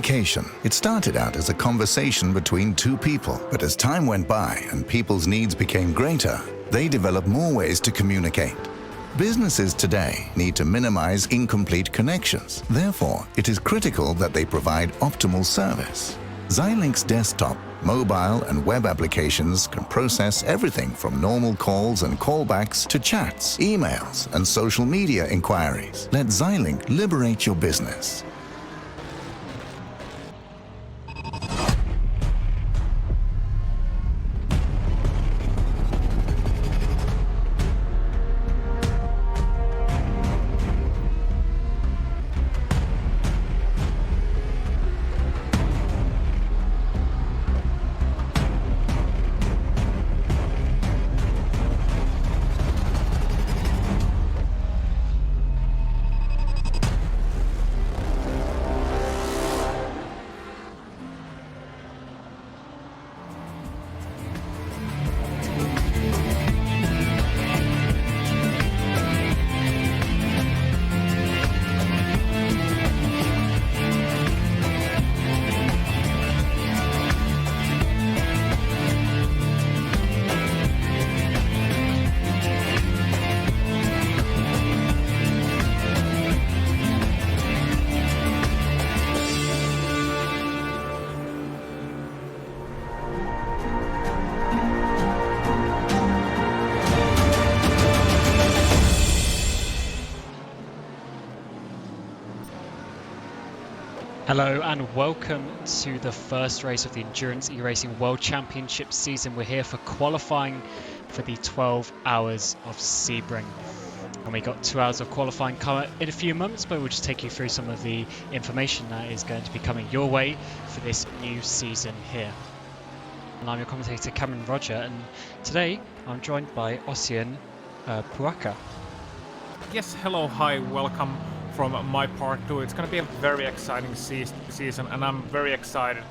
application. It started out as a conversation between two people, but as time went by and people's needs became greater, they developed more ways to communicate. Businesses today need to minimize incomplete connections. Therefore, it is critical that they provide optimal service. Xilinx desktop, mobile and web applications can process everything from normal calls and callbacks to chats, emails and social media inquiries. Let Xilinx liberate your business. Hello and welcome to the first race of the Endurance E-Racing World Championship season. We're here for qualifying for the 12 hours of Sebring. And we got 2 hours of qualifying coming in a few moments, but we'll just take you through some of the information that is going to be coming your way for this new season here. And I'm your commentator Cameron Roger, and today I'm joined by Ossian Puaka. Yes, hello, hi, welcome from my part too. It's going to be a very exciting season, and I'm very excited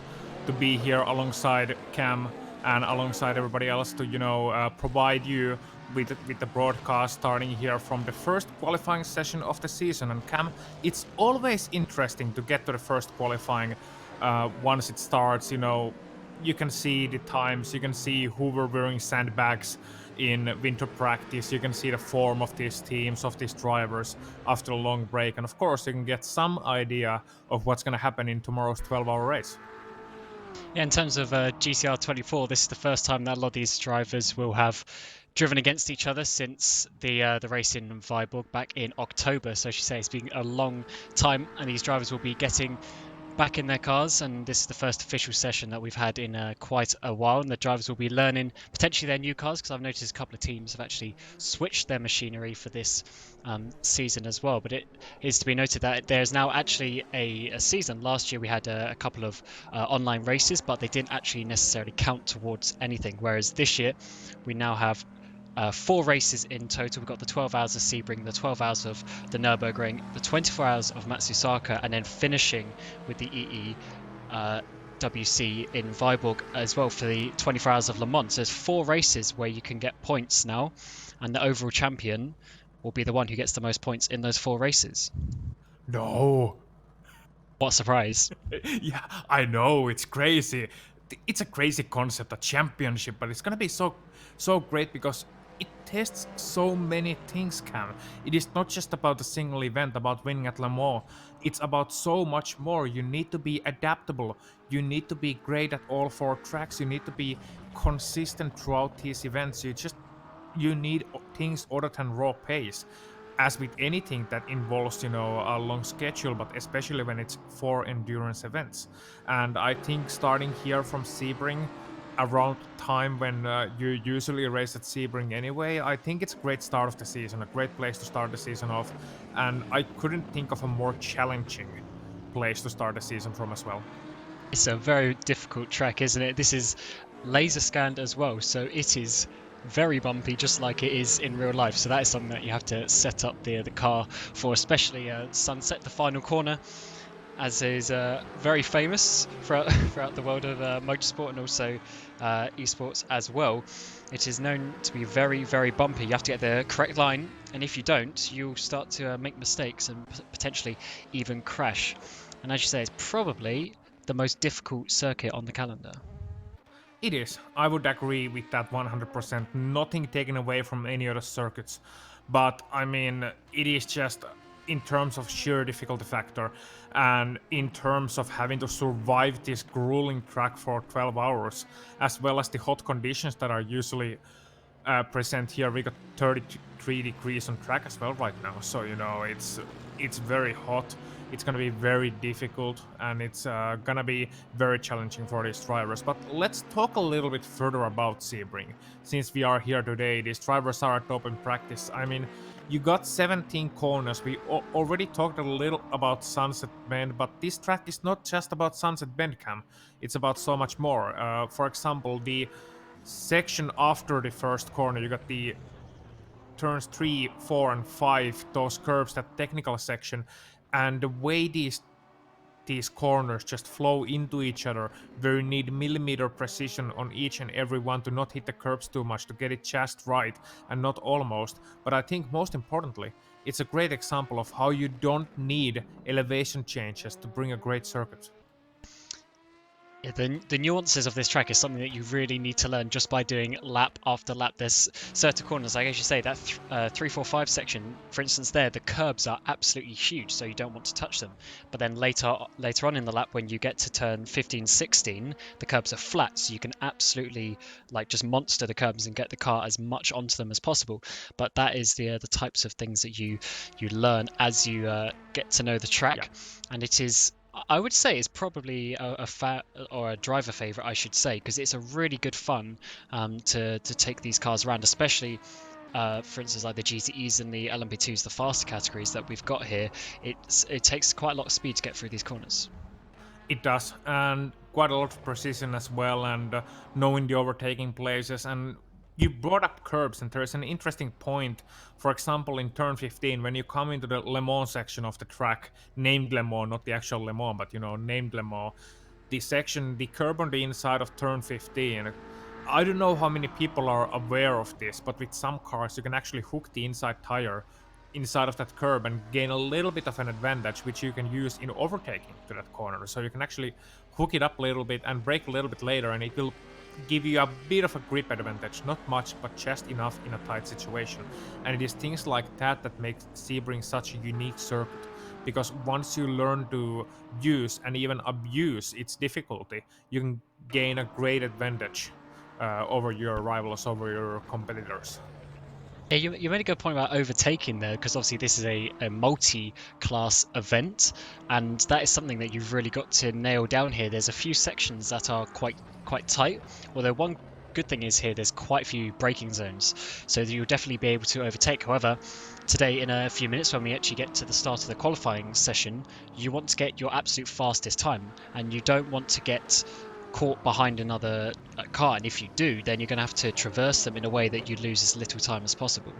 to be here alongside Cam and alongside everybody else to, provide you with the broadcast starting here from the first qualifying session of the season. And Cam, it's always interesting to get to the first qualifying once it starts. You can see the times, you can see who were wearing sandbags in winter practice, you can see the form of these teams, of these drivers after a long break, and of course you can get some idea of what's going to happen in tomorrow's 12-hour race. Yeah, in terms of GCR 24, this is the first time that a lot of these drivers will have driven against each other since the race in Viborg back in October. So she says it's been a long time, and these drivers will be getting back in their cars, and this is the first official session that we've had in quite a while, and the drivers will be learning potentially their new cars, because I've noticed a couple of teams have actually switched their machinery for this season as well. But it is to be noted that there's now actually a season. Last year we had a couple of online races, but they didn't actually necessarily count towards anything, whereas this year we now have 4 races in total. We've got the 12 hours of Sebring, the 12 hours of the Nürburgring, the 24 hours of Matsusaka, and then finishing with the EEWC in Viborg as well for the 24 hours of Le Mans. So there's 4 races where you can get points now, and the overall champion will be the one who gets the most points in those 4 races. No. What a surprise. Yeah, I know, it's crazy. It's a crazy concept, a championship, but it's going to be so great because it tests so many things, Cam. It is not just about a single event, about winning at Le Mans. It's about so much more. You need to be adaptable. You need to be great at all 4 tracks. You need to be consistent throughout these events. You need things other than raw pace. As with anything that involves, a long schedule, but especially when it's 4 endurance events. And I think starting here from Sebring, around time when you usually race at Sebring anyway, I think it's a great start of the season, a great place to start the season off. And I couldn't think of a more challenging place to start the season from as well. It's a very difficult track, isn't it? This is laser scanned as well, so it is very bumpy, just like it is in real life. So that is something that you have to set up the car for, especially Sunset, the final corner, as is very famous throughout the world of motorsport and also esports as well. It is known to be very, very bumpy. You have to get the correct line, and if you don't, you'll start to make mistakes and potentially even crash. And as you say, it's probably the most difficult circuit on the calendar. It is. I would agree with that 100%. Nothing taken away from any other circuits. But I mean, it is just in terms of sheer difficulty factor and in terms of having to survive this grueling track for 12 hours, as well as the hot conditions that are usually present here. We got 33 degrees on track as well right now, so you know it's very hot. It's gonna be very difficult, and it's gonna be very challenging for these drivers. But let's talk a little bit further about Sebring. Since we are here today, these drivers are at open practice. I mean, you got 17 corners. We already talked a little about Sunset Bend, but this track is not just about Sunset Bend, Cam. It's about so much more. For example, the section after the first corner, you got the turns 3, 4, and 5, those curves, that technical section, and the way these corners just flow into each other, where you need millimeter precision on each and every one to not hit the curbs too much, to get it just right and not almost. But I think most importantly, it's a great example of how you don't need elevation changes to bring a great circuit. Yeah, the nuances of this track is something that you really need to learn just by doing lap after lap. There's certain corners, like as you say, that 3, 4, 5 section, for instance, there the curbs are absolutely huge, so you don't want to touch them. But then later on in the lap, when you get to turn 15, 16, the curbs are flat, so you can absolutely like just monster the curbs and get the car as much onto them as possible. But that is the types of things that you learn as you get to know the track, Yeah. and it is. I would say it's probably a driver favorite, I should say, because it's a really good fun to take these cars around, especially for instance like the GTEs and the LMP2s, the faster categories that we've got here. It takes quite a lot of speed to get through these corners. It does, and quite a lot of precision as well, and knowing the overtaking places. And you brought up curbs, and there's an interesting point. For example, in turn 15, when you come into the Le Mans section of the track, named Le Mans, not the actual Le Mans, but you know, named Le Mans, the curb on the inside of turn 15. I don't know how many people are aware of this, but with some cars, you can actually hook the inside tire inside of that curb and gain a little bit of an advantage, which you can use in overtaking to that corner. So you can actually hook it up a little bit and brake a little bit later, and it will give you a bit of a grip advantage. Not much, but just enough in a tight situation. And it is things like that that makes Sebring such a unique circuit. Because once you learn to use and even abuse its difficulty, you can gain a great advantage over your rivals, over your competitors. Yeah, you made a good point about overtaking there, because obviously this is a multi-class event, and that is something that you've really got to nail down here. There's a few sections that are quite tight, although one good thing is here there's quite a few braking zones, so you'll definitely be able to overtake. However, today in a few minutes when we actually get to the start of the qualifying session, you want to get your absolute fastest time, and you don't want to get caught behind another car, and if you do, then you're going to have to traverse them in a way that you lose as little time as possible.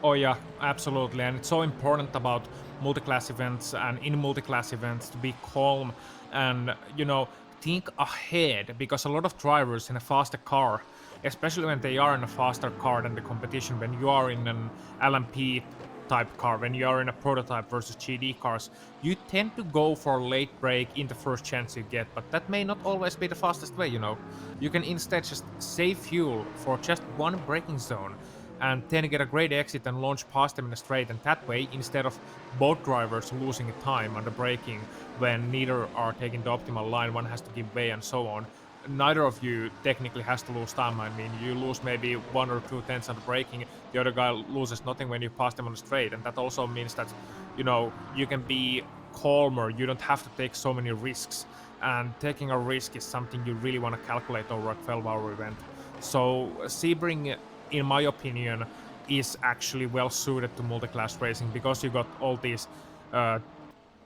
Oh yeah, absolutely, and it's so important about multi-class events and in multi-class events to be calm and, you know, think ahead, because a lot of drivers in a faster car, especially when they are in a faster car than the competition, when you are in an LMP type car, when you are in a prototype versus GD cars, you tend to go for late brake in the first chance you get, but that may not always be the fastest way, you know. You can instead just save fuel for just one braking zone and then get a great exit and launch past them in a straight, and that way, instead of both drivers losing time under braking when neither are taking the optimal line, one has to give way and so on, neither of you technically has to lose time. I mean, you lose maybe 1 or 2 tenths on the braking, the other guy loses nothing when you pass them on the straight, and that also means that, you know, you can be calmer, you don't have to take so many risks, and taking a risk is something you really want to calculate over a 12-hour event. So Sebring, in my opinion, is actually well suited to multi-class racing, because you got all these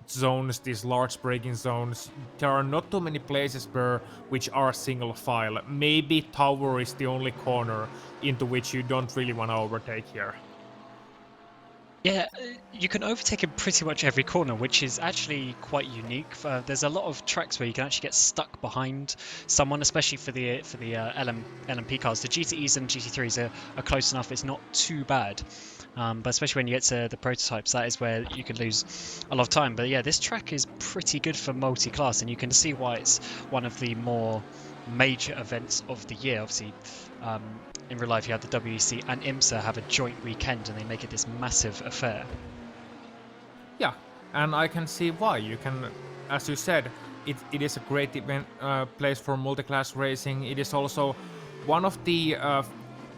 zones, these large braking zones. There are not too many places which are single file. Maybe Tower is the only corner into which you don't really want to overtake here. Yeah, you can overtake in pretty much every corner, which is actually quite unique. There's a lot of tracks where you can actually get stuck behind someone, especially for the LMP cars. The GTEs and GT3s are close enough; it's not too bad. But especially when you get to the prototypes, that is where you can lose a lot of time. But yeah, this track is pretty good for multi-class, and you can see why it's one of the more major events of the year. Obviously, in real life, you have the WEC and IMSA have a joint weekend, and they make it this massive affair. Yeah, and I can see why. You can, as you said, it is a great event place for multi-class racing. It is also one of the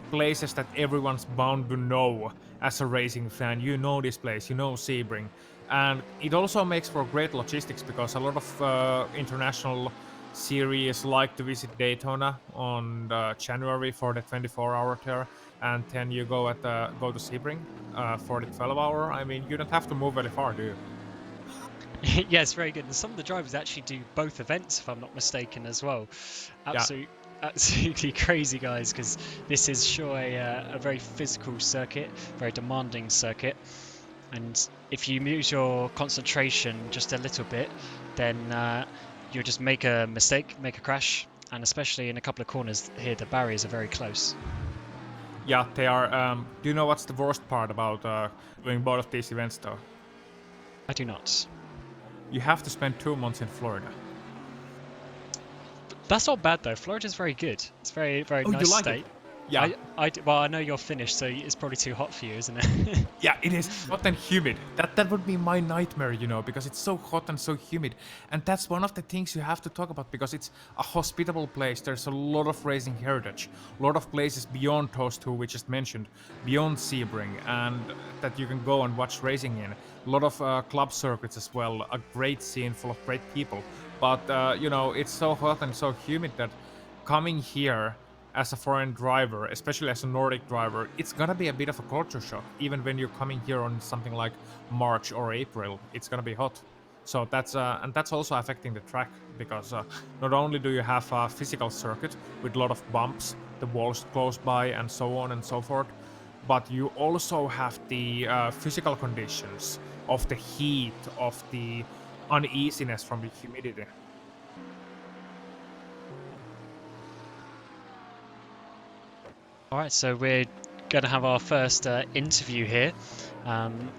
places that everyone's bound to know as a racing fan. You know this place, you know Sebring, and it also makes for great logistics because a lot of international series like to visit Daytona on January for the 24-hour tour, and then you go to Sebring for the 12-hour. I mean, you don't have to move very far, do you? Yes, very good. And some of the drivers actually do both events, if I'm not mistaken, as well. Yeah, Absolutely crazy, guys, because this is sure a very physical circuit, very demanding circuit. And if you lose your concentration just a little bit, then you'll just make a mistake, make a crash. And especially in a couple of corners here, the barriers are very close. yeah, they are. Do you know what's the worst part about doing both of these events, though? I do not. You have to spend 2 months in Florida. That's not bad though. Florida's very good. It's very, very Oh, you nice like it? state. Yeah, Well, I know you're Finnish, so it's probably too hot for you, isn't it? yeah, it is hot and humid. That would be my nightmare, you know, because it's so hot and so humid. And that's one of the things you have to talk about because it's a hospitable place. There's a lot of racing heritage, a lot of places beyond those two we just mentioned, beyond Sebring, and that you can go and watch racing in. A lot of club circuits as well. A great scene full of great people. But you know, it's so hot and so humid that coming here as a foreign driver, especially as a Nordic driver, it's gonna be a bit of a culture shock. Even when you're coming here on something like March or April, it's gonna be hot. So that's also affecting the track because not only do you have a physical circuit with a lot of bumps, the walls close by, and so on and so forth, but you also have the physical conditions of the heat, of the uneasiness from the humidity. All right, so we're going to have our first interview here. Um,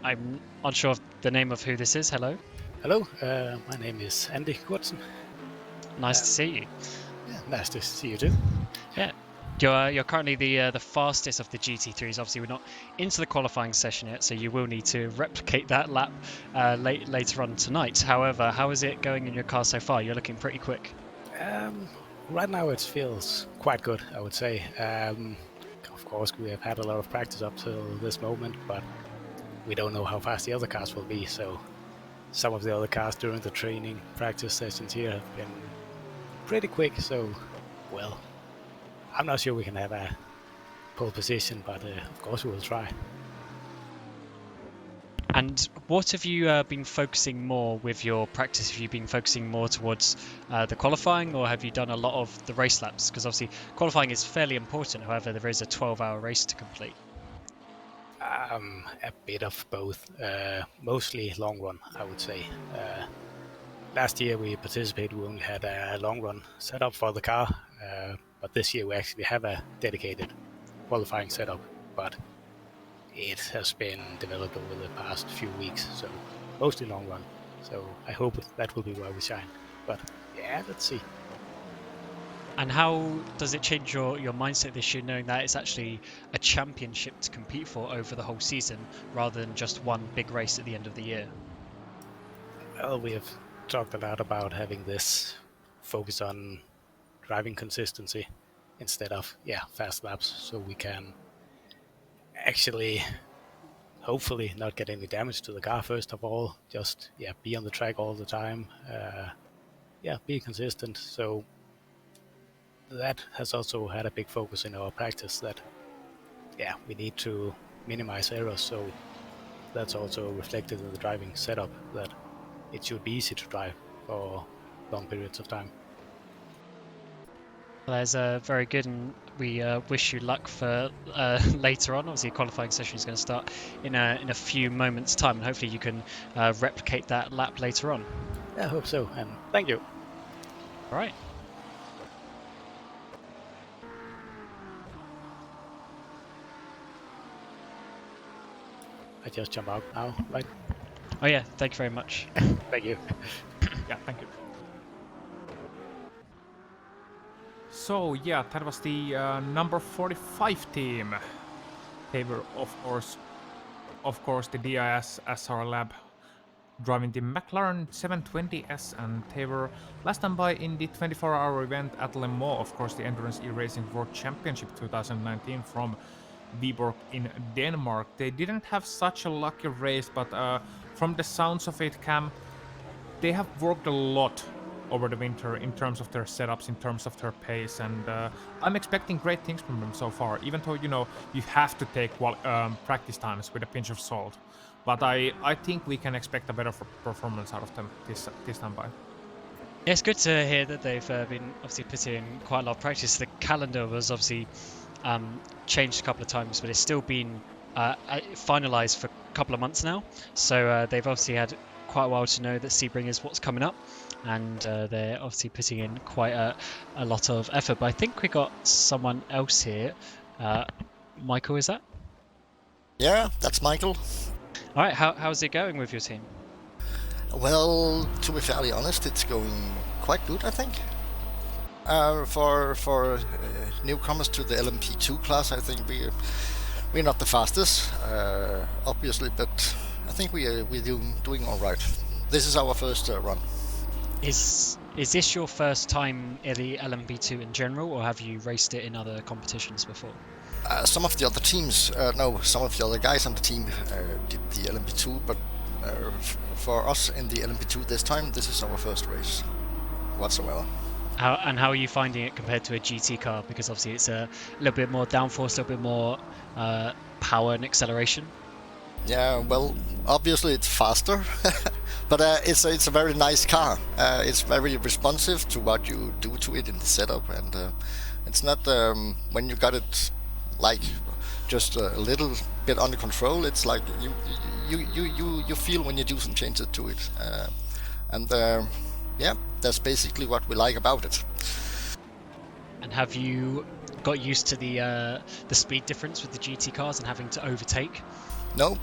I'm unsure of the name of who this is. Hello, Hello, my name is Andy Kurtzen. nice to see you. Yeah, nice to see you too. Yeah, you're currently the fastest of the GT3s. Obviously, we're not into the qualifying session yet, so you will need to replicate that lap later on tonight. However, how is it going in your car so far? You're looking pretty quick. Um, right now it feels quite good, I would say. Of course, we have had a lot of practice up till this moment, but we don't know how fast the other cars will be. So some of the other cars during the training practice sessions here have been pretty quick. So, well, I'm not sure we can have a pole position, but of course we will try. And what have you been focusing more with your practice? Have you been focusing more towards the qualifying, or have you done a lot of the race laps? Because obviously qualifying is fairly important. However, there is a 12-hour race to complete. A bit of both, mostly long run, I would say. Last year we participated, we only had a long run set up for the car, but this year we actually have a dedicated qualifying setup, but it has been developed over the past few weeks, so mostly long run. So I hope that will be where we shine. But yeah, let's see. And how does it change your mindset this year, knowing that it's actually a championship to compete for over the whole season, rather than just one big race at the end of the year? Well, we have talked a lot about having this focus on driving consistency instead of fast laps, so we can actually hopefully not get any damage to the car first of all. Just be on the track all the time. Be consistent. So that has also had a big focus in our practice. That we need to minimize errors. So that's also reflected in the driving setup. That it should be easy to drive for long periods of time. There's a very good, and we wish you luck for later on. Obviously, qualifying session is going to start in a few moments' time, and hopefully you can replicate that lap later on. I hope so, and thank you. All right. I just jump out now, right? Oh yeah, thank you very much. Thank you. Yeah, thank you. So yeah, that was the number 45 team. They were of course, the DIS SR Lab driving the McLaren 720S, and they were last time by in the 24-hour event at Le Mans, of course, the Endurance E-Racing World Championship 2019 from Viborg in Denmark. They didn't have such a lucky race, but from the sounds of it, Cam, they have worked a lot over the winter in terms of their setups, in terms of their pace, and I'm expecting great things from them so far, even though, you know, you have to take practice times with a pinch of salt. But I think we can expect a better performance out of them this time by. Yeah, it's good to hear that they've been obviously putting in quite a lot of practice. The calendar was obviously changed a couple of times, but it's still been finalized for a couple of months now. So they've obviously had quite a while to know that Sebring is what's coming up, and they're obviously putting in quite a lot of effort. But I think we got someone else here. Michael, is that? Yeah, that's Michael. All right, how's it going with your team? Well, to be fairly honest, it's going quite good, I think. For newcomers to the LMP2 class, I think we're not the fastest, obviously, but I think we're doing all right. This is our first run. Is this your first time in the LMP2 in general, or have you raced it in other competitions before? Some of the other teams, some of the other guys on the team did the LMP2, but for us in the LMP2 this time, this is our first race whatsoever. How are you finding it compared to a GT car? Because obviously it's a little bit more downforce, a little bit more power and acceleration. Yeah, well, obviously it's faster, but it's a very nice car. It's very responsive to what you do to it in the setup, and it's not when you got it like just a little bit under control. It's like you feel when you do some changes to it, and yeah, that's basically what we like about it. And have you got used to the speed difference with the GT cars and having to overtake? No.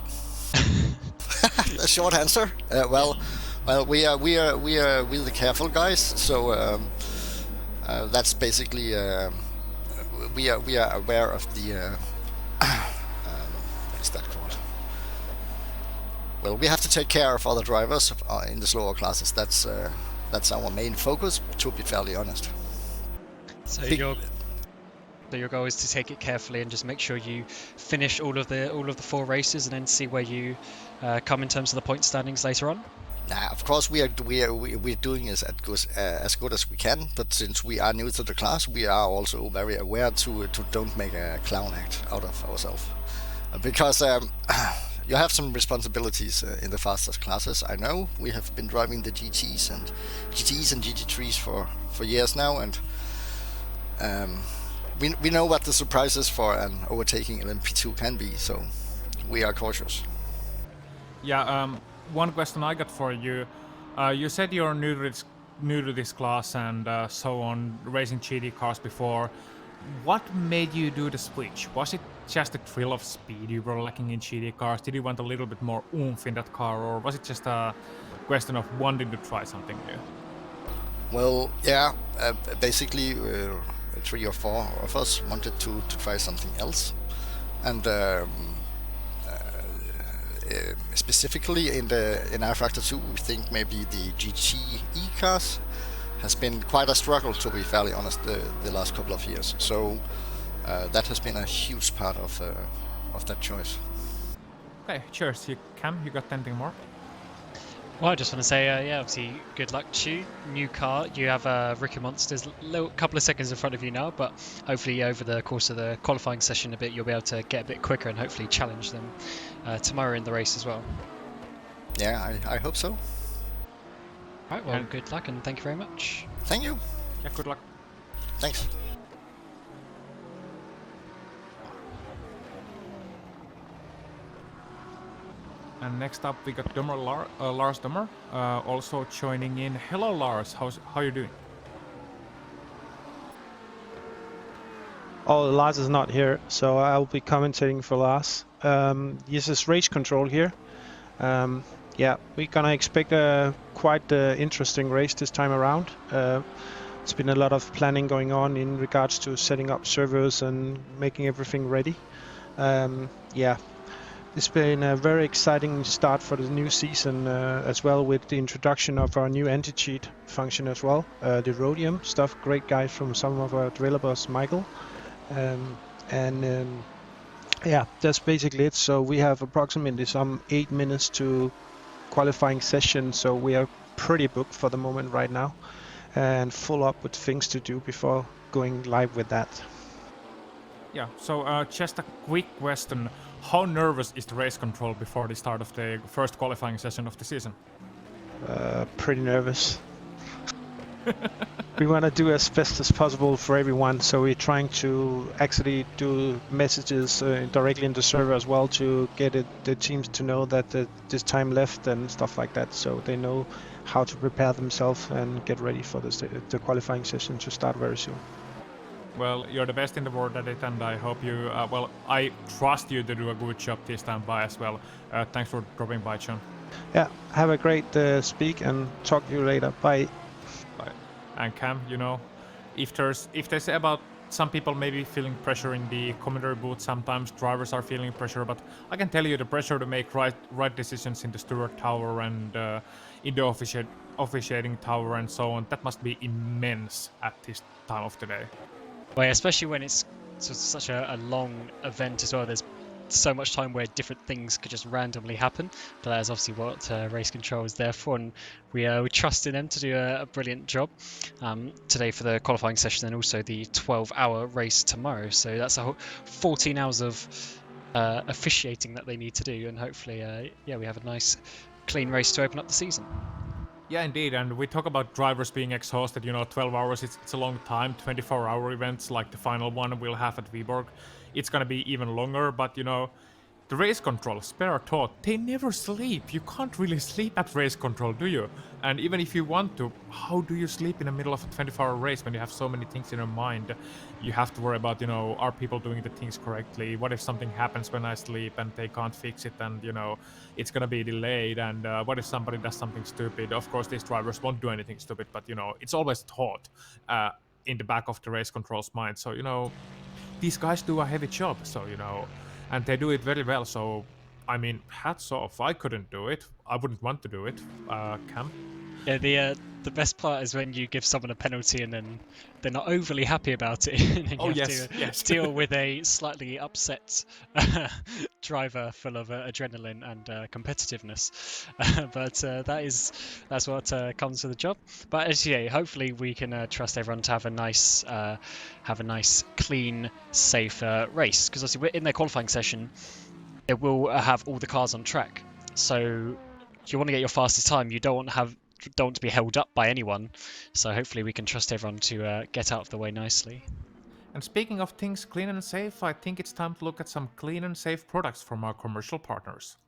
A short answer. Well, we are really careful guys. So that's basically we are aware of the what is that called? Well, we have to take care of other drivers in the slower classes. That's our main focus, to be fairly honest. So your goal is to take it carefully and just make sure you finish all of the 4 races, and then see where you come in terms of the point standings later on. Nah, of course we're doing as good as we can, but since we are new to the class, we are also very aware to don't make a clown act out of ourselves, because you have some responsibilities in the fastest classes. I know we have been driving the GTs and GT3s for years now, and we know what the surprises for an overtaking LMP2 can be, so we are cautious. Yeah, one question I got for you. You said you're new to this class and so on, racing GT cars before. What made you do the switch? Was it just the thrill of speed you were lacking in GT cars? Did you want a little bit more oomph in that car, or was it just a question of wanting to try something new? Well, yeah, basically 3 or 4 of us wanted to try something else, and specifically in R-Factor 2, we think maybe the GTE cars has been quite a struggle, to be fairly honest, the last couple of years. So that has been a huge part of that choice. Okay, cheers. Cam, you got anything more? Well, I just want to say, yeah, obviously, good luck to you. New car. You have Ricky Monsters a couple of seconds in front of you now, but hopefully over the course of the qualifying session a bit, you'll be able to get a bit quicker and hopefully challenge them tomorrow in the race as well. Yeah, I hope so. All right, well, good luck and thank you very much. Thank you. Yeah, good luck. Thanks. And next up, we got Lars Dummer, also joining in. Hello, Lars. How you doing? Oh, Lars is not here, so I'll be commentating for Lars. This is race control here. Yeah, we're gonna expect a quite interesting race this time around. It's been a lot of planning going on in regards to setting up servers and making everything ready. Yeah, it's been a very exciting start for the new season as well, with the introduction of our new anti-cheat function as well. The Rhodium stuff, great guys from some of our developers, Michael. Yeah, that's basically it. So we have approximately some 8 minutes to qualifying session, so we are pretty booked for the moment right now and full up with things to do before going live with that. Yeah, so just a quick question. How nervous is the race control before the start of the first qualifying session of the season? Pretty nervous. We want to do as best as possible for everyone, so we're trying to actually do messages directly in the server as well to get the teams to know that there's time left and stuff like that, so they know how to prepare themselves and get ready for the qualifying session to start very soon. Well, you're the best in the world at it, and I hope you, well, I trust you to do a good job this time by as well. Thanks for dropping by, John. Yeah, have a great speak and talk to you later. Bye. Bye. And Cam, you know, if they say about some people maybe feeling pressure in the commentary booth, sometimes drivers are feeling pressure, but I can tell you the pressure to make right decisions in the steward tower and in the officiating tower and so on, that must be immense at this time of the day. Well, especially when it's such a long event as well. There's so much time where different things could just randomly happen, but that is obviously what race control is there for, and we trust in them to do a brilliant job today for the qualifying session and also the 12-hour race tomorrow. So that's a whole 14 hours of officiating that they need to do, and hopefully yeah, we have a nice clean race to open up the season. Yeah, indeed, and we talk about drivers being exhausted, you know, 12 hours, it's a long time. 24-hour events like the final one we'll have at Viborg, it's gonna be even longer, but you know, the race control, spare thought, they never sleep. You can't really sleep at race control, do you? And even if you want to, how do you sleep in the middle of a 24-hour race when you have so many things in your mind? You have to worry about, you know, are people doing the things correctly? What if something happens when I sleep and they can't fix it and, you know, it's gonna be delayed? And what if somebody does something stupid? Of course, these drivers won't do anything stupid, but, you know, it's always thought in the back of the race control's mind. So, you know, these guys do a heavy job, so, you know, and they do it very well, so, I mean, hats off. I couldn't do it. I wouldn't want to do it. Cam? Yeah, the best part is when you give someone a penalty and then they're not overly happy about it. And then you have to deal with a slightly upset driver full of adrenaline and competitiveness. But that's what comes with the job. But as yeah, hopefully we can trust everyone to have a nice, clean, safe race. Because obviously we're in their qualifying session, it will have all the cars on track. So if you want to get your fastest time, you don't want to be held up by anyone, so hopefully we can trust everyone to get out of the way nicely. And speaking of things clean and safe, I think it's time to look at some clean and safe products from our commercial partners.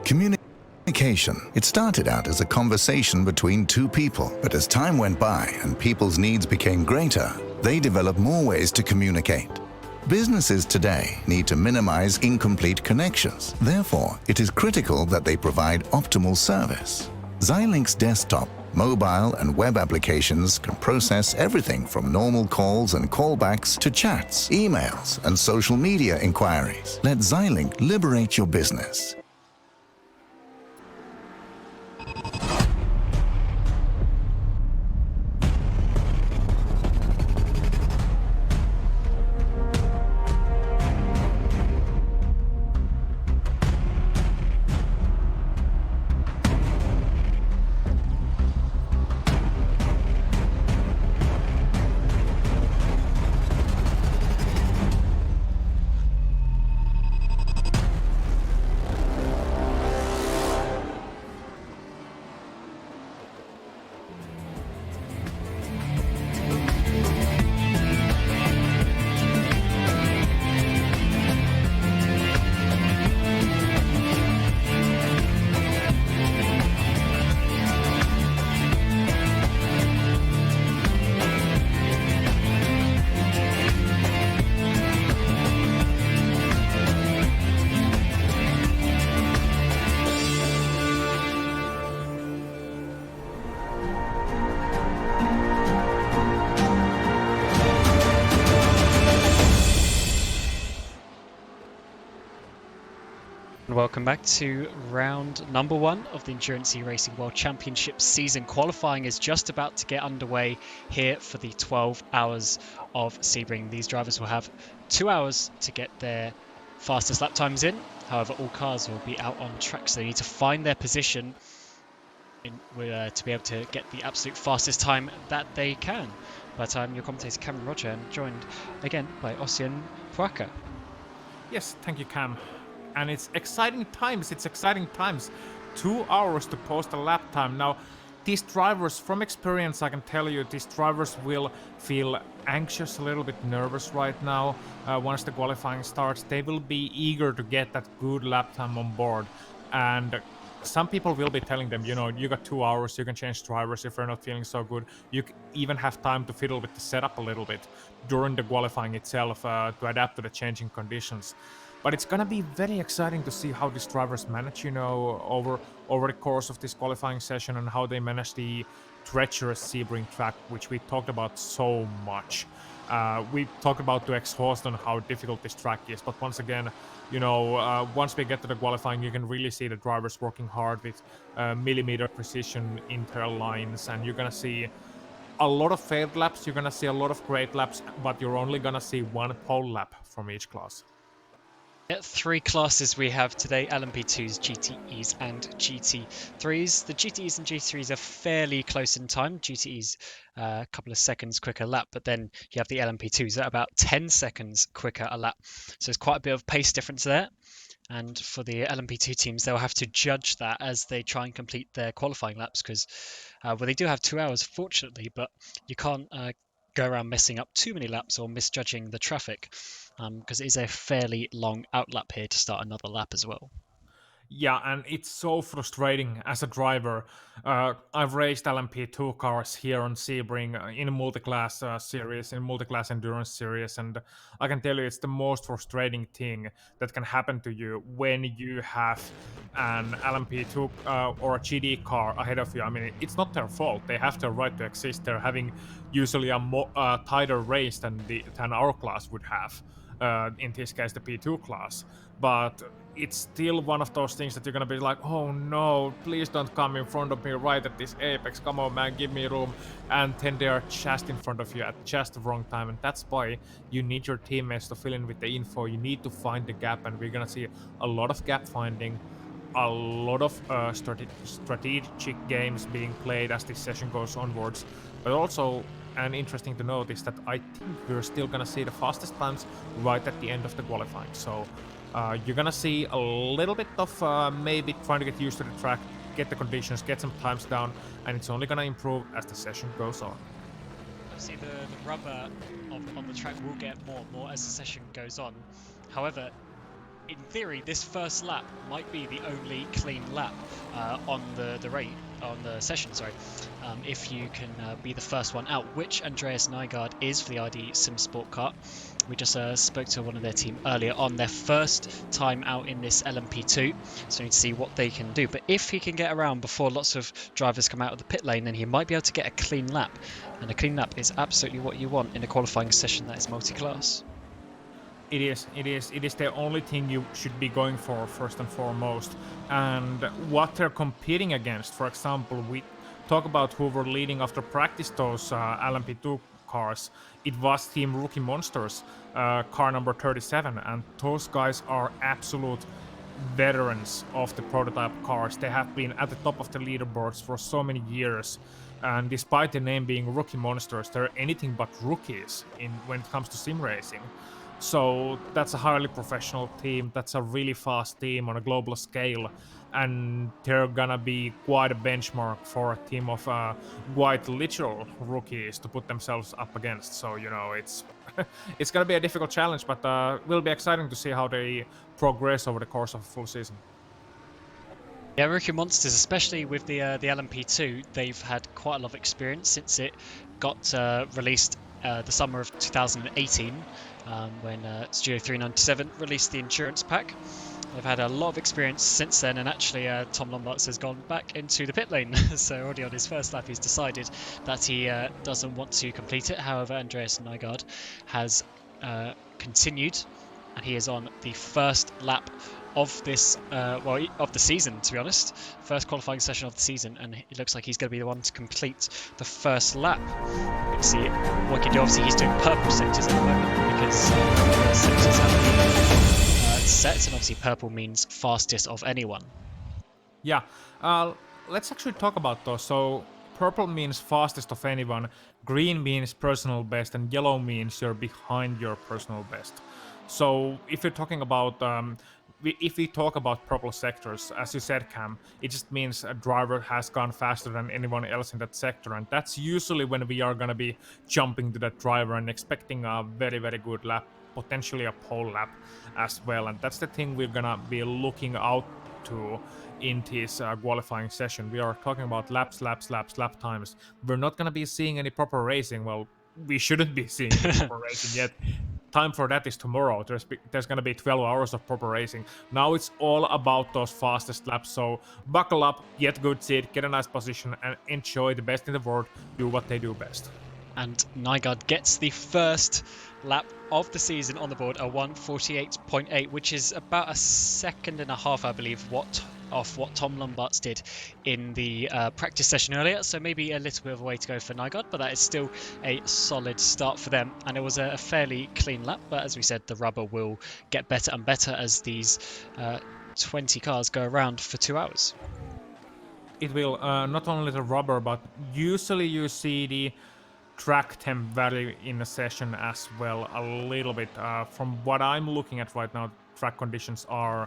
Communication. It started out as a conversation between two people, but as time went by and people's needs became greater, they developed more ways to communicate. Businesses today need to minimize incomplete connections. Therefore, it is critical that they provide optimal service. Xilinx desktop, mobile and web applications can process everything from normal calls and callbacks to chats, emails, and social media inquiries. Let Xilinx liberate your business. welcome back to round number 1 of the Endurance Racing World Championship season. Qualifying is just about to get underway here for the 12 hours of Sebring. These drivers will have 2 hours to get their fastest lap times in. However, all cars will be out on track, so they need to find their position to be able to get the absolute fastest time that they can. But I'm your commentator Cameron Roger, and joined again by Ossian Puaka. Yes, thank you, Cam. And it's exciting times. 2 hours to post a lap time. Now, these drivers, from experience, I can tell you, these drivers will feel anxious, a little bit nervous right now. Once the qualifying starts, they will be eager to get that good lap time on board. And some people will be telling them, you got 2 hours, you can change drivers if you're not feeling so good. You even have time to fiddle with the setup a little bit during the qualifying itself to adapt to the changing conditions. But it's gonna be very exciting to see how these drivers manage, over the course of this qualifying session, and how they manage the treacherous Sebring track, which we talked about so much. We talked about to exhaust on how difficult this track is, but once again, once we get to the qualifying, you can really see the drivers working hard with millimeter precision in their lines, and you're gonna see a lot of failed laps, you're gonna see a lot of great laps, but you're only gonna see one pole lap from each class. 3 classes we have today: LMP2s, GTEs and GT3s. The GTEs and GT3s are fairly close in time. GTEs a couple of seconds quicker lap, but then you have the LMP2s at about 10 seconds quicker a lap. So there's quite a bit of pace difference there. And for the LMP2 teams, they'll have to judge that as they try and complete their qualifying laps, because they do have 2 hours, fortunately, but you can't go around messing up too many laps or misjudging the traffic, because it is a fairly long out lap here to start another lap as well. Yeah, and it's so frustrating as a driver. I've raced LMP2 cars here on Sebring in a multi-class series, in multi-class endurance series, and I can tell you it's the most frustrating thing that can happen to you when you have an LMP2 or a GD car ahead of you. I mean, it's not their fault. They have the right to exist. They're having usually a tighter race than our class would have. In this case, the P2 class. But it's still one of those things that you're gonna be like, oh no, please don't come in front of me right at this apex, come on man, give me room. And then they are just in front of you at just the wrong time, and that's why you need your teammates to fill in with the info. You need to find the gap, and we're gonna see a lot of gap finding, a lot of strategic games being played as this session goes onwards. But also, and interesting to note is that I think we're still gonna see the fastest times right at the end of the qualifying. So you're gonna see a little bit of maybe trying to get used to the track, get the conditions, get some times down, and it's only gonna improve as the session goes on. Obviously, the rubber on the track will get more and more as the session goes on. However, in theory, this first lap might be the only clean lap on the session. If you can be the first one out, which Andreas Nygaard is for the ID Sim Sport car. We just spoke to one of their team earlier on, their first time out in this LMP2, so we need to see what they can do. But if he can get around before lots of drivers come out of the pit lane, then he might be able to get a clean lap. And a clean lap is absolutely what you want in a qualifying session that is multi-class. It is the only thing you should be going for first and foremost. And what they're competing against, for example, we talk about who were leading after practice those LMP2 cars. It was Team Rookie Monsters, car number 37, and those guys are absolute veterans of the prototype cars. They have been at the top of the leaderboards for so many years, and despite the name being Rookie Monsters, they're anything but rookies when it comes to sim racing. So that's a highly professional team, that's a really fast team on a global scale, and they're gonna be quite a benchmark for a team of quite literal rookies to put themselves up against. So, it's it's gonna be a difficult challenge, but will be exciting to see how they progress over the course of a full season. Yeah, Rookie Monsters, especially with the LMP2, they've had quite a lot of experience since it got released the summer of 2018, when Studio 397 released the Endurance Pack. They've had a lot of experience since then, and actually Tom Lombards has gone back into the pit lane. So already on his first lap he's decided that he doesn't want to complete it. However, Andreas Nygaard has continued, and he is on the first lap of this, of the season, to be honest. First qualifying session of the season, and it looks like he's going to be the one to complete the first lap. Let's see what he can do. Obviously, he's doing purple sectors at the moment because the sectors have been set, and obviously purple means fastest of anyone. Yeah, let's actually talk about those. So purple means fastest of anyone, green means personal best, and yellow means you're behind your personal best. So if you're talking about if we talk about purple sectors, as you said, Cam, it just means a driver has gone faster than anyone else in that sector, and that's usually when we are gonna be jumping to that driver and expecting a very, very good lap, potentially a pole lap as well. And that's the thing we're gonna be looking out to in this qualifying session. We are talking about laps, lap times. We're not gonna be seeing any proper racing. Well, we shouldn't be seeing any proper racing yet. Time for that is tomorrow. There's gonna be 12 hours of proper racing. Now it's all about those fastest laps. So buckle up, get good seat, get a nice position, and enjoy the best in the world. Do what they do best. And Nygaard gets the first lap of the season on the board, a 1:48.8, which is about a second and a half, I believe, off what Tom Lombards did in the practice session earlier. So maybe a little bit of a way to go for Nygaard, but that is still a solid start for them. And it was a fairly clean lap, but as we said, the rubber will get better and better as these 20 cars go around for 2 hours. It will not only the rubber, but usually you see the track temp value in a session as well a little bit. From what I'm looking at right now, track conditions are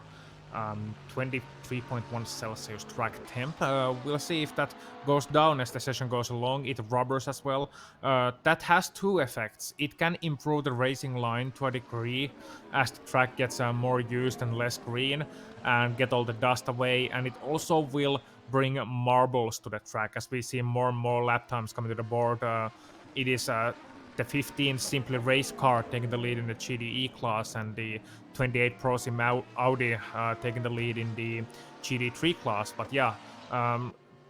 23.1 Celsius track temp. We'll see if that goes down as the session goes along. It rubbers as well. That has two effects. It can improve the racing line to a degree as the track gets more used and less green and get all the dust away, and it also will bring marbles to the track as we see more and more lap times coming to the board. It is the 15 Simply Race car taking the lead in the GDE class, and the 28 Pro Sim Audi taking the lead in the GD3 class. But yeah,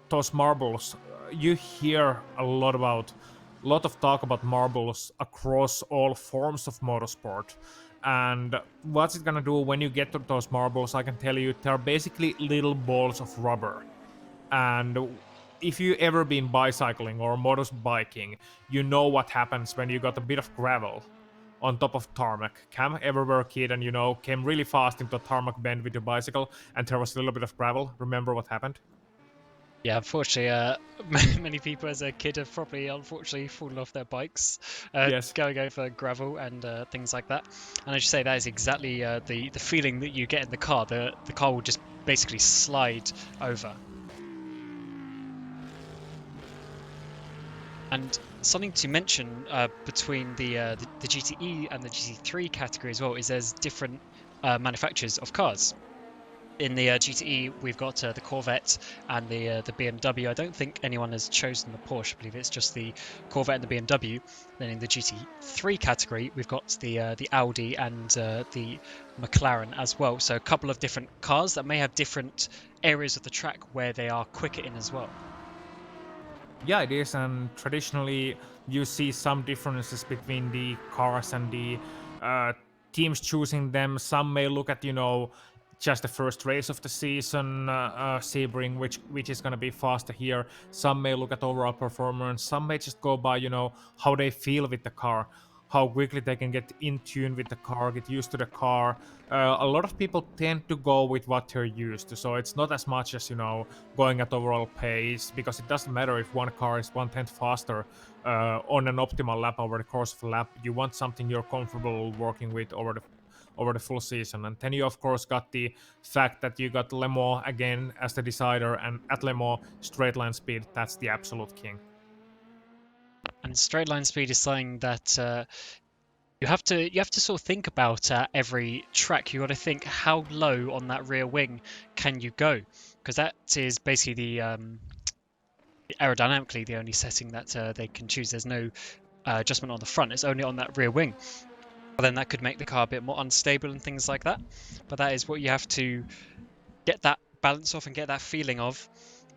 those marbles, you hear a lot of talk about marbles across all forms of motorsport. And what's it gonna do when you get to those marbles? I can tell you, they're basically little balls of rubber. And if you ever been bicycling or motorbiking, you know what happens when you got a bit of gravel on top of tarmac. Cam, ever were a kid and came really fast into a tarmac bend with your bicycle and there was a little bit of gravel? Remember what happened? Yeah, unfortunately, many people as a kid have probably, unfortunately, fallen off their bikes, Yes. going over gravel and things like that. And as you say, that is exactly the feeling that you get in the car. The car will just basically slide over. And something to mention between the GTE and the GT3 category as well is there's different manufacturers of cars. In the GTE, we've got the Corvette and the BMW. I don't think anyone has chosen the Porsche. I believe it's just the Corvette and the BMW. Then in the GT3 category, we've got the Audi and the McLaren as well. So a couple of different cars that may have different areas of the track where they are quicker in as well. Yeah, it is, and traditionally you see some differences between the cars and the teams choosing them. Some may look at, just the first race of the season, Sebring, which is going to be faster here. Some may look at overall performance. Some may just go by, how they feel with the car, how quickly they can get in tune with the car, get used to the car. A lot of people tend to go with what they're used to, so it's not as much as, going at overall pace, because it doesn't matter if one car is 1/10 faster on an optimal lap over the course of a lap. You want something you're comfortable working with over the full season. And then you of course got the fact that you got Le Mans again as the decider, and at Le Mans, straight line speed, that's the absolute king. And straight line speed is something that you have to sort of think about every track. You got to think how low on that rear wing can you go, because that is basically the aerodynamically the only setting that they can choose. There's no adjustment on the front. It's only on that rear wing. But then that could make the car a bit more unstable and things like that. But that is what you have to get that balance off and get that feeling of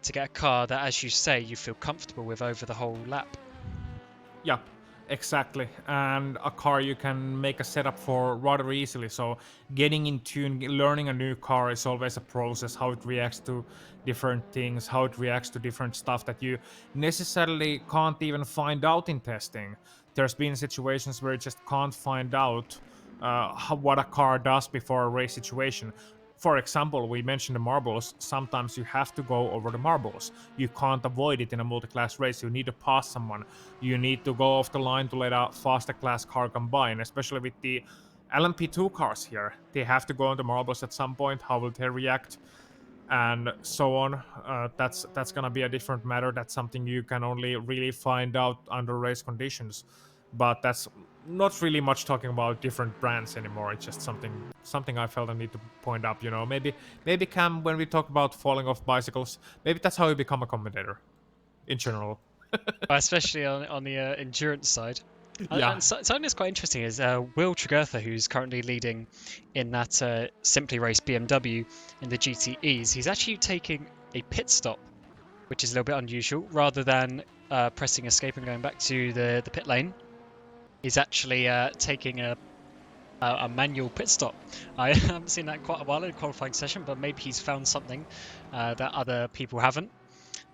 to get a car that, as you say, you feel comfortable with over the whole lap. Yeah, Exactly, and a car you can make a setup for rather easily. So getting in tune, learning a new car is always a process. How it reacts to different things, how it reacts to different stuff that you necessarily can't even find out in testing. There's been situations where you just can't find out what a car does before a race situation. For example, we mentioned the marbles. Sometimes you have to go over the marbles. You can't avoid it in a multi-class race. You need to pass someone. You need to go off the line to let a faster class car come by. And especially with the LMP2 cars here, they have to go on the marbles at some point. How will they react? And so on. That's gonna be a different matter. That's something you can only really find out under race conditions. But that's not really much talking about different brands anymore. It's just something I felt I need to point up. Maybe Cam, when we talk about falling off bicycles, maybe that's how you become a commentator, in general. Especially on the endurance side. Yeah. And something that's quite interesting is Will Tregurtha, who's currently leading in that Simply Race BMW in the GTEs. He's actually taking a pit stop, which is a little bit unusual. Rather than pressing escape and going back to the pit lane, he's actually taking a manual pit stop. I haven't seen that in quite a while in a qualifying session, but maybe he's found something that other people haven't.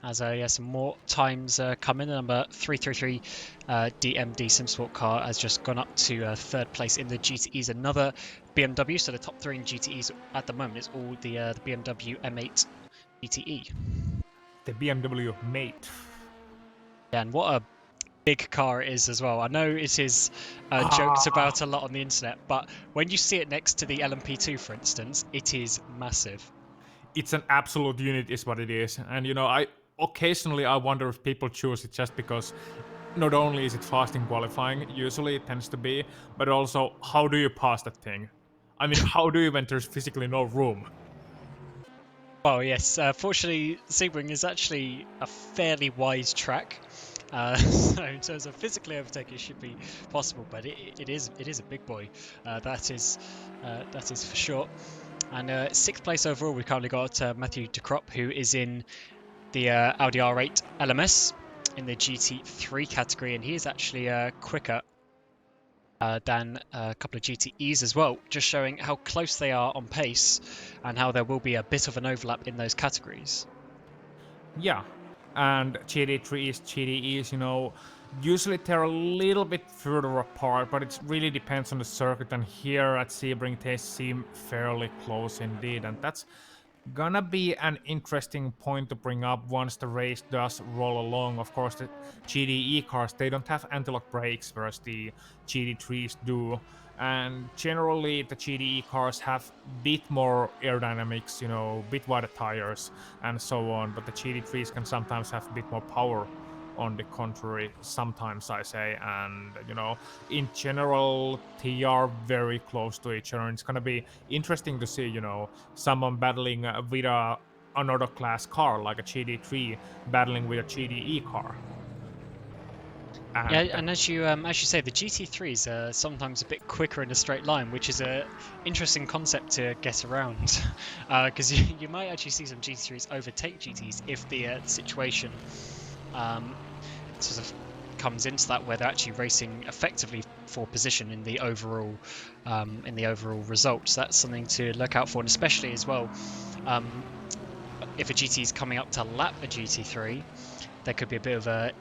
As some more times come in. Number 333 DMD SimSport car has just gone up to third place in the GTEs. Another BMW, so the top three in GTEs at the moment is all the BMW M8 GTE. The BMW Mate. Yeah, and what a big car it is as well. I know it is joked about a lot on the internet, but when you see it next to the LMP2, for instance, it is massive. It's an absolute unit is what it is. And I occasionally wonder if people choose it just because not only is it fast in qualifying, usually it tends to be, but also how do you pass that thing? I mean, how do you when there's physically no room? Well, yes. Fortunately, Sebring is actually a fairly wide track. So in terms of physically overtaking, it should be possible, but it is a big boy. That is for sure. And sixth place overall, we've currently got Matthew de Krop, who is in the Audi R8 LMS in the GT3 category, and he is actually quicker than a couple of GTEs as well, just showing how close they are on pace and how there will be a bit of an overlap in those categories. Yeah, and GT3s, GTEs, usually they're a little bit further apart, but it really depends on the circuit, and here at Sebring they seem fairly close indeed, and that's gonna be an interesting point to bring up once the race does roll along. Of course, the GTE cars, they don't have anti-lock brakes, whereas the GT3s do. And generally, the GTE cars have a bit more aerodynamics, bit wider tires, and so on. But the GT3s can sometimes have a bit more power. On the contrary, sometimes I say, and in general, they are very close to each other. And it's gonna be interesting to see, someone battling with another class car like a GT3 battling with a GTE car. And as you say, the GT3s are sometimes a bit quicker in a straight line, which is a interesting concept to get around, because you might actually see some GT3s overtake GTs if the situation sort of comes into that, where they're actually racing effectively for position in the overall result. So that's something to look out for, and especially as well, if a GT is coming up to lap a GT3, there could be a bit of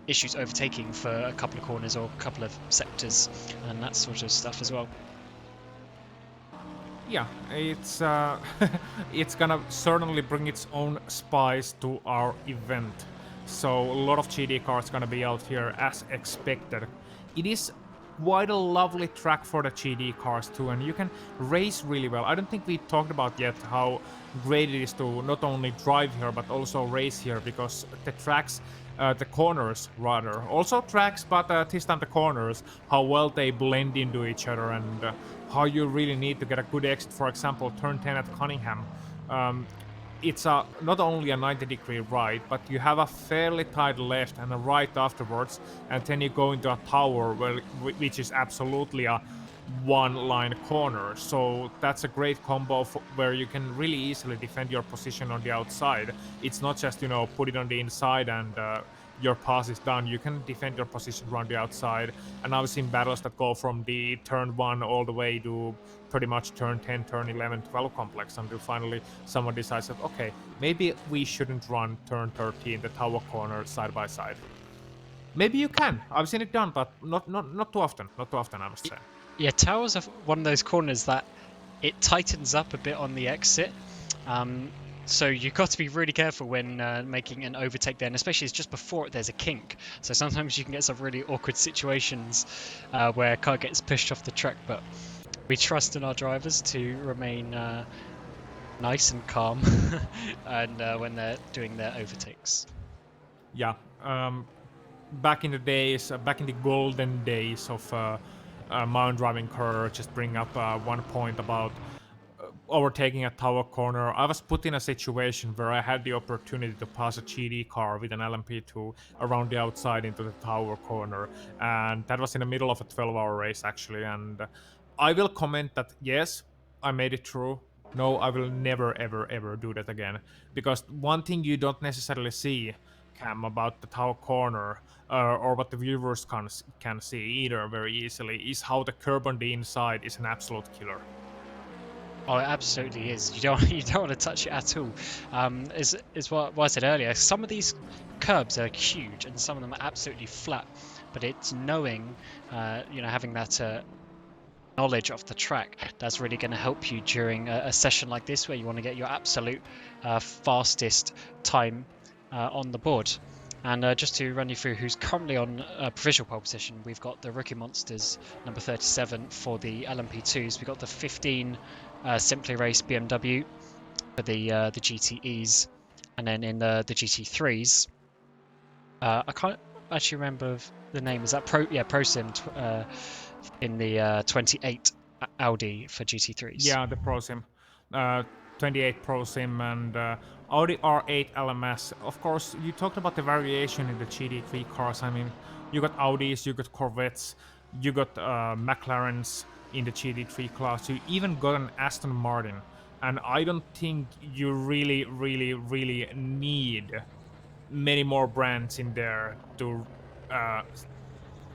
issues overtaking for a couple of corners or a couple of sectors and that sort of stuff as well. Yeah, it's it's gonna certainly bring its own spice to our event. So a lot of GT cars gonna be out here as expected. It is quite a lovely track for the GT cars too, and you can race really well. I don't think we talked about yet how great it is to not only drive here but also race here, because the tracks, the corners rather, also tracks, but this time the corners, how well they blend into each other, and how you really need to get a good exit. For example, turn 10 at Cunningham. It's not only a 90-degree right, but you have a fairly tight left and a right afterwards, and then you go into a tower which is absolutely a one-line corner. So that's a great combo where you can really easily defend your position on the outside. It's not just put it on the inside and your pass is done, you can defend your position around the outside. And I've seen battles that go from the turn 1 all the way to pretty much turn 10, turn 11, 12 complex until finally someone decides that, okay, maybe we shouldn't run turn 13, the tower corner side by side. Maybe you can. I've seen it done, but not too often. Not too often, I must say. Yeah, towers are one of those corners that it tightens up a bit on the exit. So you've got to be really careful when making an overtake there, and especially it's just before there's a kink. So sometimes you can get some really awkward situations where a car gets pushed off the track, but we trust in our drivers to remain nice and calm and when they're doing their overtakes. Yeah. Back in the days, back in the golden days of mountain driving car, just bring up one point about overtaking a tower corner. I was put in a situation where I had the opportunity to pass a GT car with an LMP2 around the outside into the tower corner, and that was in the middle of a 12-hour race actually. And I will comment that yes, I made it through. No, I will never ever do that again, because one thing you don't necessarily see, Cam, about the tower corner, or what the viewers can see either very easily, is how the curb on the inside is an absolute killer. Oh, it absolutely is. You don't want to touch it at all. Is what I said earlier. Some of these curbs are huge, and some of them are absolutely flat. But it's knowing, having that knowledge of the track that's really going to help you during a session like this, where you want to get your absolute fastest time on the board. And just to run you through who's currently on provisional pole position, we've got the Rookie Monsters, number 37 for the LMP2s. We've got the 15 Simply Race BMW for the GTEs, and then in the GT3s, I can't actually remember the name. Is that ProSim in the 28 Audi for GT3s? Yeah, the ProSim. 28 ProSim and Audi R8 LMS. Of course, you talked about the variation in the GT3 cars. I mean, you got Audis, you got Corvettes, you got McLarens in the GT3 class. You even got an Aston Martin. And I don't think you really need many more brands in there to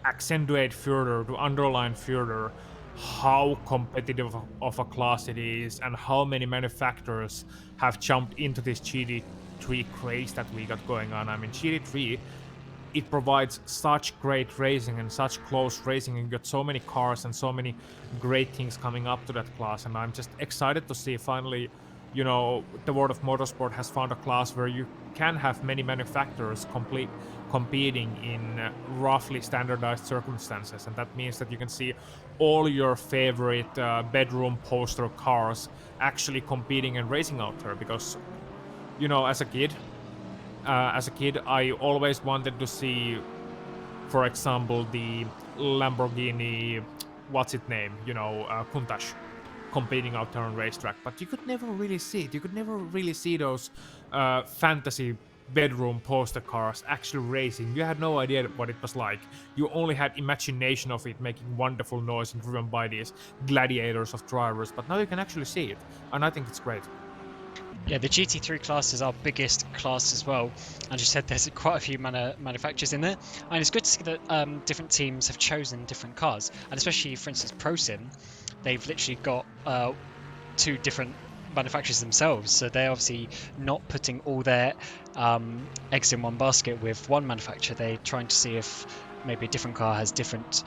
accentuate further, to underline further how competitive of a class it is and how many manufacturers have jumped into this GT3 craze that we got going on. I mean, GT3, it provides such great racing and such close racing, and you got so many cars and so many great things coming up to that class, and I'm just excited to see finally, the world of motorsport has found a class where you can have many manufacturers competing in roughly standardized circumstances, and that means that you can see all your favorite bedroom poster cars actually competing and racing out there. Because, as a kid, I always wanted to see, for example, the Lamborghini, what's its name, Countach, competing out there on racetrack, but you could never really see it. You could never really see those fantasy bedroom poster cars actually racing. You had no idea what it was like. You only had imagination of it making wonderful noise and driven by these gladiators of drivers, but now you can actually see it, and I think it's great. Yeah, the GT3 class is our biggest class as well. As you said, there's quite a few manufacturers in there, and it's good to see that different teams have chosen different cars, and especially, for instance, ProSim, they've literally got 2 different manufacturers themselves, so they're obviously not putting all their eggs in one basket with one manufacturer. They're trying to see if maybe a different car has different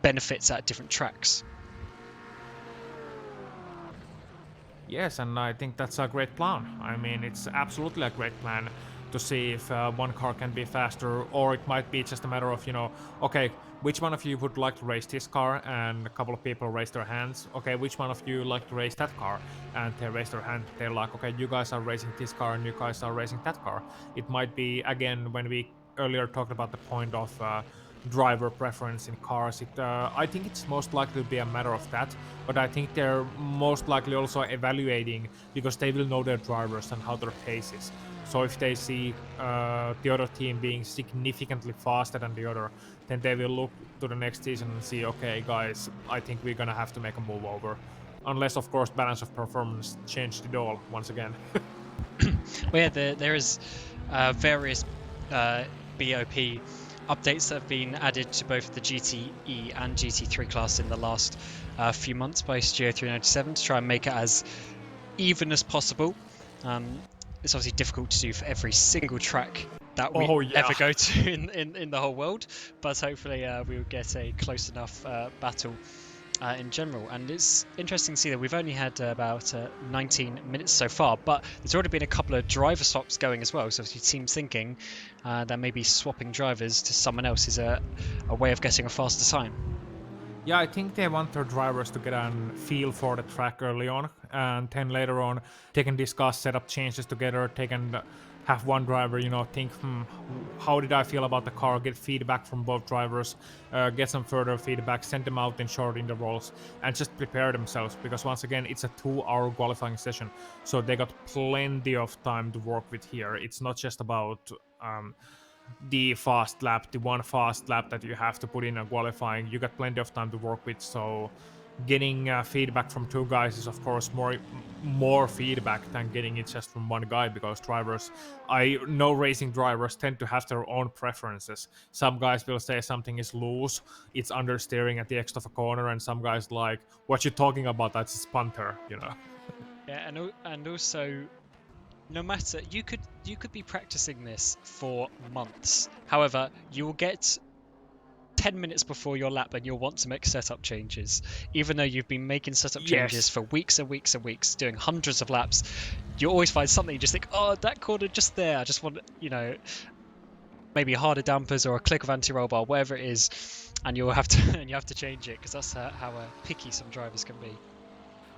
benefits at different tracks. Yes, and I think that's a great plan. I mean, it's absolutely a great plan to see if one car can be faster, or it might be just a matter of, okay, which one of you would like to race this car? And a couple of people raise their hands. Okay, which one of you like to race that car? And they raise their hand. They're like, okay, you guys are racing this car and you guys are racing that car. It might be, again, when we earlier talked about the point of driver preference in cars, I think it's most likely to be a matter of that, but I think they're most likely also evaluating, because they will know their drivers and how their pace is. So if they see the other team being significantly faster than the other, then they will look to the next season and see, okay guys, I think we're gonna have to make a move over. Unless, of course, balance of performance changed it all once again. Well, yeah, there is various BOP updates that have been added to both the GTE and GT3 class in the last few months by Studio 397 to try and make it as even as possible. It's obviously difficult to do for every single track that we ever go to in the whole world, but hopefully we'll get a close enough battle in general. And it's interesting to see that we've only had about 19 minutes so far, but there's already been a couple of driver swaps going as well, so obviously teams thinking that maybe swapping drivers to someone else is a way of getting a faster time. Yeah, I think they want their drivers to get a feel for the track early on, and then later on they can discuss setup changes together. They can have one driver, think, how did I feel about the car? Get feedback from both drivers, get some further feedback, send them out in short intervals, and just prepare themselves. Because once again, it's a 2-hour qualifying session, so they got plenty of time to work with here. It's not just about the one fast lap that you have to put in a qualifying. You got plenty of time to work with, so getting feedback from 2 guys is of course more feedback than getting it just from 1 guy, because I know racing drivers tend to have their own preferences. Some guys will say something is loose, it's understeering at the exit of a corner, and some guys like, what you talking about, that's a spunter, Yeah, and also, no matter, you could be practicing this for months. However, you will get 10 minutes before your lap and you'll want to make setup changes, even though you've been making setup changes for weeks and weeks and weeks, doing hundreds of laps. You always find something, you just think, oh, that corner just there, I just want, maybe harder dampers or a click of anti-roll bar, whatever it is, and you have to change it, because that's how picky some drivers can be.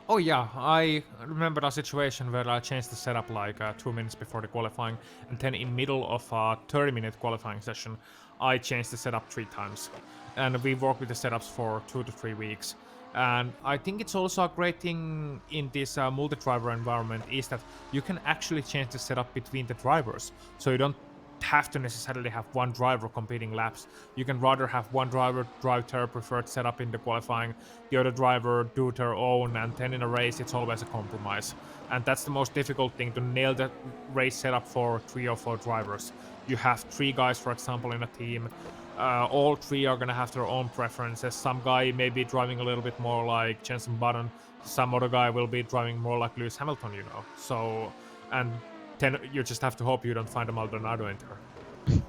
Oh yeah, I remember a situation where I changed the setup like 2 minutes before the qualifying, and then in middle of a 30-minute qualifying session, I changed the setup 3 times. And we worked with the setups for 2 to 3 weeks. And I think it's also a great thing in this multi-driver environment is that you can actually change the setup between the drivers. So you don't have to necessarily have one driver competing laps. You can rather have one driver drive their preferred setup in the qualifying, the other driver do their own, and then in a race it's always a compromise. And that's the most difficult thing, to nail the race setup for 3 or 4 drivers. You have 3 guys, for example, in a team. All 3 are going to have their own preferences. Some guy may be driving a little bit more like Jenson Button, some other guy will be driving more like Lewis Hamilton, So, and then you just have to hope you don't find a Maldonado in there.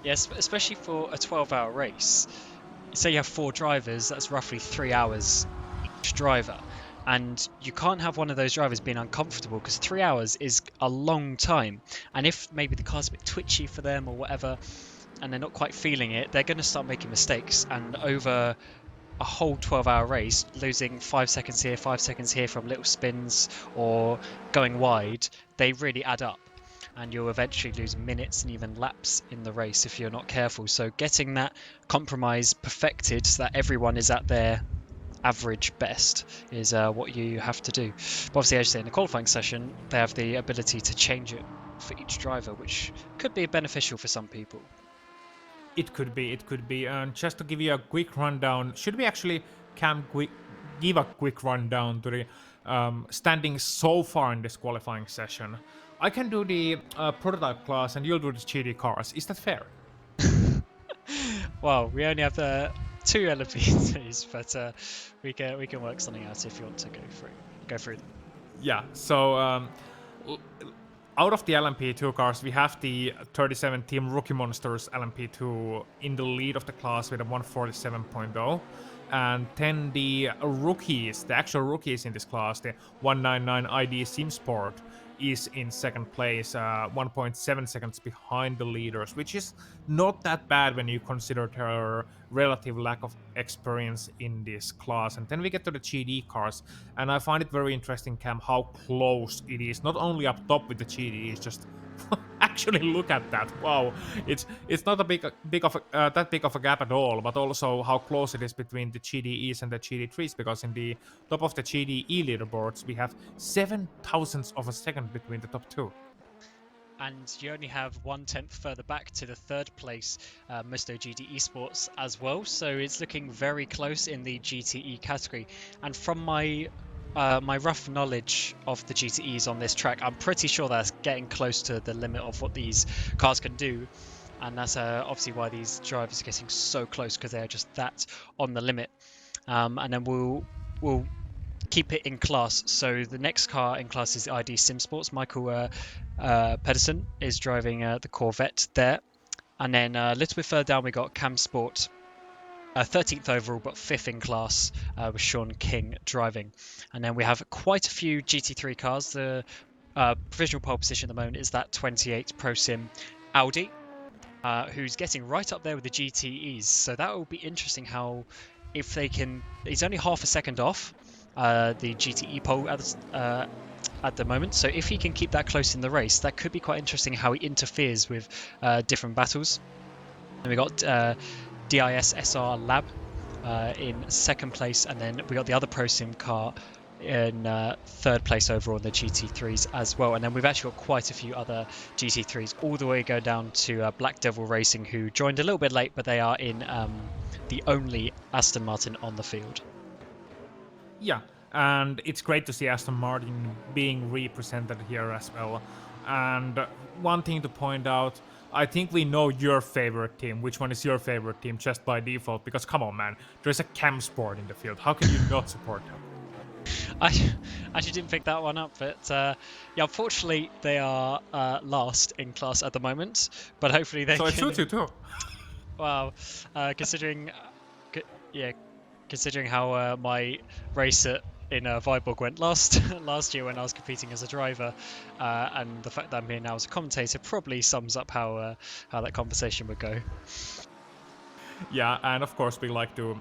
Yes, especially for a 12-hour race. Say you have 4 drivers, that's roughly 3 hours each driver. And you can't have one of those drivers being uncomfortable, because 3 hours is a long time. And if maybe the car's a bit twitchy for them or whatever, and they're not quite feeling it, they're going to start making mistakes. And over a whole 12-hour race, losing 5 seconds here, 5 seconds here from little spins or going wide, they really add up. And you'll eventually lose minutes and even laps in the race if you're not careful. So getting that compromise perfected so that everyone is at their average best is what you have to do. But obviously, as you say, in the qualifying session, they have the ability to change it for each driver, which could be beneficial for some people. It could be. And just to give you a quick rundown, should we actually give a quick rundown to the standings so far in this qualifying session? I can do the prototype class and you'll do the GT cars. Is that fair? Well, we only have 2 LMP2s, but we can work something out if you want to go through them. Yeah. So out of the LMP2 cars, we have the 37 Team Rookie Monsters LMP2 in the lead of the class with a 147.0. And then the rookies, the actual rookies in this class, the 199 ID SimSport, is in second place, 1.7 seconds behind the leaders, which is not that bad when you consider their relative lack of experience in this class. And then we get to the GD cars, and I find it very interesting, Cam, how close it is. Not only up top with the GD, it's just actually look at that. Wow, it's not that big of a gap at all, but also how close it is between the GDEs and the GD3s, because in the top of the GDE leaderboards we have 7 thousandths of a second between the top 2. And you only have 1/10 further back to the 3rd place Musto GD Esports as well, so it's looking very close in the GTE category. And from my my rough knowledge of the GTEs on this track, I'm pretty sure that's getting close to the limit of what these cars can do, and that's obviously why these drivers are getting so close, because they're just that on the limit. And then we'll keep it in class. So the next car in class is the ID Sim Sports. Michael Pedersen is driving the Corvette there, and then a little bit further down we got Cam Sport. 13th overall, but 5th in class, with Sean King driving. And then we have quite a few GT3 cars. The provisional pole position at the moment is that 28 Pro Sim Audi, who's getting right up there with the GTEs. So that will be interesting how, if they can, he's only half a second off the GTE pole at the moment. So if he can keep that close in the race, that could be quite interesting how he interferes with different battles. And we got DIS SR Lab in 2nd place, and then we got the other Pro Sim car in 3rd place overall in the GT3s as well. And then we've actually got quite a few other GT3s all the way go down to Black Devil Racing, who joined a little bit late, but they are in the only Aston Martin on the field. Yeah, and it's great to see Aston Martin being represented here as well. And one thing to point out, I think we know your favorite team. Which one is your favorite team just by default? Because come on, man, there's a Cam Sport in the field. How can you not support them? I actually didn't pick that one up, but yeah, unfortunately they are last in class at the moment. But hopefully they So can. it suits you too. Wow, considering how my race in Viborg went last year when I was competing as a driver, and the fact that I'm here now as a commentator probably sums up how that conversation would go. Yeah, and of course we like to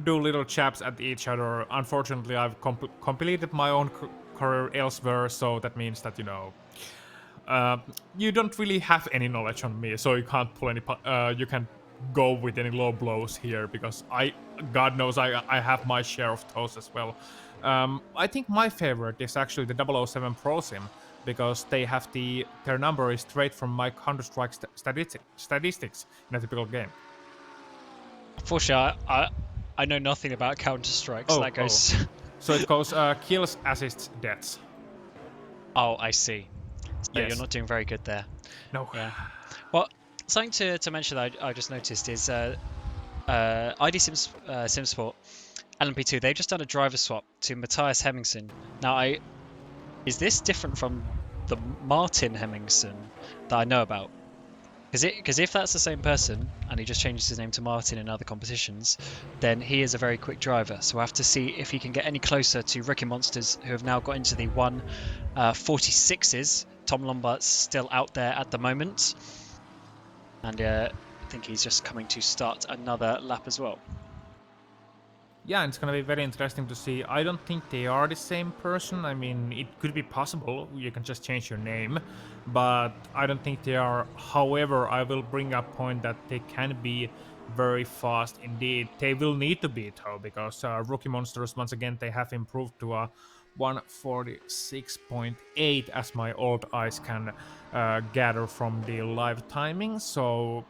do little chaps at each other. Unfortunately, I've completed my own career elsewhere, so that means that you don't really have any knowledge on me, so you can't pull any. You can go with any low blows here, because God knows I have my share of those as well. I think my favorite is actually the 007 Pro Sim, because they have their number is straight from my Counter-Strike statistics in a typical game. Unfortunately, I know nothing about Counter-Strike, so that goes. So it goes kills, assists, deaths. Oh, I see. So Yes. You're not doing very good there. No. Yeah. Well, something to mention that I just noticed is ID SimSport LMP2. They've just done a driver swap to Matthias Hemmingsen. Now, is this different from the Martin Hemmingsen that I know about? Because if that's the same person and he just changes his name to Martin in other competitions, then he is a very quick driver. So we'll have to see if he can get any closer to Ricky Monsters, who have now got into the 1:46s. Tom Lombart's still out there at the moment. And I think he's just coming to start another lap as well. Yeah, it's gonna be very interesting to see. I don't think they are the same person. I mean, it could be possible. You can just change your name, but I don't think they are. However, I will bring up point that they can be very fast indeed. They will need to be though, because Rookie Monsters, once again, they have improved to a 1:46.8, as my old eyes can gather from the live timing. So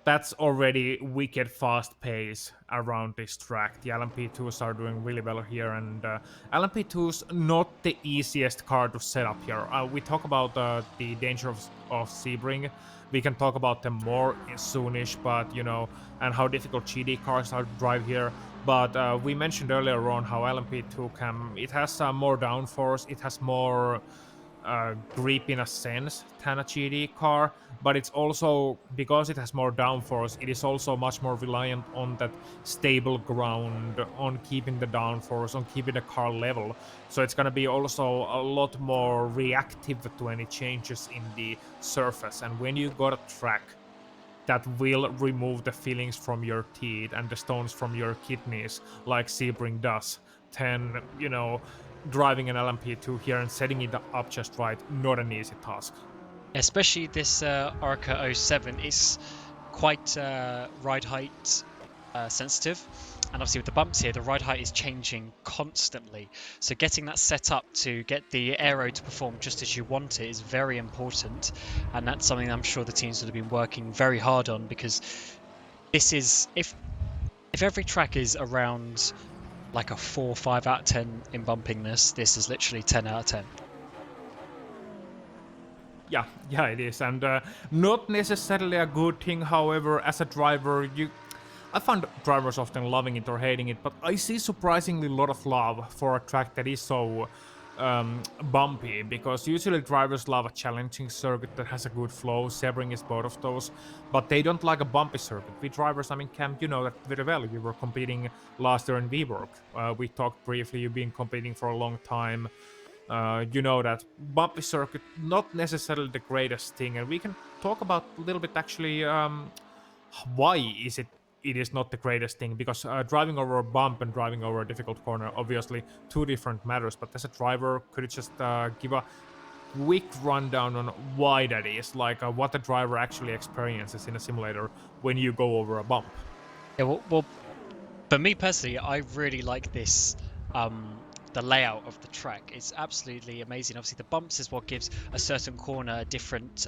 that's already wicked fast pace around this track. The LMP2s are doing really well here, and LMP2's not the easiest car to set up here. We talk about the danger of Sebring. We can talk about them more soonish, but and how difficult GD cars are to drive here. But we mentioned earlier on how LMP2 it has more downforce, it has more grip in a sense than a GD car, but it's also, because it has more downforce, it is also much more reliant on that stable ground, on keeping the downforce, on keeping the car level. So it's gonna be also a lot more reactive to any changes in the surface. And when you got a track that will remove the fillings from your teeth and the stones from your kidneys, like Sebring does, then driving an LMP2 here and setting it up just right, not an easy task. Especially this Orca 07 is quite ride height sensitive, and obviously with the bumps here, the ride height is changing constantly. So getting that set up to get the aero to perform just as you want it is very important, and that's something I'm sure the teams would have been working very hard on, because this is if every track is around like a 4 or 5 out of 10 in bumpingness, this is literally 10 out of 10. Yeah, it is, and not necessarily a good thing. However, as a driver, I find drivers often loving it or hating it, but I see surprisingly a lot of love for a track that is so bumpy, because usually drivers love a challenging circuit that has a good flow. Sebring is both of those, but they don't like a bumpy circuit. We drivers, I mean, Cam, you know that very well. You were competing last year in VWork. We talked briefly. You've been competing for a long time. You know that bumpy circuit not necessarily the greatest thing, and we can talk about a little bit actually why it is not the greatest thing, because driving over a bump and driving over a difficult corner, obviously two different matters. But as a driver, could you just give a quick rundown on why that is, like what the driver actually experiences in a simulator when you go over a bump? Yeah, well, for me personally, I really like this. The layout of the track is absolutely amazing. Obviously, the bumps is what gives a certain corner a different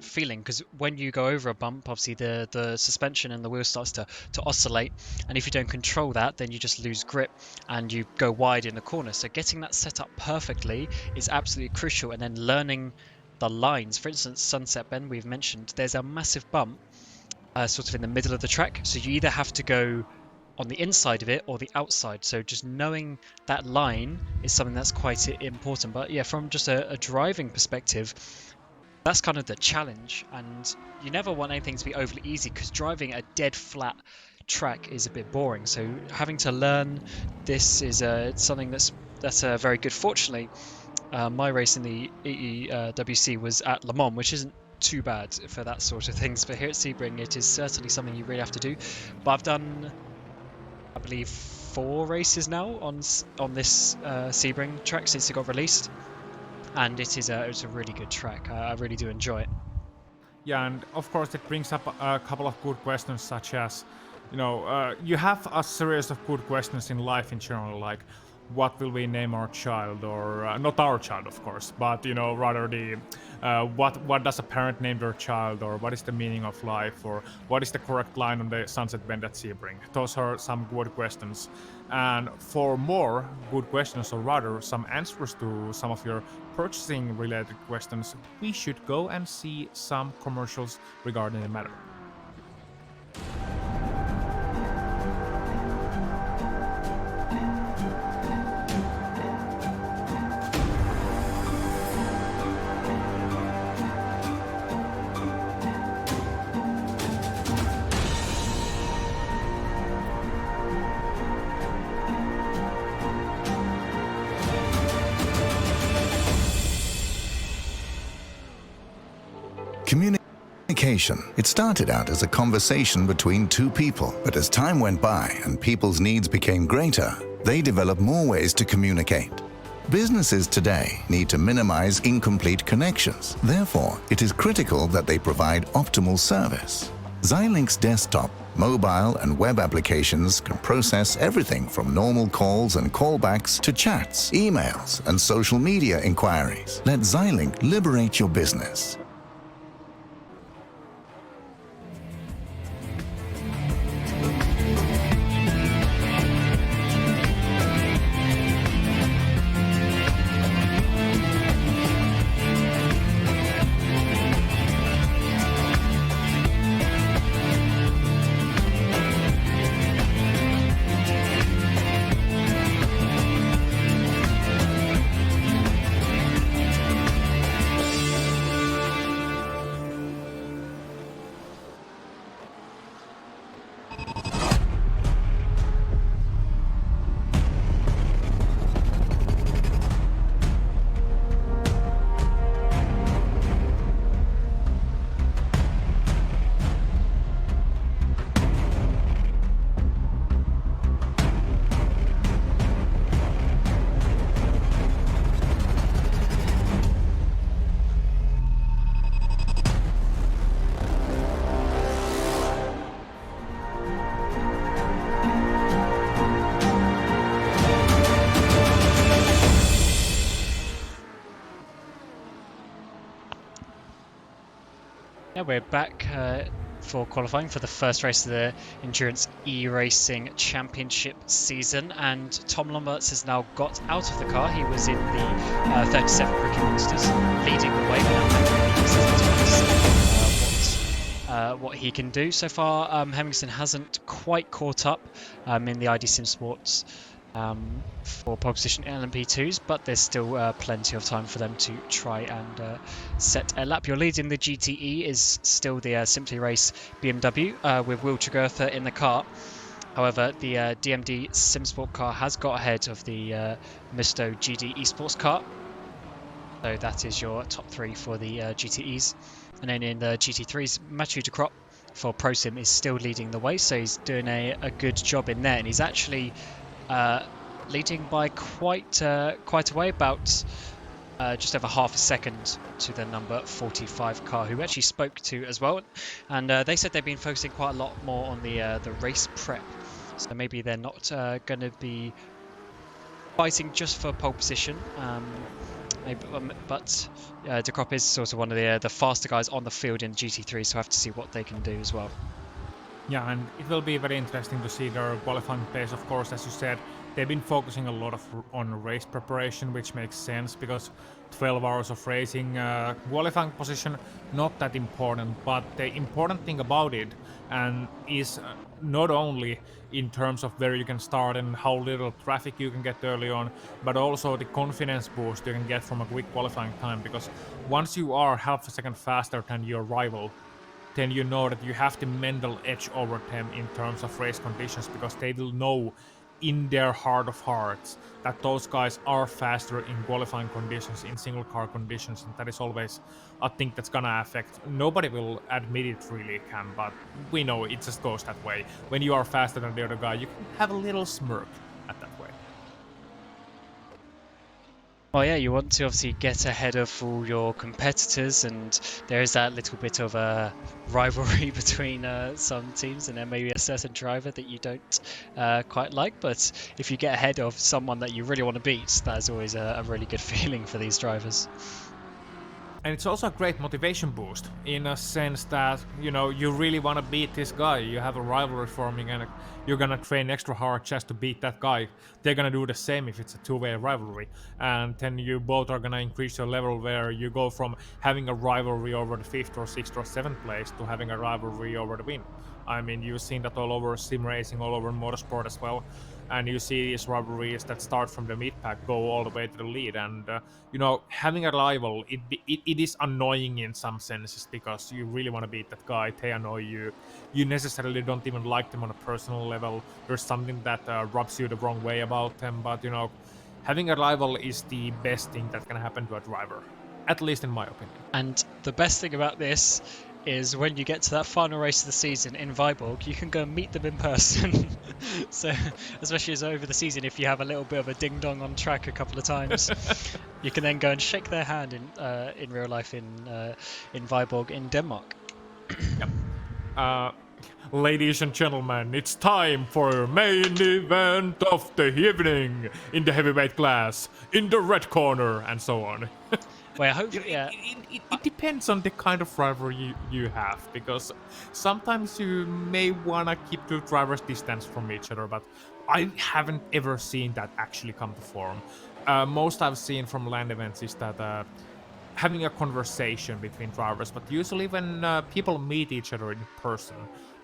feeling, because when you go over a bump, obviously the suspension and the wheel starts to oscillate, and if you don't control that, then you just lose grip and you go wide in the corner. So getting that set up perfectly is absolutely crucial, and then learning the lines. For instance, Sunset Bend, we've mentioned, there's a massive bump sort of in the middle of the track, so you either have to go on the inside of it or the outside. So just knowing that line is something that's quite important. But yeah, from just a driving perspective, that's kind of the challenge, and you never want anything to be overly easy, because driving a dead flat track is a bit boring. So having to learn this is something that's very good. Fortunately, my race in the EEWC was at Le Mans, which isn't too bad for that sort of things, but here at Sebring it is certainly something you really have to do. But I've done, I believe, 4 races now on this Sebring track since it got released, and it's a really good track. I really do enjoy it. Yeah, and of course it brings up a couple of good questions, such as, you have a series of good questions in life in general, like what will we name our child, or not our child, of course, but rather the what does a parent name their child, or what is the meaning of life, or what is the correct line on the Sunset Bend at Sebring. Those are some good questions, and for more good questions, or rather some answers to some of your purchasing related questions, we should go and see some commercials regarding the matter. Communication. It started out as a conversation between two people, but as time went by and people's needs became greater, they developed more ways to communicate. Businesses today need to minimize incomplete connections. Therefore, it is critical that they provide optimal service. Xilinx desktop, mobile and web applications can process everything from normal calls and callbacks to chats, emails, and social media inquiries. Let Xilinx liberate your business. Yeah, we're back for qualifying for the first race of the Endurance E-Racing Championship season, and Tom Lombards has now got out of the car. He was in the 37 Rookie Monsters, leading the way. What he can do so far. Hemmingsen hasn't quite caught up in the ID Sim Sports for pole position in LMP2s, but there's still plenty of time for them to try and set a lap. Your lead in the GTE is still the Simply Race BMW with Will Tregurtha in the car. However, the DMD SimSport car has got ahead of the Musto GD Esports car. So that is your top 3 for the GTEs. And then in the GT3s, Mathieu de Crop for ProSim is still leading the way, so he's doing a good job in there, and he's actually leading by quite a way, about just over half a second to the number 45 car, who we actually spoke to as well, and they said they've been focusing quite a lot more on the race prep, so maybe they're not going to be fighting just for pole position. But De Crop is sort of one of the faster guys on the field in GT3, so I have to see what they can do as well. Yeah, and it will be very interesting to see their qualifying pace. Of course, as you said, they've been focusing a lot on race preparation, which makes sense because 12 hours of racing, qualifying position, not that important. But the important thing about it is not only in terms of where you can start and how little traffic you can get early on, but also the confidence boost you can get from a quick qualifying time, because once you are half a second faster than your rival, then you know that you have the mental edge over them in terms of race conditions, because they will know in their heart of hearts that those guys are faster in qualifying conditions, in single car conditions, and that is always a thing that's gonna affect. Nobody will admit it really, Cam, but we know it just goes that way. When you are faster than the other guy, you can have a little smirk at that way. Well, yeah, you want to obviously get ahead of all your competitors, and there is that little bit of a rivalry between some teams, and there may be a certain driver that you don't quite like, but if you get ahead of someone that you really want to beat, that is always a really good feeling for these drivers. And it's also a great motivation boost in a sense that, you know, you really want to beat this guy. You have a rivalry forming and you're going to train extra hard just to beat that guy. They're going to do the same if it's a two-way rivalry. And then you both are going to increase your level where you go from having a rivalry over the 5th or 6th or 7th place to having a rivalry over the win. I mean, you've seen that all over sim racing, all over motorsport as well. And you see these rivalries that start from the mid-pack go all the way to the lead. And, you know, having a rival, it is annoying in some senses because you really want to beat that guy. They annoy you. You necessarily don't even like them on a personal level. There's something that rubs you the wrong way about them. But, you know, having a rival is the best thing that can happen to a driver, at least in my opinion. And the best thing about this is when you get to that final race of the season in Viborg, you can go and meet them in person. So, especially as over the season, if you have a little bit of a ding-dong on track a couple of times, you can then go and shake their hand in real life in Viborg in Denmark. Yep. Ladies and gentlemen, it's time for main event of the evening in the heavyweight class, in the red corner, and so on. Well, I hope, it depends on the kind of driver you have, because sometimes you may want to keep the drivers distance from each other, but I haven't ever seen that actually come to form. Most I've seen from land events is that having a conversation between drivers, but usually when people meet each other in person,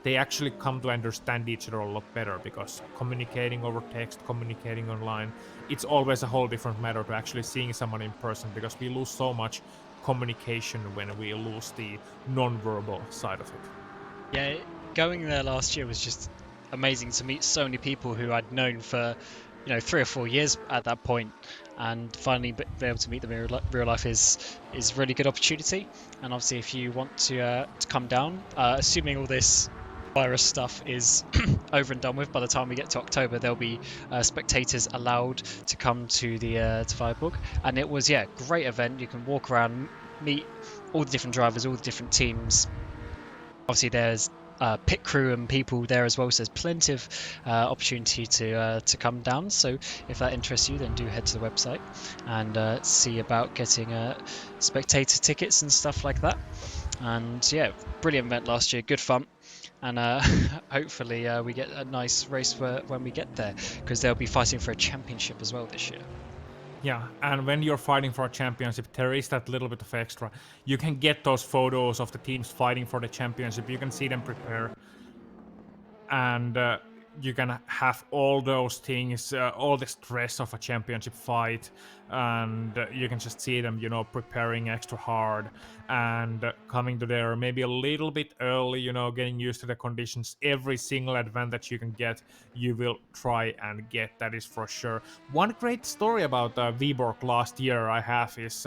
they actually come to understand each other a lot better, because communicating over text, communicating online, it's always a whole different matter to actually seeing someone in person, because we lose so much communication when we lose the non-verbal side of it. Yeah, going there last year was just amazing to meet so many people who I'd known for, 3 or 4 years at that point, and finally be able to meet them in real life is really good opportunity. And obviously, if you want to come down, assuming all this virus stuff is over and done with by the time we get to October, there'll be spectators allowed to come to the to Viborg, and it was great event. You can walk around, meet all the different drivers, all the different teams. Obviously there's pit crew and people there as well, so there's plenty of opportunity to come down. So if that interests you, then do head to the website and see about getting spectator tickets and stuff like that. And yeah, brilliant event last year, good fun. And hopefully we get a nice race when we get there, because they'll be fighting for a championship as well this year. Yeah, and when you're fighting for a championship, there is that little bit of extra. You can get those photos of the teams fighting for the championship. You can see them prepare, and you can have all those things, all the stress of a championship fight, and you can just see them, preparing extra hard and coming to there maybe a little bit early, getting used to the conditions. Every single event that you can get, you will try and get, that is for sure. One great story about Viborg last year I have is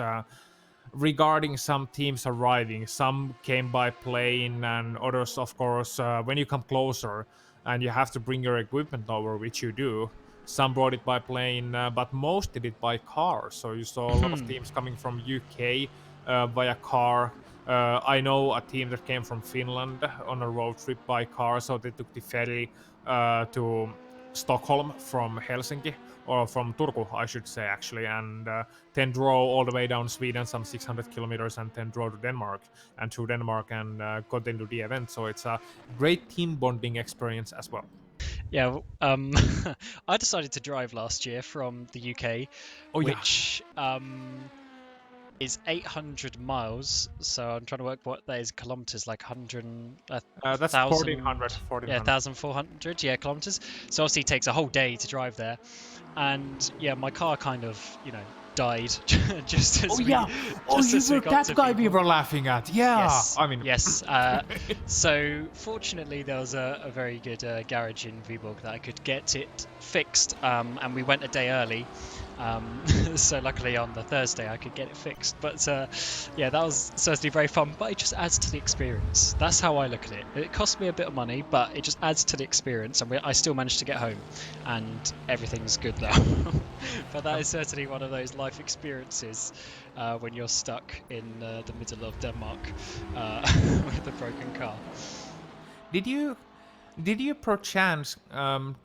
regarding some teams arriving. Some came by plane, and others, of course, when you come closer and you have to bring your equipment over, which you do. Some brought it by plane, but most did it by car. So you saw a lot of teams coming from UK via car. I know a team that came from Finland on a road trip by car, so they took the ferry to Stockholm from Helsinki, or from Turku, I should say, actually, and then drove all the way down Sweden, some 600 kilometers, and then drove to Denmark, and through Denmark, and got into the event. So it's a great team bonding experience as well. Yeah, I decided to drive last year from the UK, which is 800 miles. So I'm trying to work what that is kilometers, like 100, that's 1400. Yeah, 1,400, kilometers. So obviously it takes a whole day to drive there. And yeah, my car kind of, died just as we got that guy we were laughing at. Yeah, yes, I mean, yes. So fortunately, there was a very good garage in Viborg that I could get it fixed, and we went a day early. So luckily on the Thursday I could get it fixed. But yeah, that was certainly very fun. But it just adds to the experience. That's how I look at it. It cost me a bit of money, but it just adds to the experience, and I still managed to get home, and everything's good now. But that is certainly one of those life experiences when you're stuck in the middle of Denmark with a broken car. Did you perchance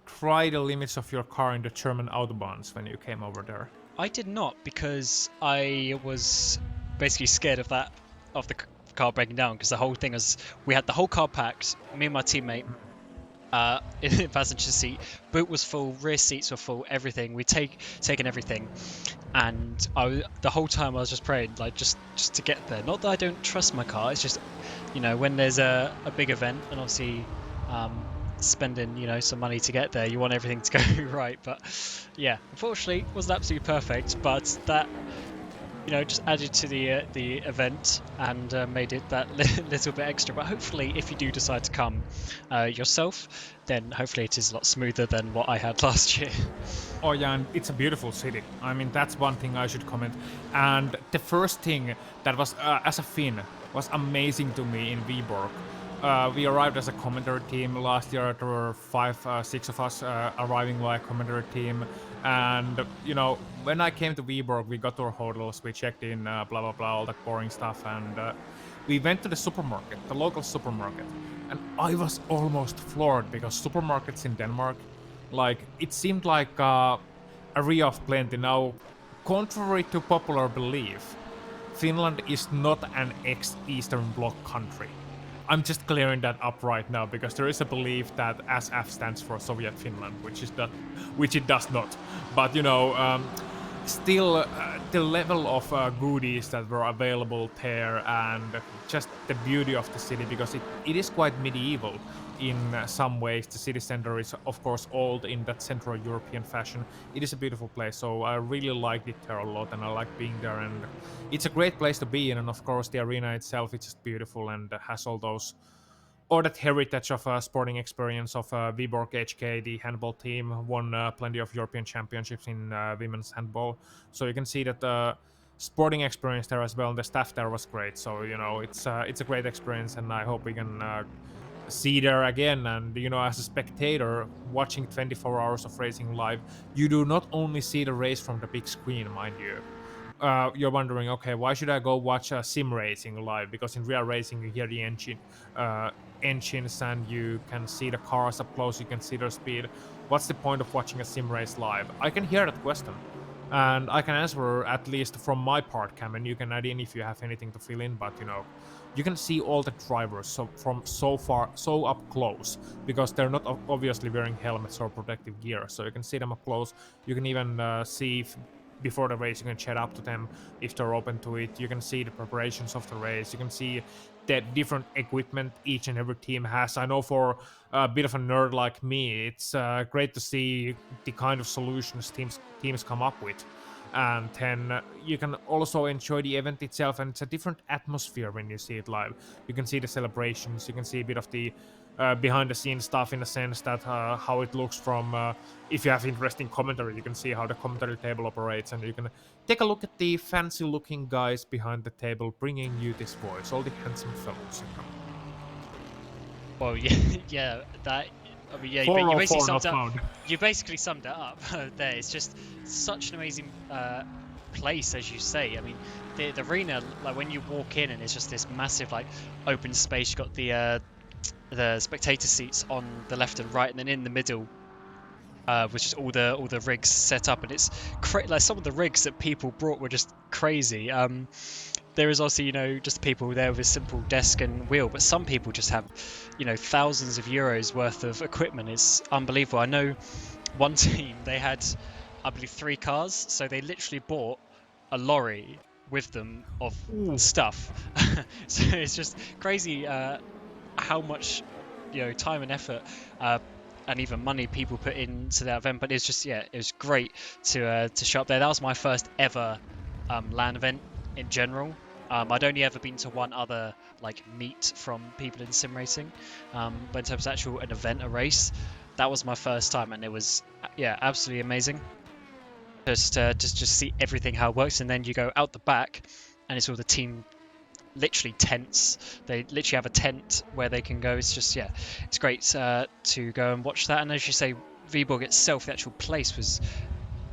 try the limits of your car in the German autobahns when you came over there? I did not, because I was basically scared of the car breaking down, because the whole thing was, we had the whole car packed, me and my teammate in the passenger seat, boot was full, rear seats were full, everything. We'd taken everything, and the whole time I was just praying, like, just to get there. Not that I don't trust my car, it's just, when there's a big event, and obviously spending some money to get there, you want everything to go right. But yeah, unfortunately it wasn't absolutely perfect, but that just added to the event and made it that little bit extra. But hopefully if you do decide to come yourself, then hopefully it is a lot smoother than what I had last year. Oh yeah, and it's a beautiful city. I mean, that's one thing I should comment. And the first thing that was, as a Finn, was amazing to me in Viborg. We arrived as a commentary team last year. There were 6 of us arriving by a commentary team, and when I came to Viborg, we got to our hotels, we checked in, blah blah blah, all that boring stuff, and we went to the supermarket, the local supermarket, and I was almost floored, because supermarkets in Denmark, like, it seemed like a area of plenty. Now, contrary to popular belief, Finland is not an ex-Eastern Bloc country. I'm just clearing that up right now, because there is a belief that SF stands for Soviet Finland, which it does not. But still, the level of goodies that were available there, and just the beauty of the city, because it is quite medieval in some ways. The city center is, of course, old in that Central European fashion. It is a beautiful place, so I really liked it there a lot, and I like being there, and it's a great place to be in. And of course, the arena itself, it's just beautiful, and has all that heritage of a sporting experience of Viborg HK. The handball team won plenty of European championships in women's handball, so you can see that the sporting experience there as well, and the staff there was great. So it's a great experience, and I hope we can see there again. And as a spectator watching 24 hours of racing live, you do not only see the race from the big screen, mind you. You're wondering, okay, why should I go watch sim racing live? Because in real racing, you hear the engines, and you can see the cars up close, you can see their speed. What's the point of watching a sim race live? I can hear that question. And I can answer at least from my part, Cam, and you can add in if you have anything to fill in. But you can see all the drivers from so far, so up close, because they're not obviously wearing helmets or protective gear. So you can see them up close. You can even see if before the race you can chat up to them if they're open to it. You can see the preparations of the race. You can see the different equipment each and every team has. I know for a bit of a nerd like me, it's great to see the kind of solutions teams come up with. And then you can also enjoy the event itself, and it's a different atmosphere when you see it live. You can see the celebrations, you can see a bit of the behind the scenes stuff, in the sense that how it looks from if you have interesting commentary, you can see how the commentary table operates, and you can take a look at the fancy looking guys behind the table bringing you this voice, all the handsome fellows. Well, yeah, that. I mean, yeah, but you basically summed it up there. It's just such an amazing place, as you say. I mean, the arena, like when you walk in, and it's just this massive like open space. You've got the spectator seats on the left and right, and then in the middle, which is all the rigs set up, and it's like some of the rigs that people brought were just crazy. There is also, just people there with a simple desk and wheel, but some people just have, thousands of euros worth of equipment. It's unbelievable. I know one team, they had, I believe, 3 cars, so they literally bought a lorry with them of stuff. So it's just crazy how much, time and effort and even money people put into that event. But it's just, it was great to show up there. That was my first ever LAN event in general. I'd only ever been to one other meet from people in sim racing, but in terms of an event, a race, that was my first time, and it was absolutely amazing. Just see everything how it works, and then you go out the back, and it's all the team literally tents. They literally have a tent where they can go. It's just it's great to go and watch that. And as you say, Viborg itself, the actual place was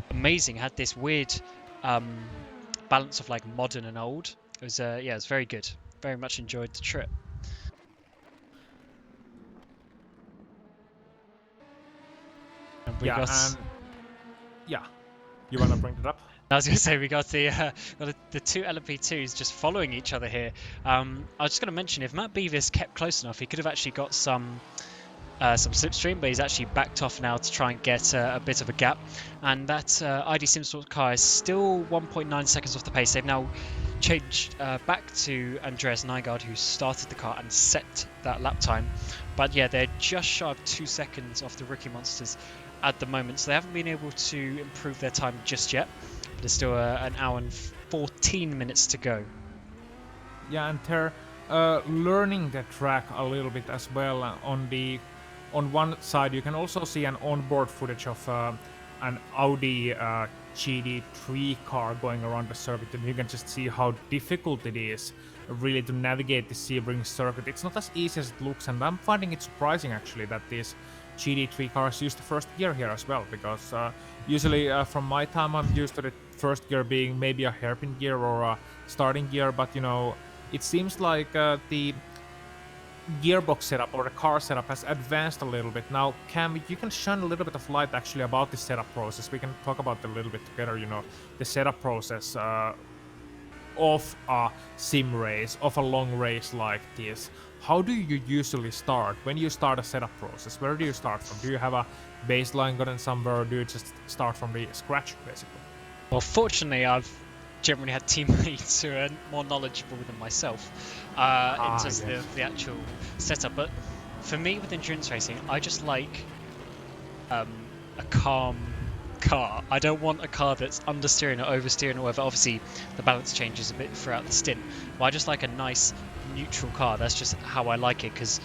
amazing. It had this weird balance of modern and old. It was it was very good. Very much enjoyed the trip. And we got... You wanna bring it up? I was going to say, we got the 2 LMP2s just following each other here. I was just going to mention, if Matt Beavis kept close enough, he could have actually got some slipstream, but he's actually backed off now to try and get a bit of a gap. And that ID Simsport car is still 1.9 seconds off the pace. They've now changed back to Andreas Nygaard, who started the car and set that lap time. But they're just shy of 2 seconds off the Rookie Monsters at the moment, so they haven't been able to improve their time just yet. But there's still an hour and 14 minutes to go. Yeah, and they're learning the track a little bit as well. On one side, you can also see an onboard footage of an Audi GD3 car going around the circuit, and you can just see how difficult it is really to navigate the Sebring circuit. It's not as easy as it looks, and I'm finding it surprising actually that these GD3 cars use the first gear here as well, because usually from my time I'm used to the first gear being maybe a hairpin gear or a starting gear, but it seems like the gearbox setup or the car setup has advanced a little bit. Now, Cam, you can shine a little bit of light actually about the setup process. We can talk about it a little bit together, the setup process of a sim race, of a long race like this. How do you usually start when you start a setup process? Where do you start from? Do you have a baseline gotten somewhere, or do you just start from the scratch, basically? Well, fortunately, I've generally had teammates who are more knowledgeable than myself in terms of the actual setup. But for me, with endurance racing, I just like a calm car. I don't want a car that's understeering or oversteering or whatever. Obviously, the balance changes a bit throughout the stint. But I just like a nice neutral car. That's just how I like it, because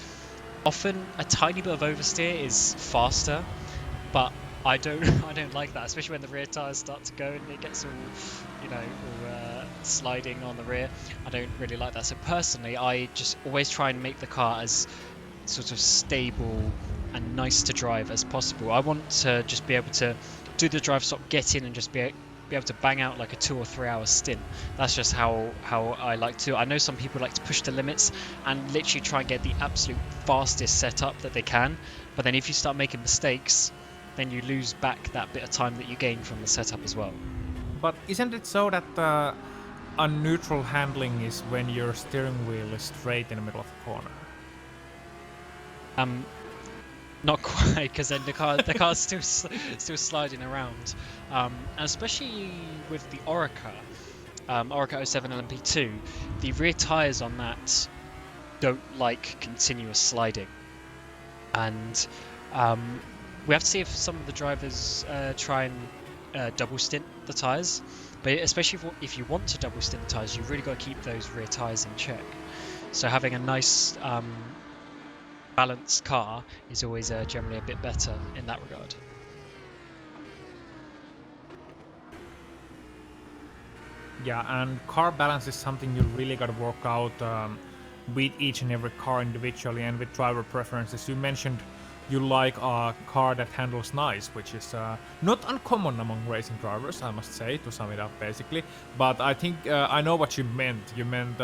often a tiny bit of oversteer is faster, but I don't like that, especially when the rear tires start to go and it gets all sliding on the rear. I don't really like that. So personally, I just always try and make the car as sort of stable and nice to drive as possible. I want to just be able to do the drive stop, get in, and just be able to bang out like a 2 or 3 hour stint. That's just how I like to. I know some people like to push the limits and literally try and get the absolute fastest setup that they can, but then if you start making mistakes, then you lose back that bit of time that you gain from the setup as well. but isn't it so that a neutral handling is when your steering wheel is straight in the middle of a corner? Not quite, because then the car's still sliding around, and especially with the Orica, Orica 07 LMP2, the rear tyres on that don't like continuous sliding, and we have to see if some of the drivers try and double stint the tyres, but especially if you want to double stint the tyres, you've really got to keep those rear tyres in check. So having a nice balanced car is always generally a bit better in that regard. Yeah, and car balance is something you really gotta work out with each and every car individually, and with driver preferences. You mentioned you like a car that handles nice, which is not uncommon among racing drivers, I must say, to sum it up basically. But I think I know what you meant. You meant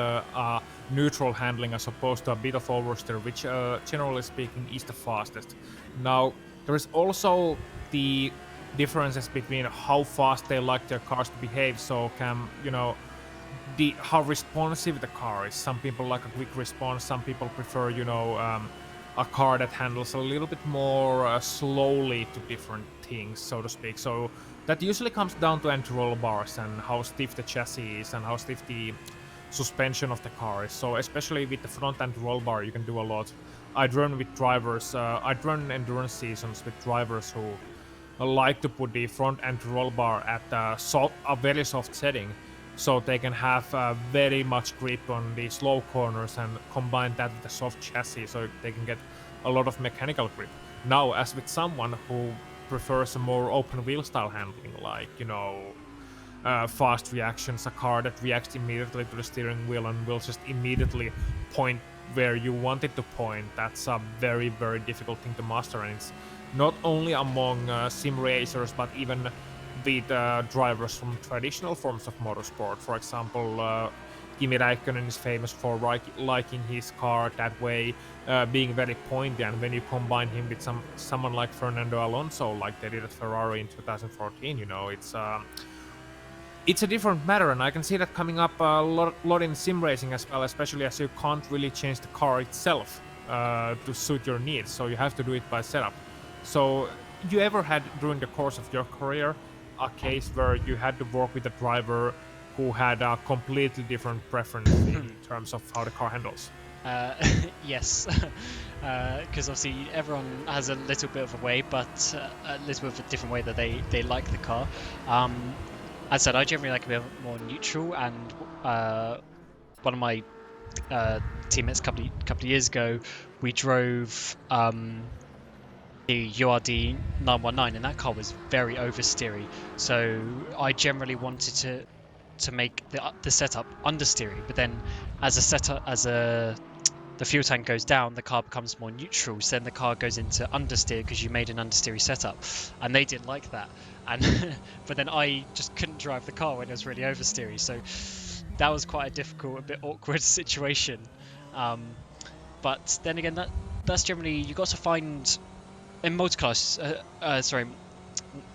neutral handling as opposed to a bit of oversteer, which generally speaking is the fastest. Now, there is also the differences between how fast they like their cars to behave. So how responsive the car is. Some people like a quick response, some people prefer, a car that handles a little bit more slowly to different things, so to speak. So that usually comes down to anti-roll bars and how stiff the chassis is and how stiff the suspension of the car is. So especially with the front anti-roll bar, you can do a lot. I'd run endurance seasons with drivers who like to put the front anti-roll bar at a very soft setting, so they can have very much grip on the slow corners and combine that with a soft chassis so they can get a lot of mechanical grip. Now, as with someone who prefers a more open wheel style handling, like, fast reactions, a car that reacts immediately to the steering wheel and will just immediately point where you want it to point, that's a very, very difficult thing to master. And it's not only among sim racers, but even with drivers from traditional forms of motorsport. For example, Kimi Räikkönen is famous for liking his car that way, being very pointy, and when you combine him with someone like Fernando Alonso, like they did at Ferrari in 2014, it's a different matter, and I can see that coming up a lot in sim racing as well, especially as you can't really change the car itself to suit your needs, so you have to do it by setup. So, you ever had during the course of your career a case where you had to work with a driver who had a completely different preference in terms of how the car handles? Yes, because obviously everyone has a little bit of a way, but a little bit of a different way that they like the car. As I said, I generally like a bit more neutral, and one of my teammates a couple of years ago, we drove the URD 919, and that car was very oversteery. So I generally wanted to make the setup understeery, but then as the fuel tank goes down, the car becomes more neutral. So then the car goes into understeer because you made an understeery setup, and they didn't like that. And but then I just couldn't drive the car when it was really oversteery. So that was quite a difficult, a bit awkward situation. But then again, that's generally, you got to find in multiclass.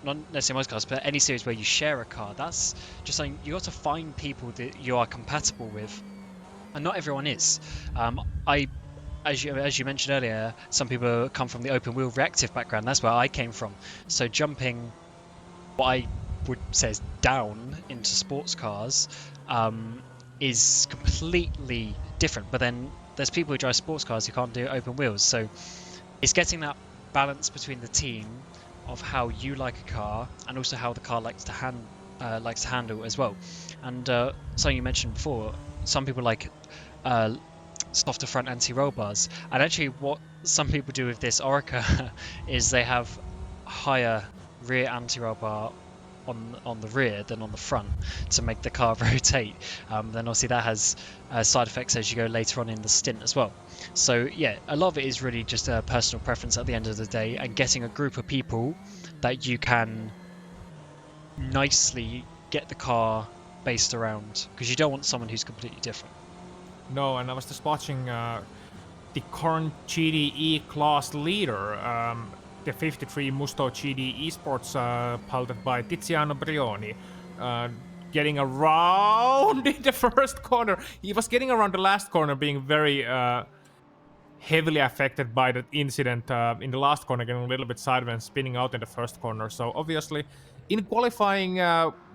Not necessarily multiclass, but any series where you share a car. That's just something you got to find people that you are compatible with, and not everyone is. As you mentioned earlier, some people come from the open wheel reactive background. That's where I came from. So jumping what I would say is down into sports cars is completely different. But then there's people who drive sports cars who can't do open wheels. So it's getting that balance between the team of how you like a car and also how the car likes to handle as well. And something you mentioned before, some people like softer front anti-roll bars, and actually what some people do with this Orica is they have higher rear anti-roll bar on the rear than on the front to make the car rotate. Then obviously that has side effects as you go later on in the stint as well. So yeah, a lot of it is really just a personal preference at the end of the day, and getting a group of people that you can nicely get the car based around, because you don't want someone who's completely different. No, and I was just watching the current GDE class leader, the 53 Musto GD Esports, piloted by Tiziano Brioni, getting around in the first corner. He was getting around the last corner, being very heavily affected by that incident in the last corner, getting a little bit sideways and spinning out in the first corner. So obviously, in qualifying,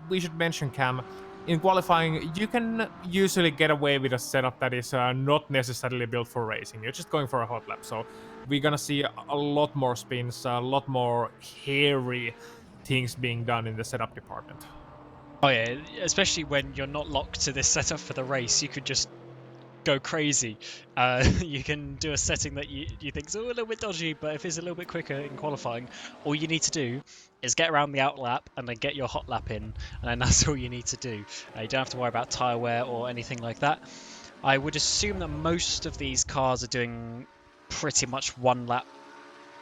we should mention, Cam, in qualifying, you can usually get away with a setup that is not necessarily built for racing. You're just going for a hot lap. So we're gonna see a lot more spins, a lot more hairy things being done in the setup department. Oh yeah, especially when you're not locked to this setup for the race, you could just go crazy. You can do a setting that you think is a little bit dodgy, but if it's a little bit quicker in qualifying, all you need to do is get around the out lap and then get your hot lap in, and then that's all you need to do. You don't have to worry about tyre wear or anything like that. I would assume that most of these cars are doing pretty much one lap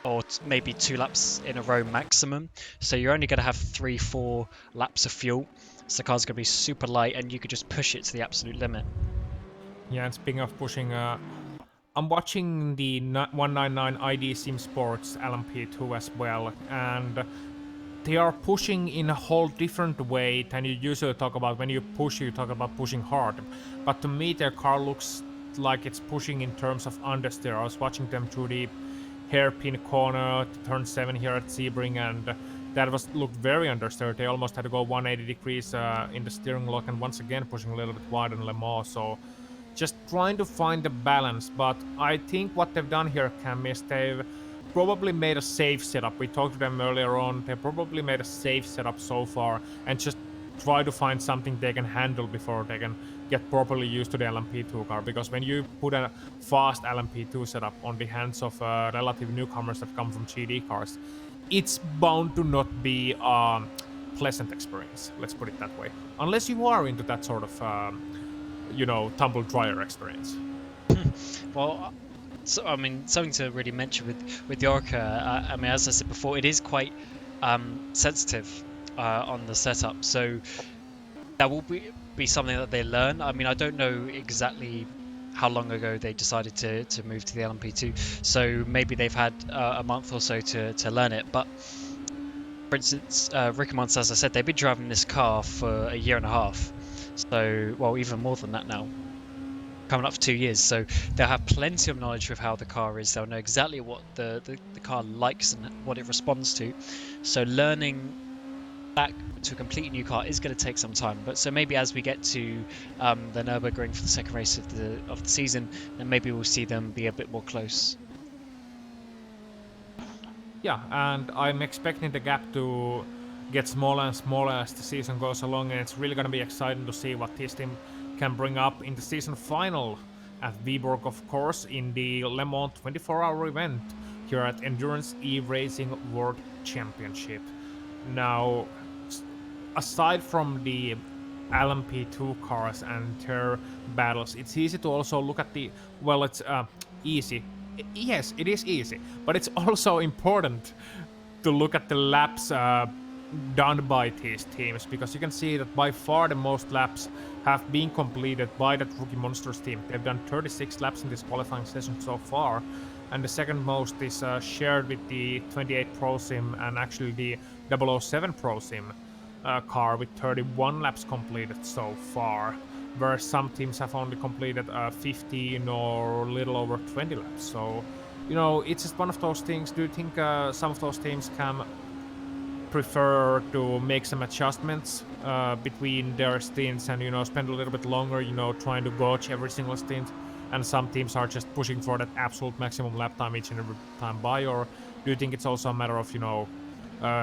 or maybe 2 laps in a row maximum, so you're only going to have 3-4 laps of fuel, so the car's going to be super light and you could just push it to the absolute limit. Yeah, and speaking of pushing, I'm watching the 199 ID Sim Sports LMP2 as well, and they are pushing in a whole different way than you usually talk about. When you push, you talk about pushing hard, but to me their car looks like it's pushing in terms of understeer. I was watching them through the hairpin corner to turn 7 here at Sebring, and that looked very understeer. They almost had to go 180 degrees in the steering lock, and once again pushing a little bit wider than Le Mans. So just trying to find the balance. But I think what they've done here, Cam, is they've probably made a safe setup. We talked to them earlier on. They probably made a safe setup so far and just try to find something they can handle before they can get properly used to the LMP2 car. Because when you put a fast LMP2 setup on the hands of relative newcomers that come from GT cars, it's bound to not be a pleasant experience. Let's put it that way. Unless you are into that sort of tumble dryer experience. Well, so, I mean, something to really mention with Yorka, I mean, as I said before, it is quite sensitive on the setup, so that will be something that they learn. I mean, I don't know exactly how long ago they decided to move to the LMP2, so maybe they've had a month or so to learn it. But for instance, Rick and Monster, as I said, they've been driving this car for a year and a half. So, well, even more than that now, coming up for 2 years. So they'll have plenty of knowledge of how the car is. They'll know exactly what the car likes and what it responds to. So learning back to a completely new car is going to take some time. But so maybe as we get to the Nürburgring for the second race of the season, then maybe we'll see them be a bit more close. Yeah, and I'm expecting the gap to get smaller and smaller as the season goes along, and it's really going to be exciting to see what this team can bring up in the season final at Viborg, of course, in the Le Mans 24-hour event here at Endurance E-Racing World Championship. Now, aside from the LMP2 cars and their battles, it's easy to also look at the, well, it's easy. Yes, it is easy, but it's also important to look at the laps done by these teams, because you can see that by far the most laps have been completed by that Rookie Monsters team. They've done 36 laps in this qualifying session so far, and the second most is shared with the 28 Pro Sim and actually the 007 Pro Sim car with 31 laps completed so far, where some teams have only completed 15 or a little over 20 laps. So, it's just one of those things. Do you think some of those teams can prefer to make some adjustments between their stints and spend a little bit longer trying to gauge every single stint, and some teams are just pushing for that absolute maximum lap time each and every time by? Or do you think it's also a matter of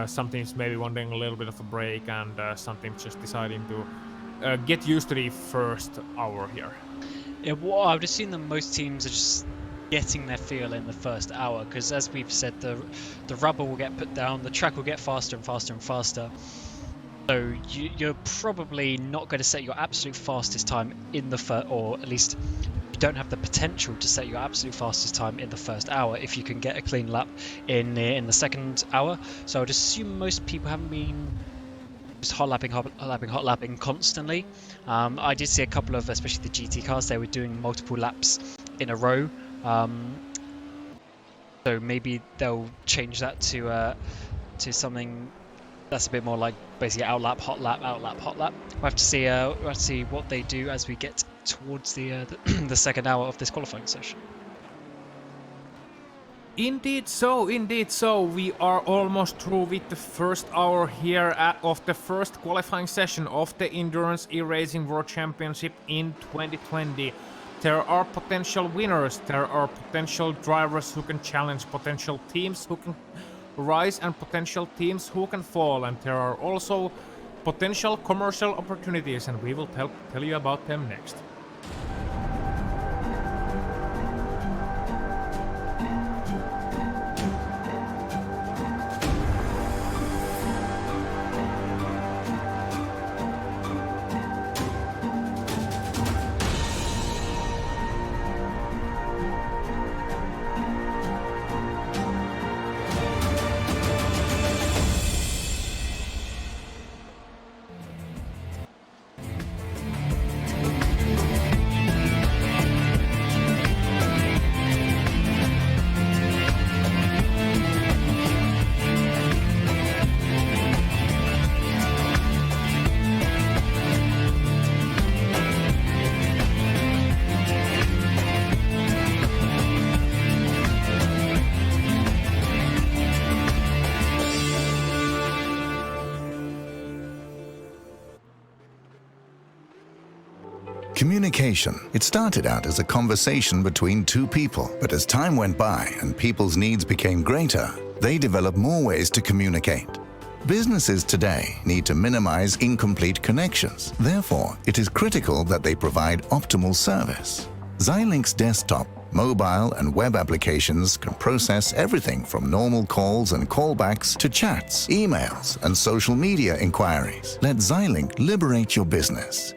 some teams maybe wanting a little bit of a break and some teams just deciding to get used to the first hour here? Yeah, well, I would assume that most teams are just getting their feel in the first hour, because as we've said, the rubber will get put down, the track will get faster and faster and faster. So you're probably not going to set your absolute fastest time in the first, or at least you don't have the potential to set your absolute fastest time in the first hour if you can get a clean lap in the second hour. So I would assume most people haven't been just hot lapping constantly. I did see a couple of, especially the GT cars, they were doing multiple laps in a row. So maybe they'll change that to something That's a bit more like basically outlap, hot lap, outlap, hot lap. We'll have to see what they do as we get towards the the second hour of this qualifying session. Indeed so, indeed so. We are almost through with the first hour here of the first qualifying session of the Endurance E-Racing World Championship in 2020. There are potential winners, there are potential drivers who can challenge, potential teams who can rise and potential teams who can fall, and there are also potential commercial opportunities, and we will tell you about them next. Communication. It started out as a conversation between two people, but as time went by and people's needs became greater, they developed more ways to communicate. Businesses today need to minimize incomplete connections. Therefore, it is critical that they provide optimal service. Xilinx desktop, mobile and web applications can process everything from normal calls and callbacks to chats, emails, and social media inquiries. Let Xilinx liberate your business.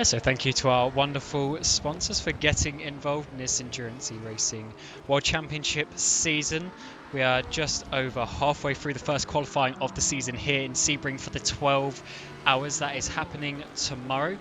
So thank you to our wonderful sponsors for getting involved in this Endurance E-Racing World Championship season. We are just over halfway through the first qualifying of the season here in Sebring for the 12 hours that is happening tomorrow.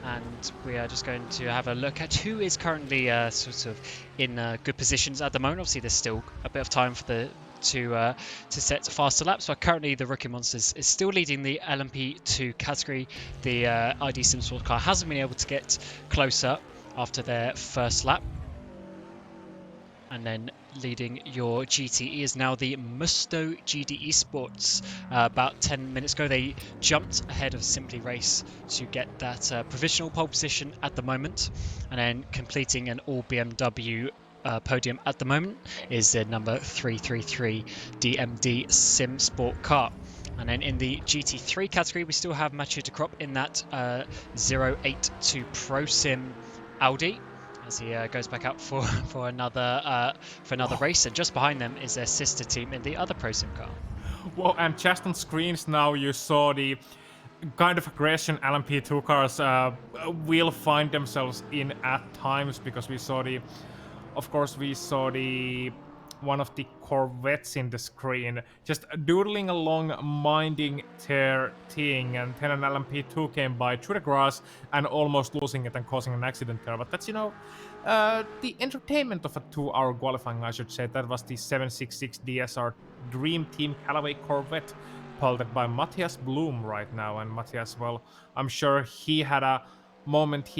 And we are just going to have a look at who is currently sort of in good positions at the moment. Obviously, there's still a bit of time for to set faster laps. So currently the Rookie Monsters is still leading the LMP2 category. The ID Sim Sport car hasn't been able to get closer after their first lap. And then leading your GTE is now the Musto GDE Sports. About 10 minutes ago, they jumped ahead of Simply Race to get that provisional pole position at the moment. And then completing an all BMW podium at the moment is the number 333 DMD Sim Sport car. And then in the GT3 category, we still have Mathieu de Krop in that 082 Pro Sim Audi, as he goes back out for another race. And just behind them is their sister team in the other Pro Sim car. Well, and just on screens now you saw the kind of aggression LMP2 cars will find themselves in at times, because we saw one of the Corvettes in the screen just doodling along, minding their thing, and then an LMP2 came by through the grass and almost losing it and causing an accident there. But that's, the entertainment of a 2-hour qualifying, I should say. That was the 766 DSR Dream Team Callaway Corvette, piloted by Matthias Blum right now. And Matthias, well, I'm sure he had a moment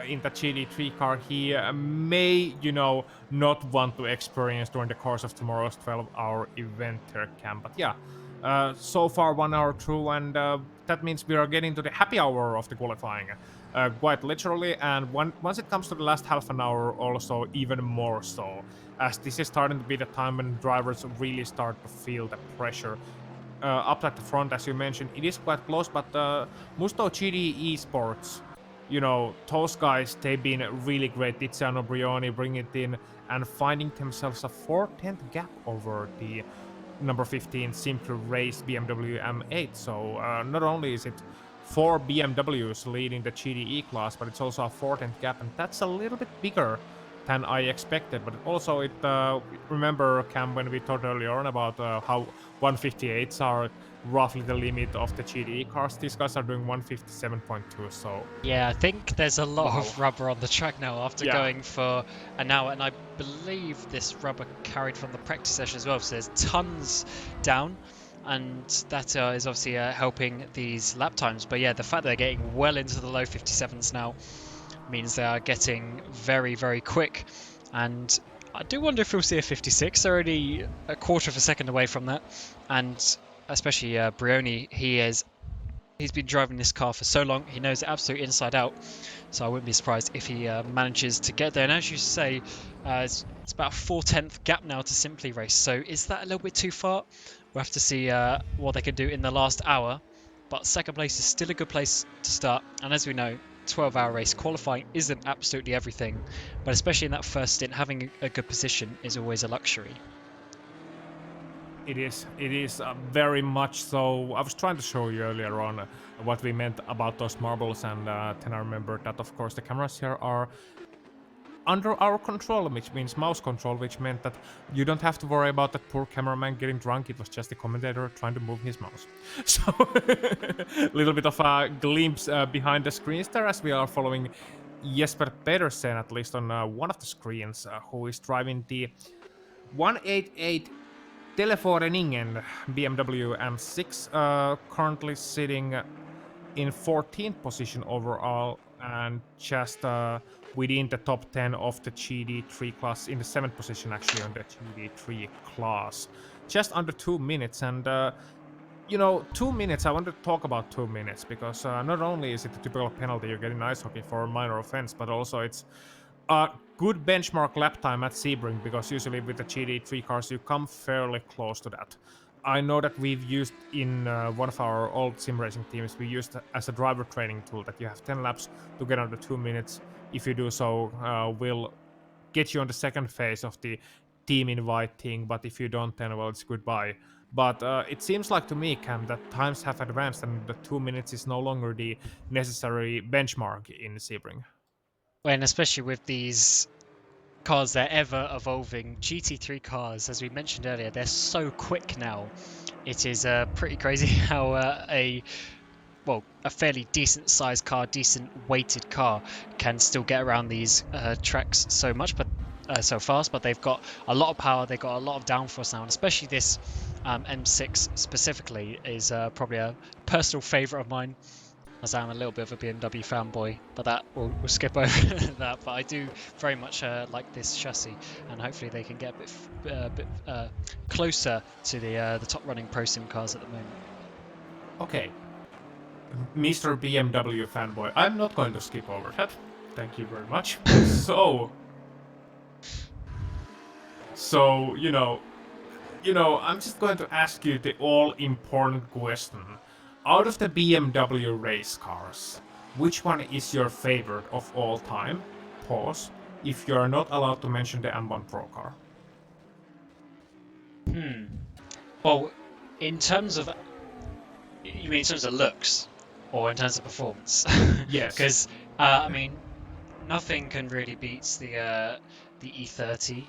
in the GT3 car he may, not want to experience during the course of tomorrow's 12-hour event there, Cam. But yeah, so far 1 hour through, and that means we are getting to the happy hour of the qualifying, quite literally. And once it comes to the last half an hour, also even more so, as this is starting to be the time when drivers really start to feel the pressure. up at the front, as you mentioned. It is quite close, but Musto GD Esports, you know, those guys, they've been really great. Tiziano Brioni bringing it in and finding themselves a 4/10 gap over the number 15 Simply Race BMW M8. So not only is it 4 BMWs leading the GDE class, but it's also a 4/10 gap, and that's a little bit bigger than I expected. But also, remember, Cam, when we talked earlier on about how 158s are roughly the limit of the GDE cars, these guys are doing 157.2. So yeah, I think there's a lot of rubber on the track now after going for an hour, and I believe this rubber carried from the practice session as well. So there's tons down, and that is obviously helping these lap times. But yeah, the fact they're getting well into the low 57s now means they are getting very, very quick. And I do wonder if we'll see a 56. They're only a quarter of a second away from that. And especially Brioni, he's been driving this car for so long, he knows it absolutely inside out. So I wouldn't be surprised if he manages to get there. And as you say, it's about a 4/10 gap now to Simply Race. So is that a little bit too far? We'll have to see what they can do in the last hour. But second place is still a good place to start. And as we know, 12-hour race qualifying isn't absolutely everything, but especially in that first stint, having a good position is always a luxury. it is very much so. I was trying to show you earlier on what we meant about those marbles, and then I remembered that, of course, the cameras here are under our control, which means mouse control, which meant that you don't have to worry about that poor cameraman getting drunk. It was just the commentator trying to move his mouse. So a little bit of a glimpse behind the screens there, as we are following Jesper Pedersen, at least on one of the screens, who is driving the 188 Teleforeningen BMW M6, currently sitting in 14th position overall, and just within the top 10 of the GD3 class, in the 7th position actually on the GD3 class. Just under 2 minutes, and 2 minutes, I want to talk about 2 minutes, because not only is it a typical penalty you get in ice hockey for a minor offense, but also it's a good benchmark lap time at Sebring, because usually with the GD3 cars you come fairly close to that. I know that we've used in one of our old sim racing teams, we used as a driver training tool that you have 10 laps to get under 2 minutes. If you do so, we'll get you on the second phase of the team invite thing, but if you don't, then well, it's goodbye. But it seems like to me, Cam, that times have advanced and the 2 minutes is no longer the necessary benchmark in Sebring. And especially with these cars, they're ever evolving. GT3 cars, as we mentioned earlier, they're so quick now. It is pretty crazy how a fairly decent sized car, decent weighted car can still get around these tracks so fast, but they've got a lot of power, they've got a lot of downforce now, and especially this M6 specifically is probably a personal favourite of mine, as I'm a little bit of a BMW fanboy, but that we'll skip over that. But I do very much like this chassis, and hopefully they can get a bit closer to the top running Pro Sim cars at the moment. Okay, Mr. BMW fanboy, I'm not going to skip over that. Thank you very much. So I'm just going to ask you the all-important question. Out of the BMW race cars, which one is your favorite of all time? Pause. If you are not allowed to mention the M1 Pro car. Well, in terms of looks, or in terms of performance? Yes. Because nothing can really beat the E30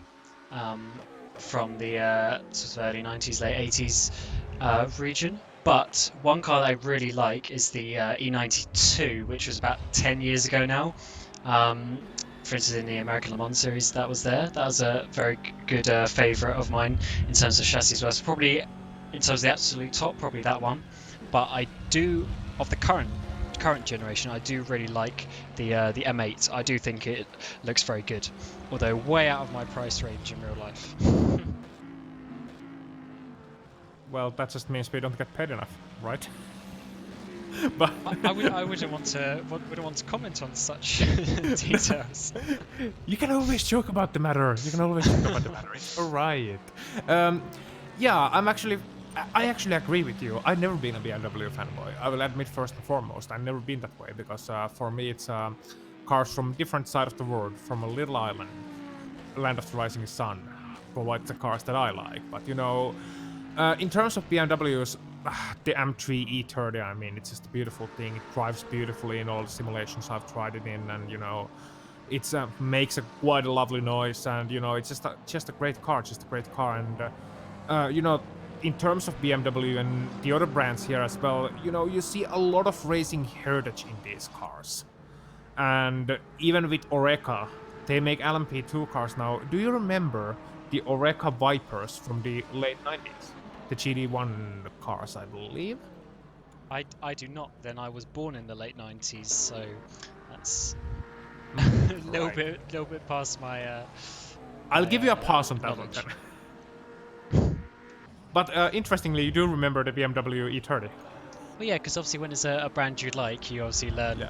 from the sort of early 90s, late 80s region. But one car that I really like is the E92, which was about 10 years ago now. For instance, in the American Le Mans series that was there. That was a very good favourite of mine in terms of chassis as well. So probably, in terms of the absolute top, probably that one. But I do, of the current generation, I do really like the M8. I do think it looks very good, although way out of my price range in real life. Well, that just means we don't get paid enough, right? But I wouldn't want to comment on such details. You can always joke about the matter. It's alright. Yeah, I'm actually I actually agree with you. I've never been a BMW fanboy. I will admit first and foremost, I've never been that way because for me it's cars from different side of the world, from a little island, land of the rising sun, provides the cars that I like. But you know, in terms of BMWs, the M3 E30, I mean, it's just a beautiful thing. It drives beautifully in all the simulations I've tried it in, and you know, it makes quite a lovely noise, and you know, it's just a great car, and you know, in terms of BMW and the other brands here as well, you know, you see a lot of racing heritage in these cars. And even with Oreca, they make LMP2 cars now. Do you remember the Oreca Vipers from the late 90s? The GD1 cars, I believe. I do not. Then I was born in the late 90s, so that's a little bit past my. I'll give you a pass on that one knowledge. then. But interestingly, you do remember the BMW E30. Well, yeah, because obviously when it's a brand you like, you obviously learn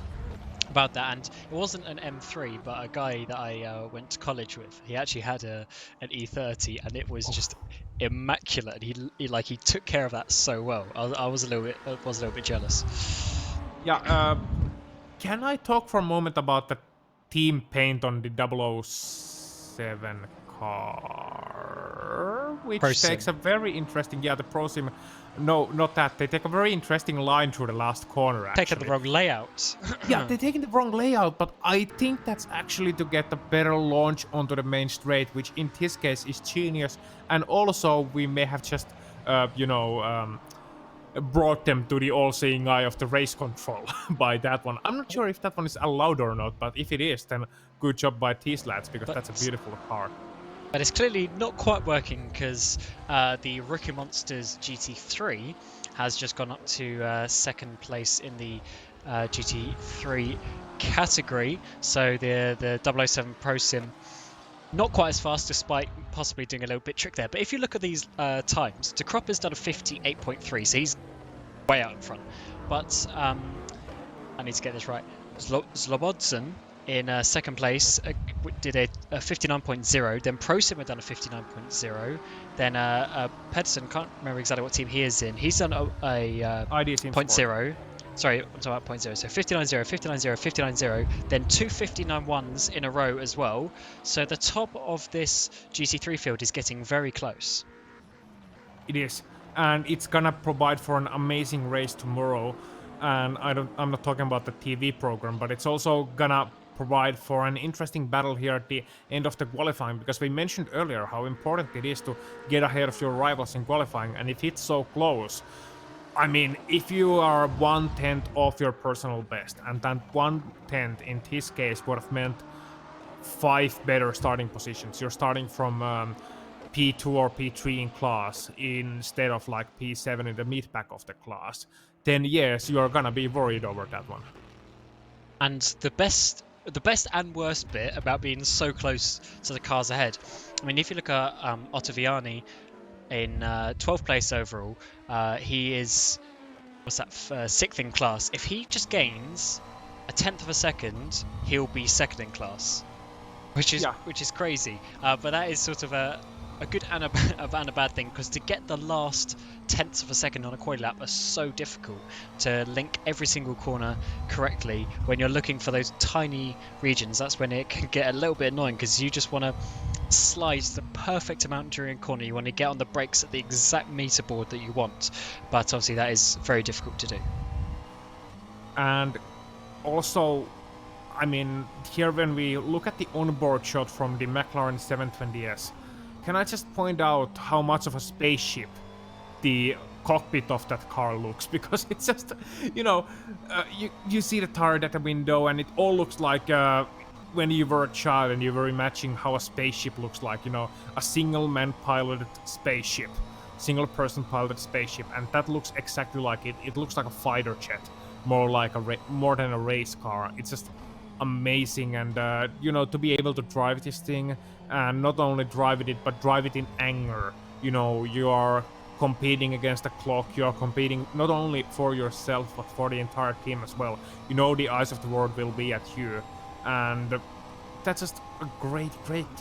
about that. And it wasn't an M3, but a guy that I went to college with, he actually had an E30, and it was just immaculate. And he took care of that so well. I was a little bit jealous. Yeah. Can I talk for a moment about the team paint on the 007 car, which ProSim. takes a very interesting. Yeah, the ProSim. No, not that. They take a very interesting line through the last corner. Actually, Taking the wrong layout. yeah, they're taking the wrong layout, but I think that's actually to get a better launch onto the main straight, which in this case is genius. And also, we may have just, brought them to the all-seeing eye of the race control by that one. I'm not sure if that one is allowed or not, but if it is, then good job by these lads, because that's a beautiful car. But it's clearly not quite working because the Rookie Monsters GT3 has just gone up to second place in the GT3 category. So the 007 Pro Sim, not quite as fast, despite possibly doing a little bit trick there. But if you look at these times, De Krop has done a 58.3, so he's way out in front. But I need to get this right. Zlobodzen in second place did a 59.0, then ProSim had done a 59.0, then Pedersen, can't remember exactly what team he is in, he's done a ID Team 0.0. Sorry, I'm talking about 0.0. So 59.0, 59.0, 59.0, then two 59.1s in a row as well. So the top of this GT3 field is getting very close. It is, and it's gonna provide for an amazing race tomorrow. And I'm not talking about the TV program, but it's also gonna provide for an interesting battle here at the end of the qualifying, because we mentioned earlier how important it is to get ahead of your rivals in qualifying, and if it's so close, I mean, if you are 1/10 of your personal best, and that 1/10 in this case would have meant 5 better starting positions. You're starting from P2 or P3 in class instead of like P7 in the mid-pack of the class, then yes, you're gonna be worried over that one. And the best and worst bit about being so close to the cars ahead, I mean, if you look at Ottaviani in 12th place overall, he is, sixth in class. If he just gains a 1/10 of a second, he'll be second in class, which is crazy. But that is sort of a good and a bad thing, because to get the last 1/10 of a second on a quali lap are so difficult to link every single corner correctly. When you're looking for those tiny regions, that's when it can get a little bit annoying, because you just want to slide the perfect amount during a corner. You want to get on the brakes at the exact meter board that you want, but obviously that is very difficult to do. And also, I mean, here when we look at the onboard shot from the McLaren 720S, can I just point out how much of a spaceship the cockpit of that car looks? Because it's just, you see the turret at the window, and it all looks like when you were a child and you were imagining how a spaceship looks like, a single-man piloted spaceship, single-person piloted spaceship, and that looks exactly like it. It looks like a fighter jet, more than a race car. It's just amazing, and to be able to drive this thing, and not only drive it, but drive it in anger. You are competing against the clock. You are competing not only for yourself, but for the entire team as well. The eyes of the world will be at you, and that's just a great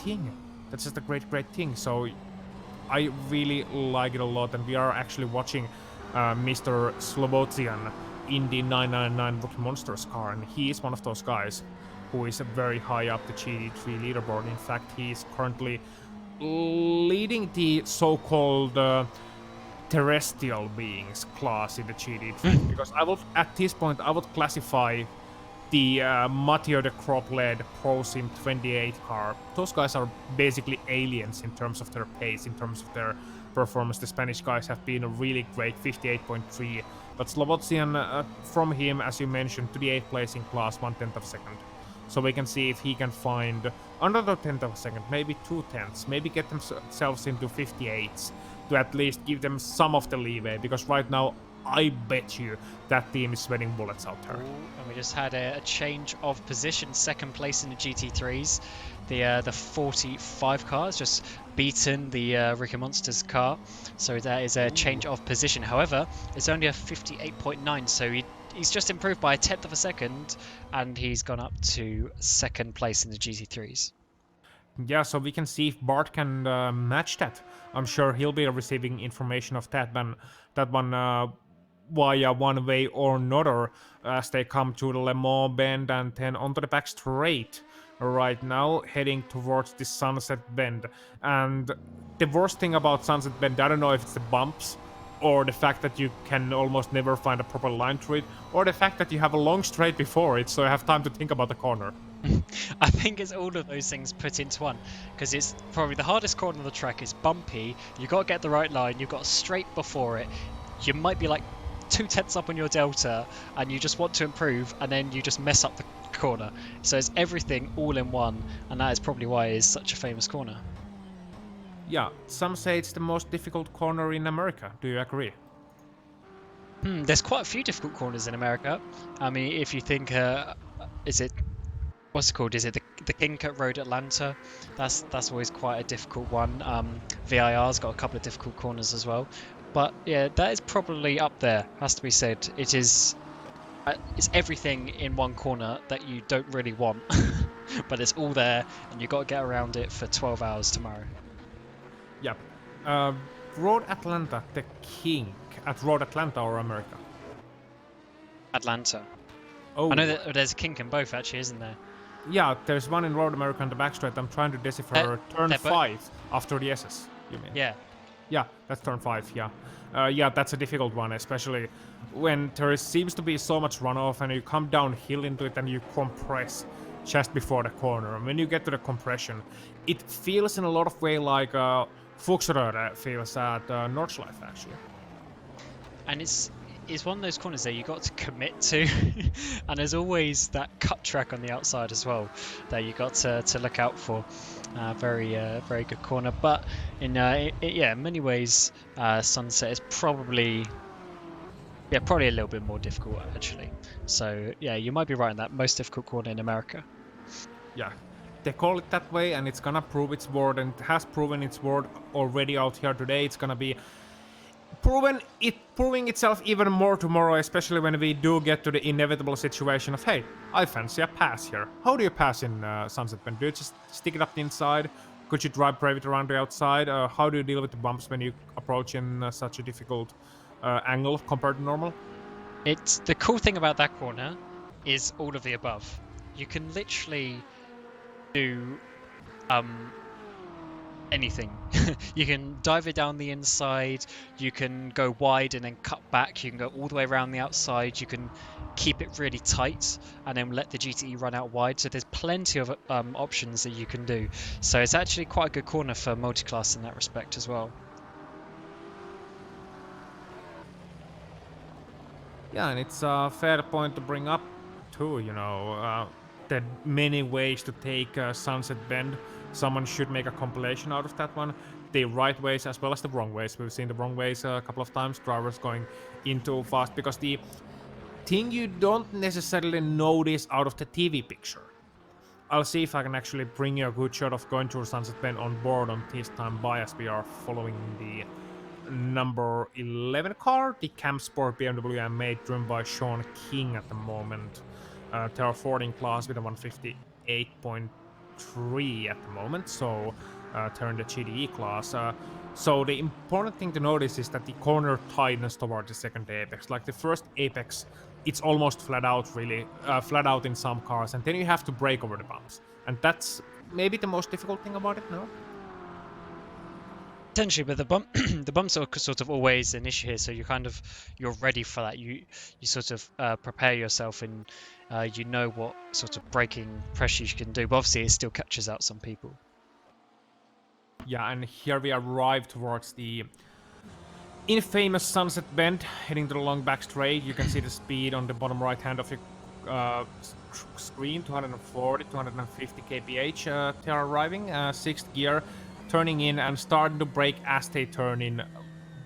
thing. That's just a great thing. So I really like it a lot, and we are actually watching Mr. Slobotian in the 999 Rookie Monsters car, and he is one of those guys who is very high up the GT3 leaderboard. In fact, he is currently leading the so-called terrestrial beings class in the GT3, because at this point I would classify the Matteo de Crop-led Pro Sim 28 car. Those guys are basically aliens in terms of their pace, in terms of their performance. The Spanish guys have been really great, 58.3. But Slobotian, from him, as you mentioned, to the 8th place in class, 1/10 of a second. So we can see if he can find another 10th of a second, maybe 2/10, maybe get themselves into 58s to at least give them some of the leeway, because right now I bet you that team is sweating bullets out there. And we just had a change of position. Second place in the GT3s. The 45 car has just beaten the Ricky Monsters car. So that is a change of position. However, it's only a 58.9, so he's just improved by 1/10 of a second, and he's gone up to second place in the GT3s. Yeah, so we can see if Bart can match that. I'm sure he'll be receiving information of that one via one way or another as they come to the Le Mans bend and then onto the back straight. Right now, heading towards the Sunset Bend. And the worst thing about Sunset Bend, I don't know if it's the bumps, or the fact that you can almost never find a proper line through it, or the fact that you have a long straight before it, so you have time to think about the corner. I think it's all of those things put into one, because it's probably the hardest corner on the track. It's bumpy, you've got to get the right line, you've got straight before it, you might be like 2/10 up on your delta, and you just want to improve, and then you just mess up the corner. So it's everything all in one, and that is probably why it is such a famous corner. Yeah, some say it's the most difficult corner in America. Do you agree? There's quite a few difficult corners in America. I mean, if you think, what's it called? Is it the King Cut Road Atlanta? That's always quite a difficult one. VIR's got a couple of difficult corners as well. But yeah, that is probably up there, has to be said. It is, it's everything in one corner that you don't really want, but it's all there, and you've got to get around it for 12 hours tomorrow. Yeah. Road Atlanta, the kink at Road Atlanta or America? Atlanta. Oh. I know that there's a kink in both, actually, isn't there? Yeah, there's one in Road America on the backstraight. I'm trying to decipher turn 5 after the SS, you mean? Yeah. Yeah, that's turn 5, yeah. Yeah, that's a difficult one, especially when there seems to be so much runoff and you come downhill into it and you compress just before the corner. And when you get to the compression, it feels in a lot of way like Fuchsröhre feels at Nordschleife, actually. And it's one of those corners that you got to commit to, and there's always that cut track on the outside as well that you got to look out for. Very good corner, but in many ways, Sunset is probably a little bit more difficult actually. So yeah, you might be right in that most difficult corner in America. Yeah. They call it that way, and it's gonna prove its worth, and it has proven its worth already out here today. It's gonna be proving itself even more tomorrow, especially when we do get to the inevitable situation of, hey, I fancy a pass here. How do you pass in Sunset Bend? Do you just stick it up the inside? Could you drive private around the outside? How do you deal with the bumps when you approach in such a difficult angle compared to normal? It's the cool thing about that corner is all of the above. You can literally do anything. You can dive it down the inside, you can go wide and then cut back, you can go all the way around the outside, you can keep it really tight and then let the GTE run out wide. So there's plenty of options that you can do. So it's actually quite a good corner for multi-class in that respect as well. Yeah, and it's a fair point to bring up too, you know, the many ways to take Sunset Bend. Someone should make a compilation out of that one. The right ways as well as the wrong ways. We've seen the wrong ways a couple of times, drivers going in too fast, because the thing you don't necessarily notice out of the TV picture. I'll see if I can actually bring you a good shot of going through Sunset Bend on board on this time by, as we are following the number 11 car, the Camp Sport BMW M8 driven by Sean King at the moment. They are 14 class with a 158.3 at the moment, so turn the GDE class. So the important thing to notice is that the corner tightness toward the second apex. Like the first apex, it's almost flat out, really flat out in some cars, and then you have to brake over the bumps, and that's maybe the most difficult thing about it. No. Potentially, but the bumps are sort of always an issue here. So you're ready for that. You sort of prepare yourself, and you know what sort of braking pressure you can do. But obviously, it still catches out some people. Yeah, and here we arrive towards the infamous sunset bend, heading to the long back straight. You can see the speed on the bottom right hand of your screen, 240, 250 kph. They are arriving, sixth gear, turning in and starting to brake as they turn in,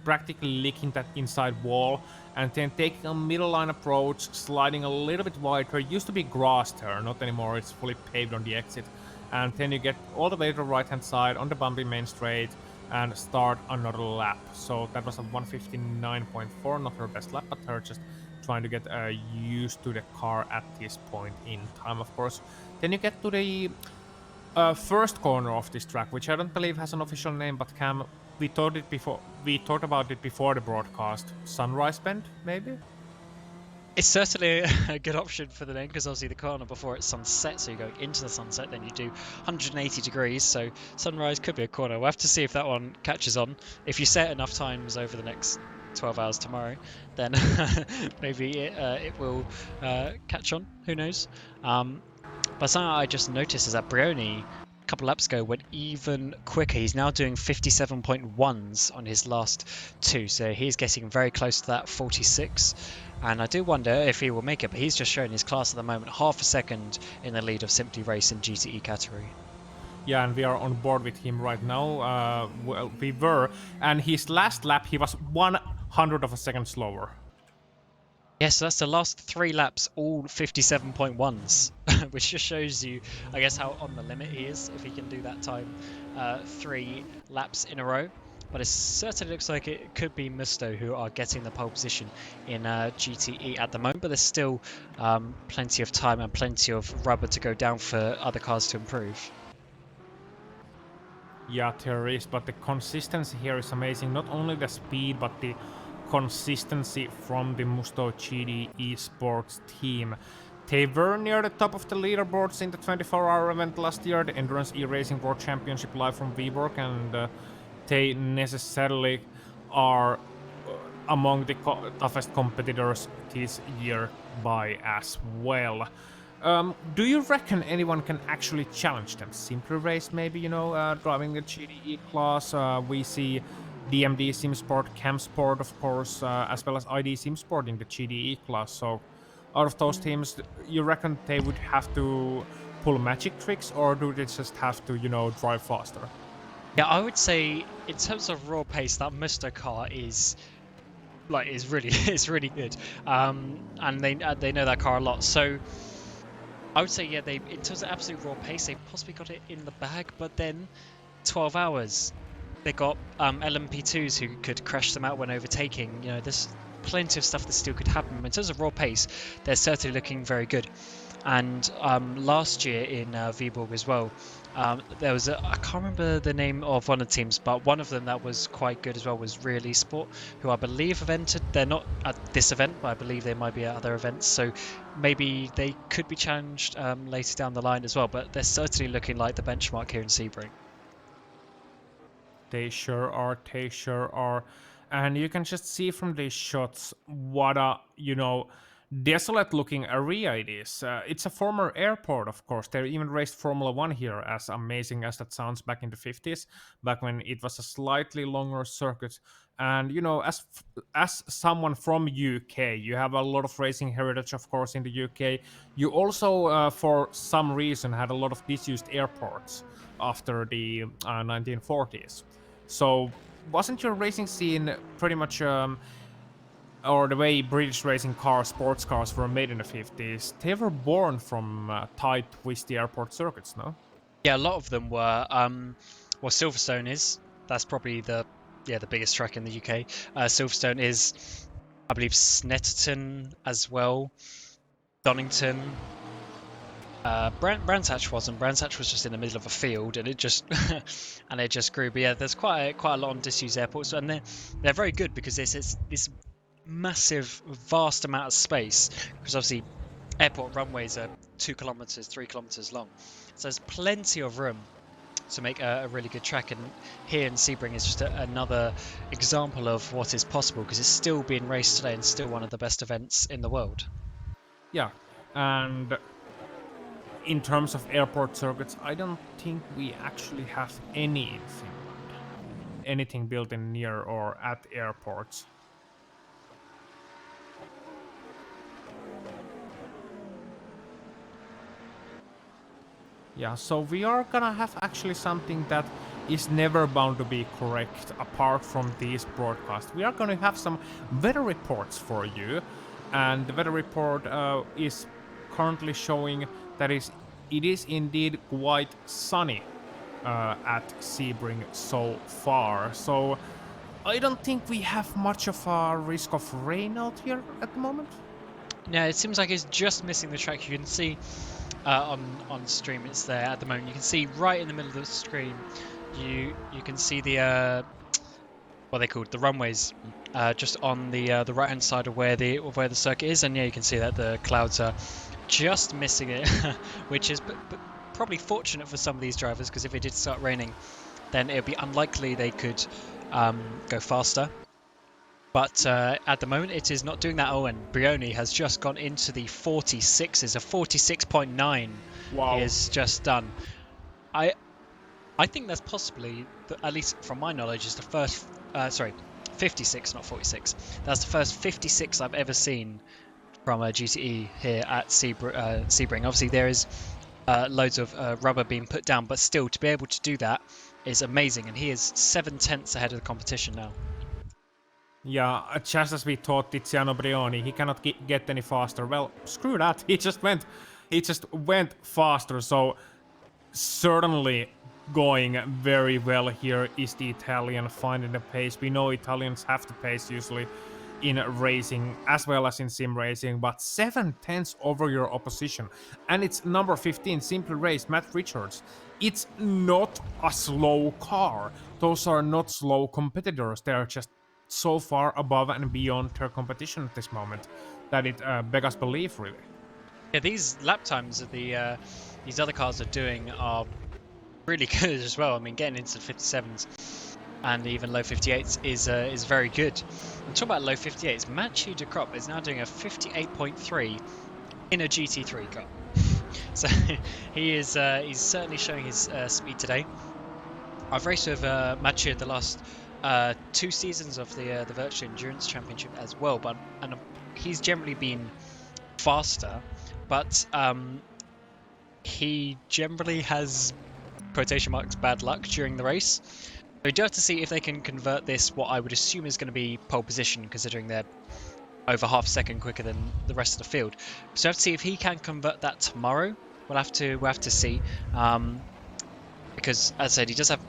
practically licking that inside wall, and then taking a middle line approach, sliding a little bit wider. It used to be grass there, not anymore, it's fully paved on the exit. And then you get all the way to the right hand side on the bumpy main straight and start another lap. So that was a 159.4, not her best lap, but her just trying to get used to the car at this point in time, of course. Then you get to the first corner of this track, which I don't believe has an official name, but Cam, we talked about it before the broadcast. Sunrise Bend, maybe? It's certainly a good option for the name, because obviously the corner before it's sunset, so you're going into the sunset, then you do 180 degrees, so sunrise could be a corner. We'll have to see if that one catches on. If you say it enough times over the next 12 hours tomorrow, then maybe it will catch on, who knows. But something I just noticed is that Brioni, a couple laps ago, went even quicker. He's now doing 57.1s on his last two, so he's getting very close to that 46. And I do wonder if he will make it, but he's just showing his class at the moment, half a second in the lead of Simply Race in GTE category. Yeah, and we are on board with him right now. Well, we were, and his last lap he was 100 of a second slower. Yes, so that's the last three laps, all 57.1s, which just shows you, I guess, how on the limit he is if he can do that time 3 laps in a row. But it certainly looks like it could be Musto who are getting the pole position in GTE at the moment, but there's still plenty of time and plenty of rubber to go down for other cars to improve. Yeah, there is, but the consistency here is amazing. Not only the speed, but the consistency from the Musto GD esports team. They were near the top of the leaderboards in the 24-hour event last year, the Endurance E-Racing World Championship live from Viborg, and they necessarily are among the toughest competitors this year by as well. Do you reckon anyone can actually challenge them? Simply Race, maybe, driving the GDE class. We see DMD SimSport, CamSport, of course, as well as ID SimSport in the GDE class. So, out of those teams, you reckon they would have to pull magic tricks, or do they just have to, drive faster? Yeah, I would say in terms of raw pace, that Musto car is really good, and they know that car a lot. So I would say, yeah, in terms of absolute raw pace, they possibly got it in the bag. But then 12 hours, they got LMP2s who could crash them out when overtaking. There's plenty of stuff that still could happen. In terms of raw pace, they're certainly looking very good. And last year in Viborg as well, there was I can't remember the name of one of the teams, but one of them that was quite good as well was Real Esport, who I believe have entered. They're not at this event, but I believe they might be at other events. So maybe they could be challenged later down the line as well. But they're certainly looking like the benchmark here in Sebring. They sure are. They sure are. And you can just see from these shots what a, desolate looking area it is. It's a former airport, of course. They even raced Formula 1 here, as amazing as that sounds, back in the 50s, back when it was a slightly longer circuit. And, as someone from UK, you have a lot of racing heritage, of course, in the UK. You also, for some reason, had a lot of disused airports after the 1940s. So wasn't your racing scene pretty much, or the way British racing cars, sports cars were made in the 50s, they were born from tight, twisty airport circuits, no? Yeah, a lot of them were. Well, Silverstone is. That's probably the biggest track in the UK. Silverstone is, I believe, Snetterton as well, Donington. Brands Hatch wasn't. Brands Hatch was just in the middle of a field, and it just and it just grew. But yeah, there's quite a lot on disused airports, and they're very good because there's this massive, vast amount of space. Because obviously, airport runways are 2 kilometers, 3 kilometers long, so there's plenty of room to make a really good track. And here in Sebring is just another example of what is possible because it's still being raced today and still one of the best events in the world. Yeah, and in terms of airport circuits, I don't think we actually have any in Finland. Anything built in near or at airports. Yeah, so we are gonna have actually something that is never bound to be correct apart from these broadcasts. We are gonna have some weather reports for you, and the weather report is currently showing that it is indeed quite sunny at Sebring so far. So I don't think we have much of a risk of rain out here at the moment. Yeah, it seems like it's just missing the track. You can see on stream it's there at the moment. You can see right in the middle of the screen. You can see the what they called the runways just on the right hand side of where the circuit is, and yeah, you can see that the clouds are just missing it, which is probably fortunate for some of these drivers because if it did start raining, then it would be unlikely they could go faster. But at the moment, it is not doing that. Oh, and Brioni has just gone into the 46s, a 46.9. Wow. He has just done. I think that's possibly, at least from my knowledge, is the first. 56, not 46. That's the first 56 I've ever seen from a GTE here at Sebring. Obviously, there is loads of rubber being put down, but still, to be able to do that is amazing. And he is 7/10 ahead of the competition now. Yeah, just as we thought, Tiziano Brioni, he cannot get any faster. Well, screw that. He just went faster. So certainly going very well here is the Italian finding the pace. We know Italians have the pace usually in racing as well as in sim racing, but 7/10 over your opposition. And it's number 15, Simple Race, Matt Richards. It's not a slow car. Those are not slow competitors. They're just so far above and beyond their competition at this moment that it beggars belief, really. Yeah, these lap times that these other cars are doing are really good as well. I mean, getting into the 57s and even low 58s is very good. And talking about low 58s, Mathieu de Crop is now doing a 58.3 in a GT3 car. So he's certainly showing his speed today. I've raced with Mathieu the last 2 seasons of the Virtual Endurance Championship as well, and he's generally been faster, but he generally has quotation marks bad luck during the race. So we do have to see if they can convert this, what I would assume is going to be pole position, considering they're over half a second quicker than the rest of the field. So we have to see if he can convert that tomorrow. We'll have to see, because as I said, he does have.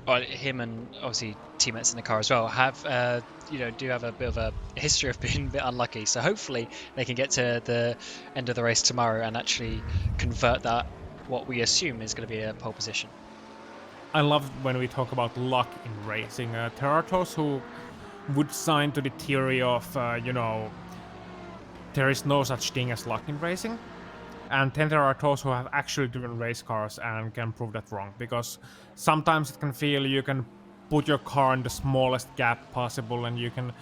Well, him and obviously teammates in the car as well do have a bit of a history of being a bit unlucky. So hopefully they can get to the end of the race tomorrow and actually convert that, what we assume is going to be a pole position. I love when we talk about luck in racing. There are those who would sign to the theory of, there is no such thing as luck in racing. And then there are those who have actually driven race cars and can prove that wrong, because sometimes it can feel you can put your car in the smallest gap possible and you can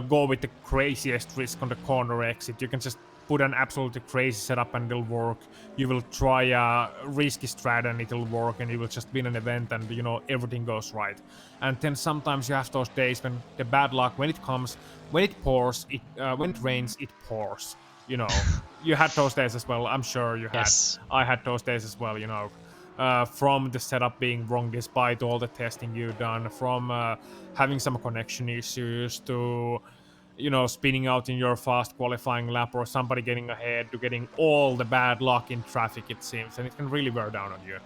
go with the craziest risk on the corner exit. You can just put an absolutely crazy setup and it'll work. You will try a risky strat and it'll work, and you will just win an event and everything goes right. And then sometimes you have those days when the bad luck, when it comes, when it pours, when it rains, it pours. You had those days as well. I'm sure you had. Yes. I had those days as well, from the setup being wrong despite all the testing you've done, from having some connection issues to, spinning out in your fast qualifying lap, or somebody getting ahead, to getting all the bad luck in traffic, it seems. And it can really wear down on you.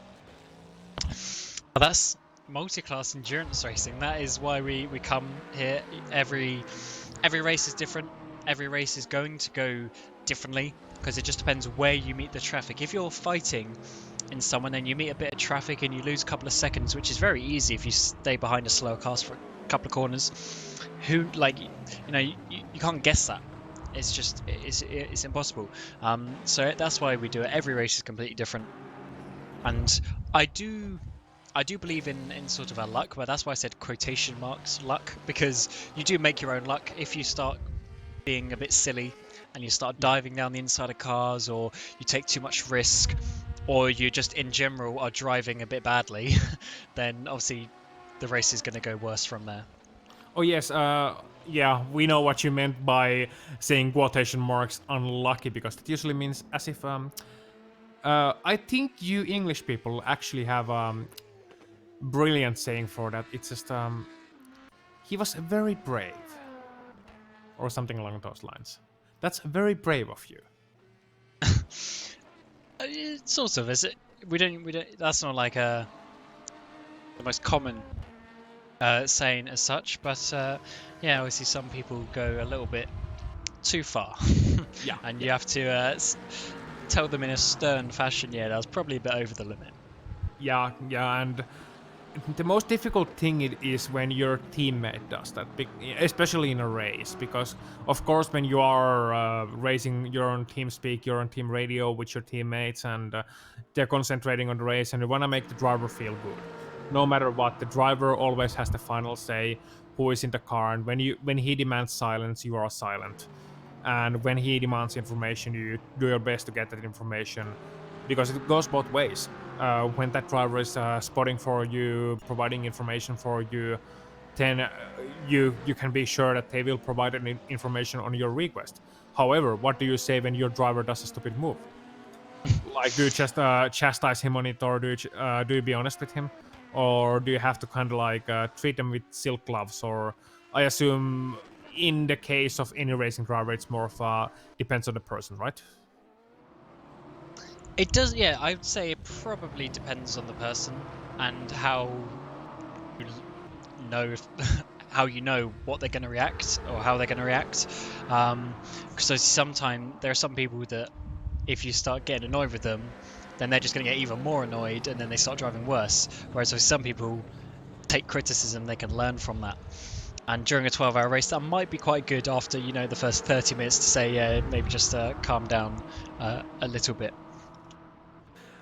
Well, that's multi-class endurance racing. That is why we come here. Every race is different. Every race is going to go differently because it just depends where you meet the traffic. If you're fighting in someone and you meet a bit of traffic and you lose a couple of seconds, which is very easy if you stay behind a slower car for a couple of corners, you can't guess that. It's just it's impossible. So that's why we do it. Every race is completely different, and I do believe in sort of our luck, but that's why I said quotation marks luck, because you do make your own luck if you start being a bit silly and you start diving down the inside of cars, or you take too much risk, or you just in general are driving a bit badly, then obviously the race is going to go worse from there. Oh yes, yeah, we know what you meant by saying quotation marks unlucky, because it usually means as if I think you English people actually have brilliant saying for that. It's just he was very brave, or something along those lines. That's very brave of you. Sort of, is it? We don't. That's not like the most common saying as such, but yeah, obviously some people go a little bit too far. Yeah, and you have to tell them in a stern fashion. Yeah, that was probably a bit over the limit. Yeah, and the most difficult thing it is when your teammate does that, especially in a race, because of course when you are racing, you're on team speak, you're on team radio with your teammates, and they're concentrating on the race, and you want to make the driver feel good. No matter what, the driver always has the final say who is in the car, and when he demands silence, you are silent, and when he demands information, you do your best to get that information, because it goes both ways. When that driver is spotting for you, providing information for you, then you can be sure that they will provide information on your request. However, what do you say when your driver does a stupid move? Like, do you just chastise him on it, or do you be honest with him, or do you have to kind of like treat him with silk gloves? Or I assume in the case of any racing driver, it's more of depends on the person, right? It does, yeah. I would say it probably depends on the person and how you know how you know what they're going to react or how they're going to react. Because sometimes there are some people that if you start getting annoyed with them, then they're just going to get even more annoyed, and then they start driving worse. Whereas with some people take criticism, they can learn from that. And during a 12-hour race, that might be quite good after the first 30 minutes to say, yeah, maybe just calm down a little bit.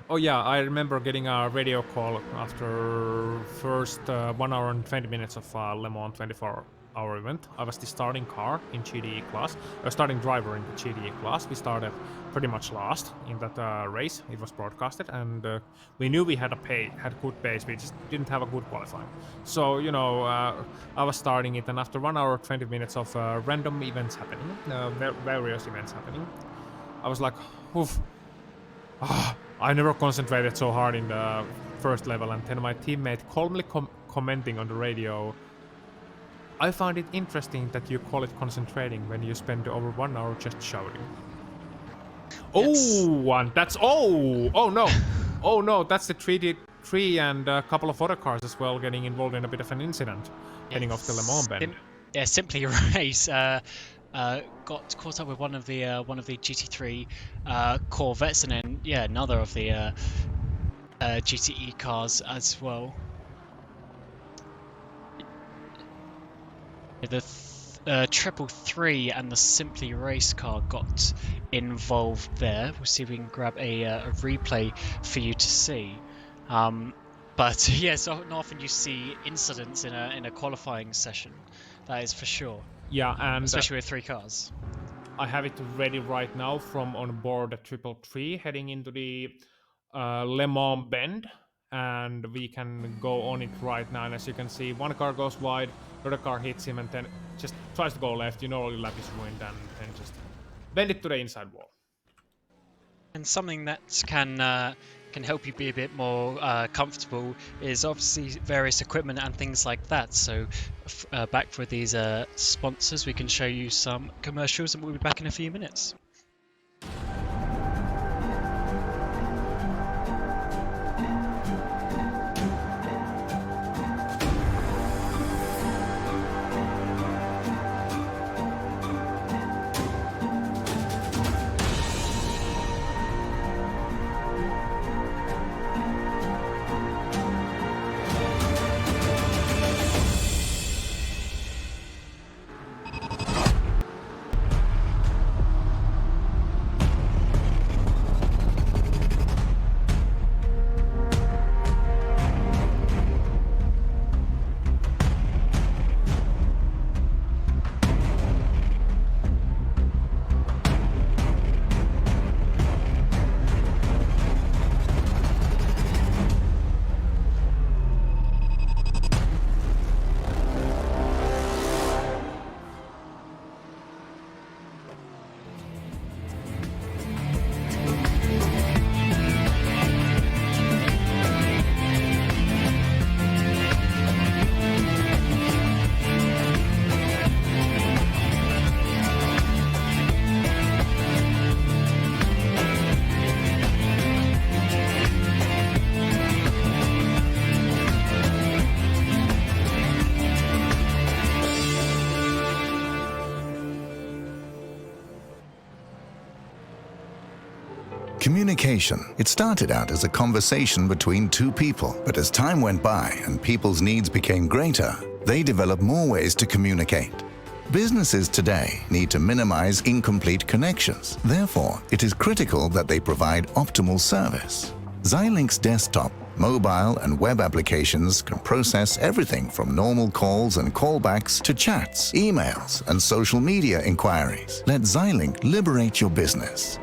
Oh yeah, I remember getting a radio call after first 1 hour and 20 minutes of Le Mans 24-hour event. I was the starting car in GDE class, starting driver in the GDE class. We started pretty much last in that race. It was broadcasted, and we knew we had good pace. We just didn't have a good qualifying. So I was starting it, and after 1 hour 20 minutes of random events happening, various events happening, I was like, oof. I never concentrated so hard in the first level, and then my teammate calmly commenting on the radio, I found it interesting that you call it concentrating when you spend over 1 hour just shouting. Oh no, that's the 3 and a couple of other cars as well getting involved in a bit of an incident heading off the Le Mans bend. Simply a race. Got caught up with one of the GT3 Corvettes, and then another of the GTE cars as well. The 333 and the Simply Race car got involved there. We'll see if we can grab a replay for you to see. But yeah, so not often you see incidents in a qualifying session. That is for sure. Yeah, and especially with 3 cars. I have it ready right now from on board the 333 heading into the Le Mans bend, and we can go on it right now. And as you can see, one car goes wide, the other car hits him, and then just tries to go left. Your lap is ruined, and then just bend it to the inside wall. And something that can help you be a bit more comfortable is obviously various equipment and things like that. So back for these sponsors, we can show you some commercials, and we'll be back in a few minutes. Communication. It started out as a conversation between two people, but as time went by and people's needs became greater, they developed more ways to communicate. Businesses today need to minimize incomplete connections. Therefore, it is critical that they provide optimal service. Xilinx desktop, mobile and web applications can process everything from normal calls and callbacks to chats, emails, and social media inquiries. Let Xilinx liberate your business.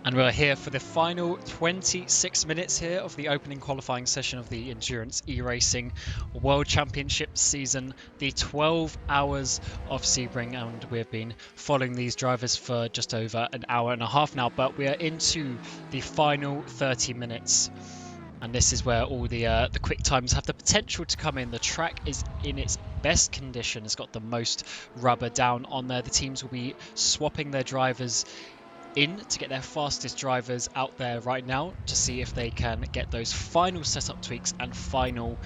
And we're here for the final 26 minutes here of the opening qualifying session of the Endurance E-Racing World Championship season, the 12 hours of Sebring, and we've been following these drivers for just over an hour and a half now, but we are into the final 30 minutes. And this is where all the quick times have the potential to come in. The track is in its best condition. It's got the most rubber down on there. The teams will be swapping their drivers in to get their fastest drivers out there right now to see if they can get those final setup tweaks and final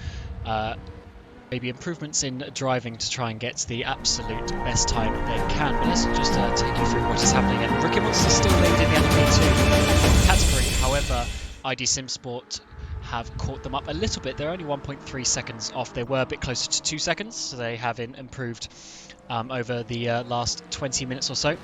maybe improvements in driving to try and get the absolute best time they can. But let's just take you through what is happening. And Rookie Monster still lead in the LMP2 category. However, ID SimSport have caught them up a little bit. They're only 1.3 seconds off. They were a bit closer to 2 seconds, so they haven't improved over the last 20 minutes or so.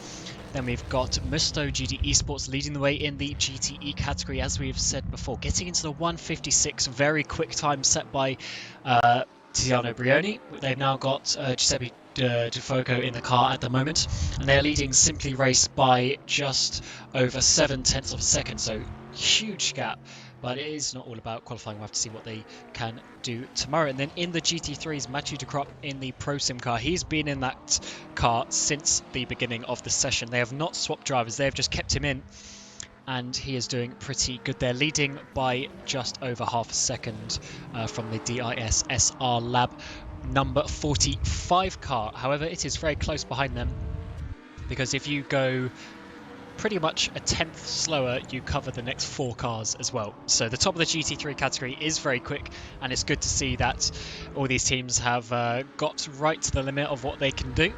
Then we've got Musto GD Esports leading the way in the GTE category, as we've said before, getting into the 1:56, very quick time set by Tiziano Brioni. They've now got Giuseppe Dufoco in the car at the moment, and they're leading Simply Race by just over 0.7 of a second, so huge gap. But it is not all about qualifying. We'll have to see what they can do tomorrow. And then in the GT3s, Mathieu de Krop in the Pro Sim car. He's been in that car since the beginning of the session. They have not swapped drivers. They have just kept him in. And he is doing pretty good. They're leading by just over half a second from the DIS SR Lab number 45 car. However, it is very close behind them, because if you go pretty much a tenth slower, you cover the next 4 cars as well. So the top of the GT3 category is very quick, and it's good to see that all these teams have got right to the limit of what they can do,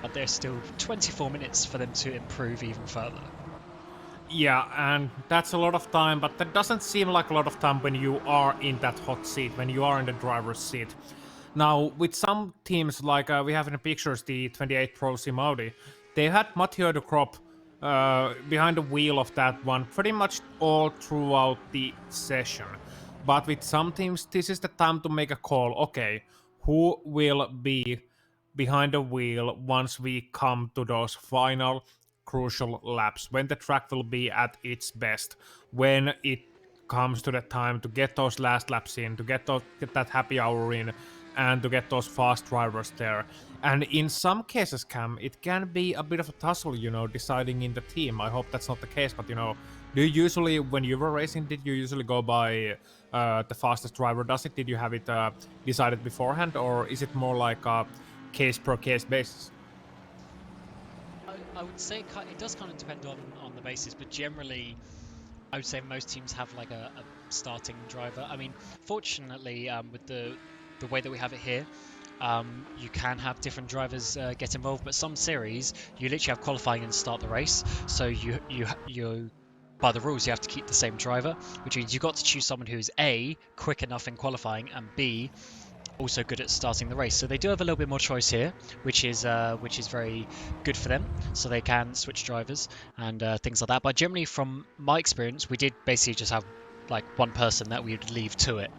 but there's still 24 minutes for them to improve even further. Yeah, and that's a lot of time, but that doesn't seem like a lot of time when you are in that hot seat, when you are in the driver's seat. Now, with some teams, like we have in the pictures, the 28 Pro Sim Audi, they had Mathieu de Krop behind the wheel of that one pretty much all throughout the session. But with some teams, this is the time to make a call. Okay, who will be behind the wheel once we come to those final crucial laps, when the track will be at its best, when it comes to the time to get those last laps in, to get that happy hour in, and to get those fast drivers there. And in some cases, Cam, it can be a bit of a tussle, deciding in the team. I hope that's not the case, but do you usually, when you were racing, did you usually go by the fastest driver? Did you have it decided beforehand, or is it more like a case per case basis? I would say it does kind of depend on the basis, but generally I would say most teams have like a starting driver. I mean, fortunately, with the way that we have it here, you can have different drivers get involved, but some series you literally have qualifying and start the race, so you by the rules you have to keep the same driver, which means you've got to choose someone who's A, quick enough in qualifying, and B, also good at starting the race. So they do have a little bit more choice here, which is very good for them, so they can switch drivers and things like that. But generally, from my experience, we did basically just have like one person that we would leave to it,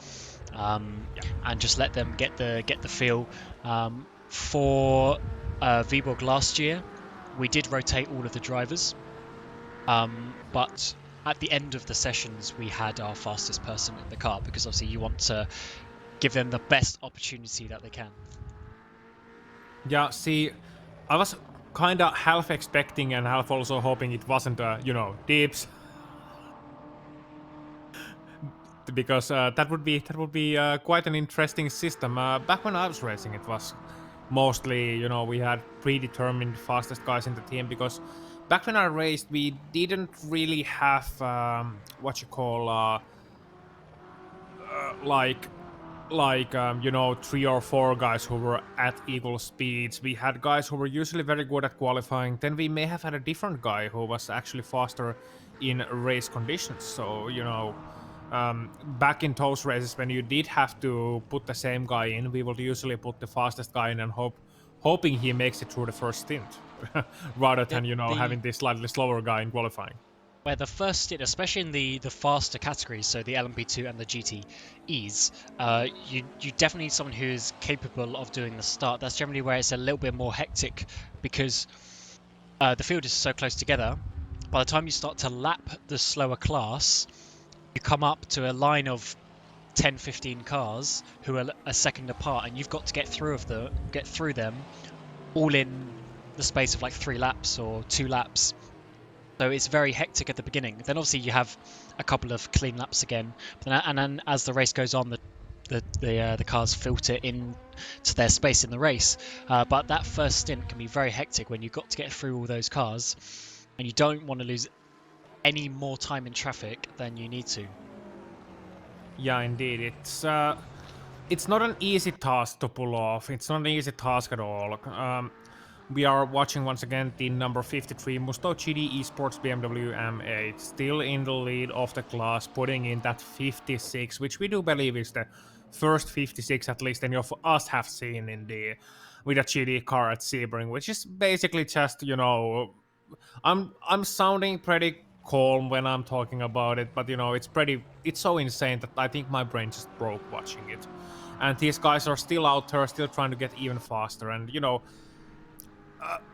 and just let them get the feel. For Viborg last year, we did rotate all of the drivers, but at the end of the sessions we had our fastest person in the car, because obviously you want to give them the best opportunity that they can. Yeah, see, I was kind of half expecting and half also hoping it wasn't, Deeps. Because that would be quite an interesting system. Back when I was racing, it was mostly, we had predetermined fastest guys in the team, because back when I raced, we didn't really have like like 3 or 4 guys who were at equal speeds. We had guys who were usually very good at qualifying. Then we may have had a different guy who was actually faster in race conditions. So back in those races when you did have to put the same guy in, we would usually put the fastest guy in and hoping he makes it through the first stint, rather than having this slightly slower guy in qualifying. Where the first stint, especially in the faster categories, so the LMP2 and the GTEs, you definitely need someone who's capable of doing the start. That's generally where it's a little bit more hectic because the field is so close together. By the time you start to lap the slower class, you come up to a line of 10-15 cars who are a second apart, and you've got to get through them all in the space of like 3 laps or 2 laps. So it's very hectic at the beginning. Then obviously you have a couple of clean laps again, and then as the race goes on, the cars filter in to their space in the race. But that first stint can be very hectic when you've got to get through all those cars, and you don't want to lose any more time in traffic than you need to. Yeah, indeed. It's not an easy task to pull off. It's not an easy task at all. We are watching once again the number 53 Musto GD Esports BMW M8, still in the lead of the class, putting in that 56, which we do believe is the first 56 at least any of us have seen with a GD car at Sebring, which is basically just I'm sounding pretty calm when I'm talking about it, but it's so insane that I think my brain just broke watching it. And these guys are still out there, still trying to get even faster, and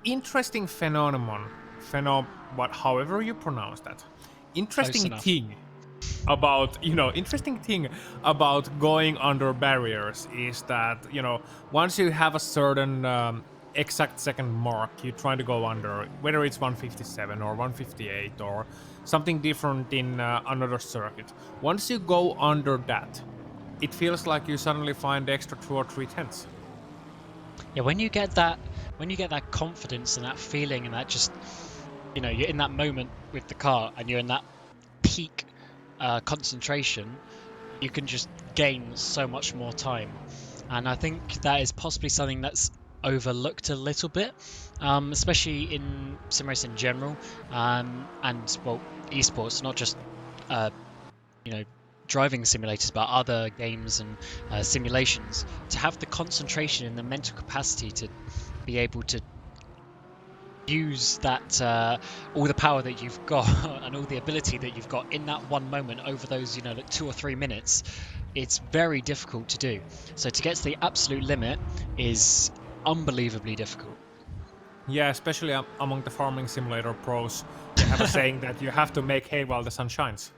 interesting phenomenon, however you pronounce that. Interesting thing about going under barriers is that once you have a certain exact second mark you try to go under, whether it's 157 or 158 or something different in another circuit. Once you go under that, it feels like you suddenly find extra 2 or 3 tenths. Yeah, when you get that confidence and that feeling and that just, you're in that moment with the car and you're in that peak concentration, you can just gain so much more time. And I think that is possibly something that's overlooked a little bit, especially in sim race in general, and well, esports, not just driving simulators, but other games and simulations. To have the concentration and the mental capacity to be able to use that all the power that you've got and all the ability that you've got in that one moment over those like 2 or 3 minutes, it's very difficult to do. So to get to the absolute limit is unbelievably difficult. Yeah, especially among the farming simulator pros. They have a saying that you have to make hay while the sun shines.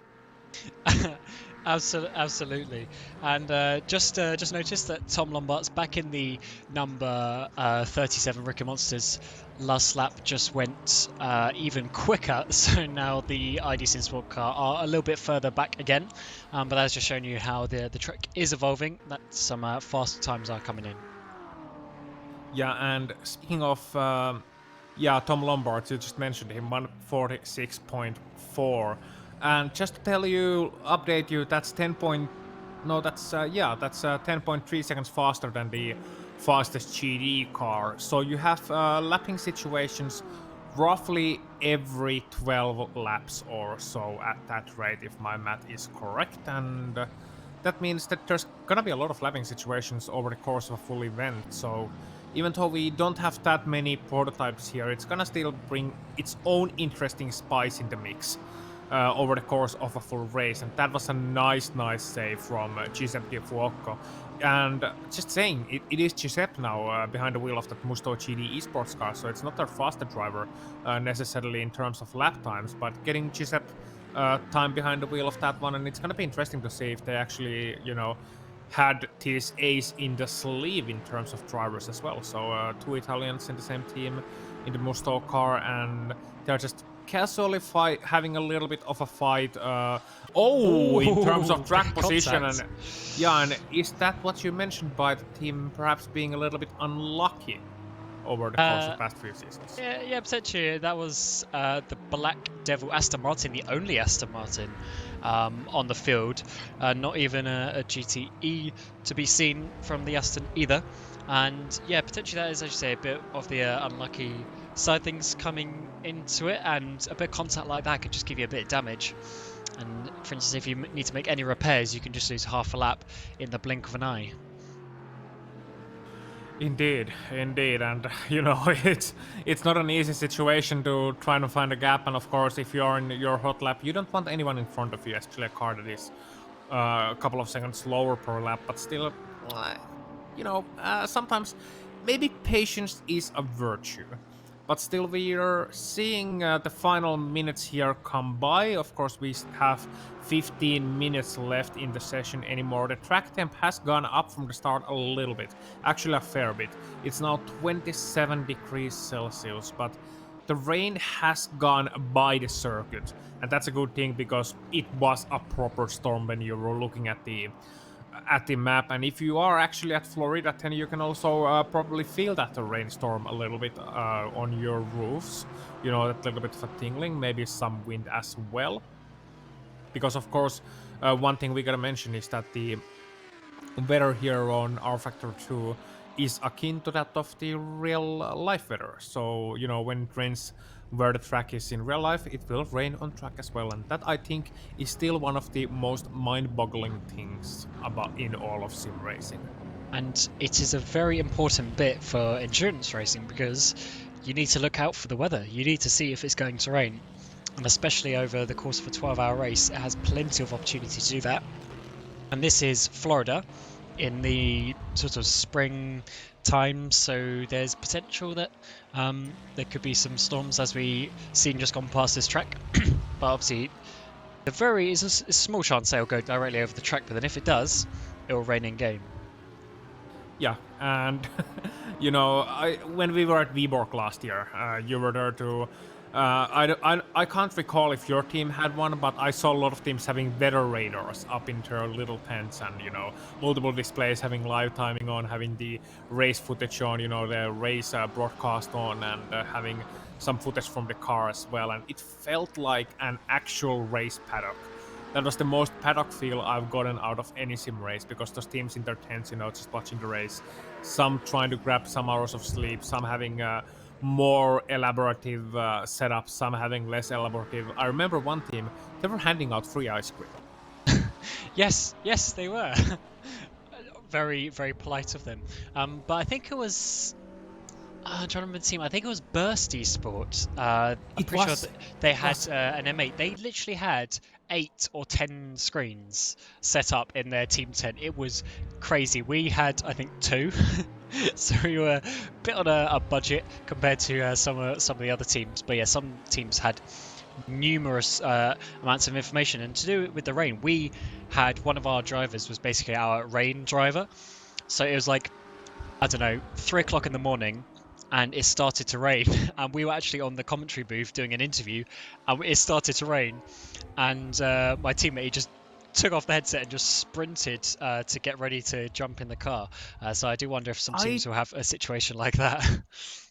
Absolutely. And just noticed that Tom Lombart's back in the number 37 Ricker Monsters. Last lap just went even quicker, so now the ID Sim Sport car are a little bit further back again, but that's just showing you how the track is evolving, that some faster times are coming in. Yeah, and speaking of Tom Lombard, you just mentioned him, 146.4. And just to update you, that's 10.3 seconds faster than the fastest GD car. So you have lapping situations roughly every 12 laps or so at that rate, if my math is correct. And that means that there's gonna be a lot of lapping situations over the course of a full event. So even though we don't have that many prototypes here, it's gonna still bring its own interesting spice in the mix over the course of a full race. And that was a nice save from Giuseppe Fuoco. And just saying, it is Giuseppe now behind the wheel of that Musto GD Esports car, so it's not their faster driver necessarily in terms of lap times, but getting Giuseppe time behind the wheel of that one, and it's gonna be interesting to see if they actually, had this ace in the sleeve in terms of drivers as well. So 2 Italians in the same team in the Musto car, and they're just casually having a little bit of a fight. In terms of track position, and is that what you mentioned by the team perhaps being a little bit unlucky? over the course of the past few seasons. Yeah, potentially. That was the Black Devil Aston Martin, the only Aston Martin on the field. Not even a GTE to be seen from the Aston either. And yeah, potentially that is, as you say, a bit of the unlucky side things coming into it, and a bit of contact like that could just give you a bit of damage. And for instance, if you need to make any repairs, you can just lose half a lap in the blink of an eye. Indeed, and you know, it's not an easy situation to try to find a gap. And of course, if you're in your hot lap, you don't want anyone in front of you, especially a car that is a couple of seconds slower per lap. But still, you know, sometimes maybe patience is a virtue. But still, we are seeing the final minutes here come by. Of course, we have 15 minutes left in the session anymore. The track temp has gone up from the start a little bit, actually a fair bit. It's now 27 degrees Celsius, but the rain has gone by the circuit. And that's a good thing because it was a proper storm when you were looking at the map. And if you are actually at Florida, then you can also probably feel that the rainstorm a little bit on your roofs. You know, that little bit of a tingling, maybe some wind as well. Because of course, one thing we gotta mention is that the weather here on R-Factor 2 is akin to that of the real life weather. So, you know, when it rains where the track is in real life, it will rain on track as well. And that, I think, is still one of the most mind-boggling things in all of sim racing. And it is a very important bit for endurance racing because you need to look out for the weather. You need to see if it's going to rain. And especially over the course of a 12-hour race, it has plenty of opportunity to do that. And this is Florida in the sort of spring time, so there's potential that there could be some storms as we seen just gone past this track. But obviously, it's a small chance they'll go directly over the track, but then if it does, it will rain in game. Yeah, and you know, when we were at Viborg last year, you were there too. I can't recall if your team had one, but I saw a lot of teams having weather radars up in their little tents, and you know, multiple displays having live timing on, having the race footage on, you know, the race broadcast on, and having some footage from the car as well. And it felt like an actual race paddock. That was the most paddock feel I've gotten out of any sim race, because those teams in their tents, you know, just watching the race, some trying to grab some hours of sleep, some having more elaborative setups, some having less elaborative. I remember one team, they were handing out free ice cream. Yes, they were. Very, very polite of them. But I think it was... I'm trying to remember the team. I think it was Bursty Sport. I'm pretty sure that they had an M8. They literally had 8 or 10 screens set up in their team tent. It was crazy. We had, I think, 2. So we were a bit on a budget compared to some of the other teams. But yeah, some teams had numerous amounts of information. And to do it with the rain, we had one of our drivers was basically our rain driver. So it was like, I don't know, 3 o'clock in the morning, and it started to rain. And we were actually on the commentary booth doing an interview, and it started to rain. And my teammate, he just took off the headset and just sprinted to get ready to jump in the car. So I do wonder if some teams will have a situation like that.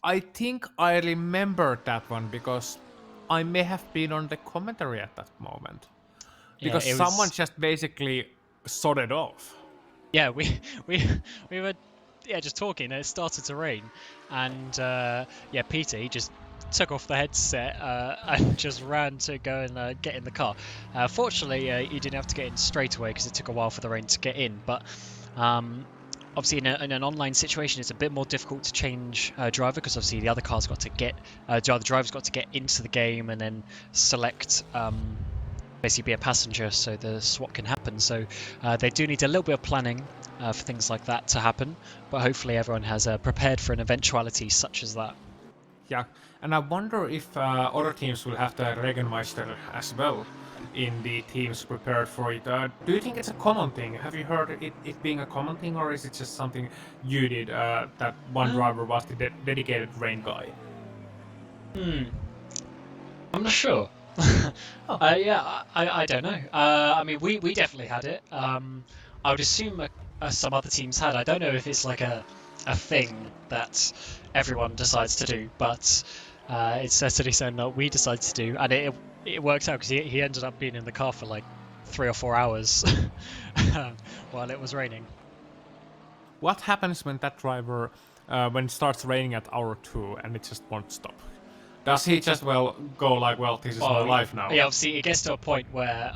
I think I remember that one because I may have been on the commentary at that moment. Because someone just basically sodded off. Yeah, we were just talking, and it started to rain. And Peter, he just took off the headset and just ran to go and get in the car. Fortunately, he didn't have to get in straight away because it took a while for the rain to get in. But obviously, in an online situation, it's a bit more difficult to change driver because obviously the other car's got to get, the other driver's got to get into the game and then select. Basically be a passenger so the swap can happen. So they do need a little bit of planning for things like that to happen, but hopefully everyone has prepared for an eventuality such as that. Yeah, and I wonder if other teams will have the Regenmeister as well in the teams prepared for it. Do you think it's a common thing? Have you heard it being a common thing, or is it just something you did, that one driver was the dedicated rain guy? I'm not sure. I don't know. I mean, we definitely had it. I would assume some other teams had. I don't know if it's like a a thing that everyone decides to do, but it's certainly something that we decided to do, and it worked out because he ended up being in the car for like 3 or 4 hours while it was raining. What happens when that driver, when it starts raining at hour 2 and it just won't stop? Does he just go like, well, this is my life now? Yeah, obviously it gets to a point where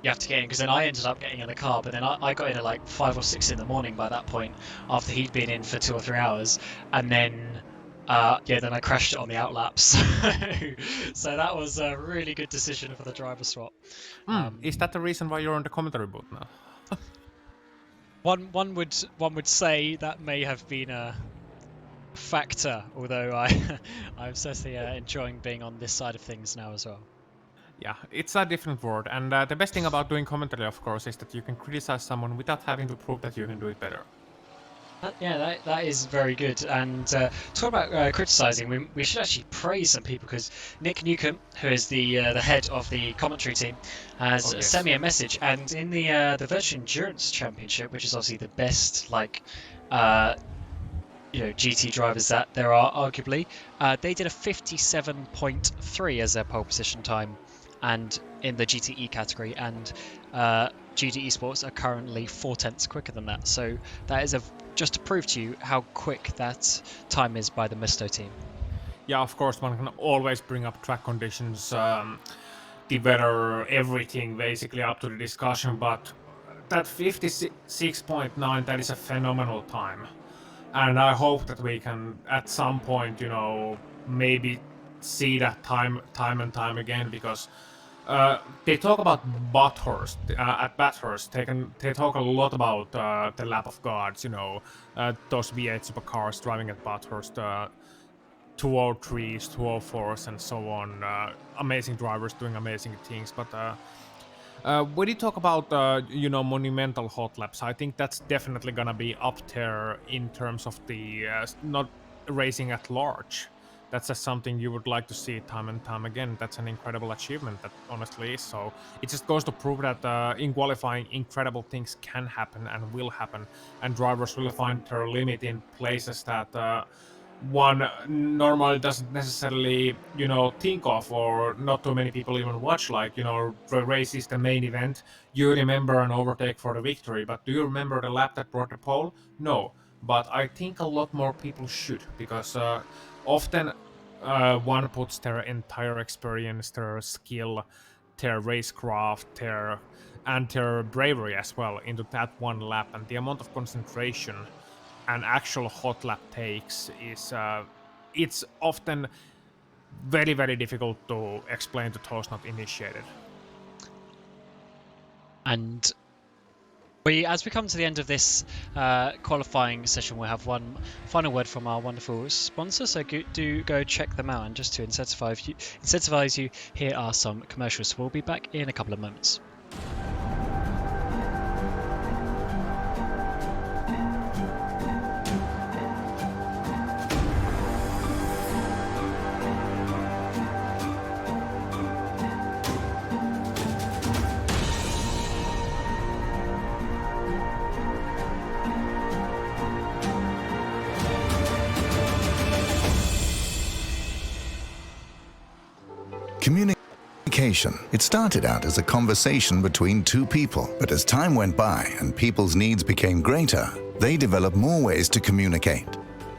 you have to get in, because then I ended up getting in the car, but then I got in at like 5 or 6 in the morning by that point, after he'd been in for 2 or 3 hours, and then then I crashed it on the outlaps. So that was a really good decision for the driver swap. Is that the reason why you're on the commentary booth now? One would say that may have been a factor, although I'm certainly enjoying being on this side of things now as well. Yeah, it's a different world, and the best thing about doing commentary, of course, is that you can criticize someone without having to prove that you can do it better. That is very good. And talk about criticising, we should actually praise some people, because Nick Newcomb, who is the head of the commentary team, has sent me a message. And in the Virtual Endurance Championship, which is obviously the best GT drivers that there are, arguably, they did a 57.3 as their pole position time, and in the GTE category, and GT Esports are currently 4/10 quicker than that. So that is just to prove to you how quick that time is by the Misto team. Yeah, of course, one can always bring up track conditions, the weather, everything basically up to the discussion, but that 56.9, that is a phenomenal time. And I hope that we can, at some point, maybe see that time and time again, because they talk about Bathurst. At Bathurst, they talk a lot about the lap of gods, those V8 supercars driving at Bathurst, 203s, 204s, and so on. Amazing drivers doing amazing things, but when you talk about monumental hot laps, I think that's definitely gonna be up there in terms of the not racing at large. That's just something you would like to see time and time again. That's an incredible achievement, that honestly is. So it just goes to prove that in qualifying, incredible things can happen and will happen, and drivers will find their limit in places that one normally doesn't necessarily, think of, or not too many people even watch. Like, the race is the main event. You remember an overtake for the victory, but do you remember the lap that brought the pole? No. But I think a lot more people should, because often one puts their entire experience, their skill, their racecraft, and their bravery as well into that one lap, and the amount of concentration an actual hot lap takes is it's often very, very difficult to explain to those not initiated. And as we come to the end of this qualifying session, we'll have one final word from our wonderful sponsor, so do go check them out. And just to incentivize you, here are some commercials. We'll be back in a couple of moments. Communication. It started out as a conversation between two people, but as time went by and people's needs became greater, they developed more ways to communicate.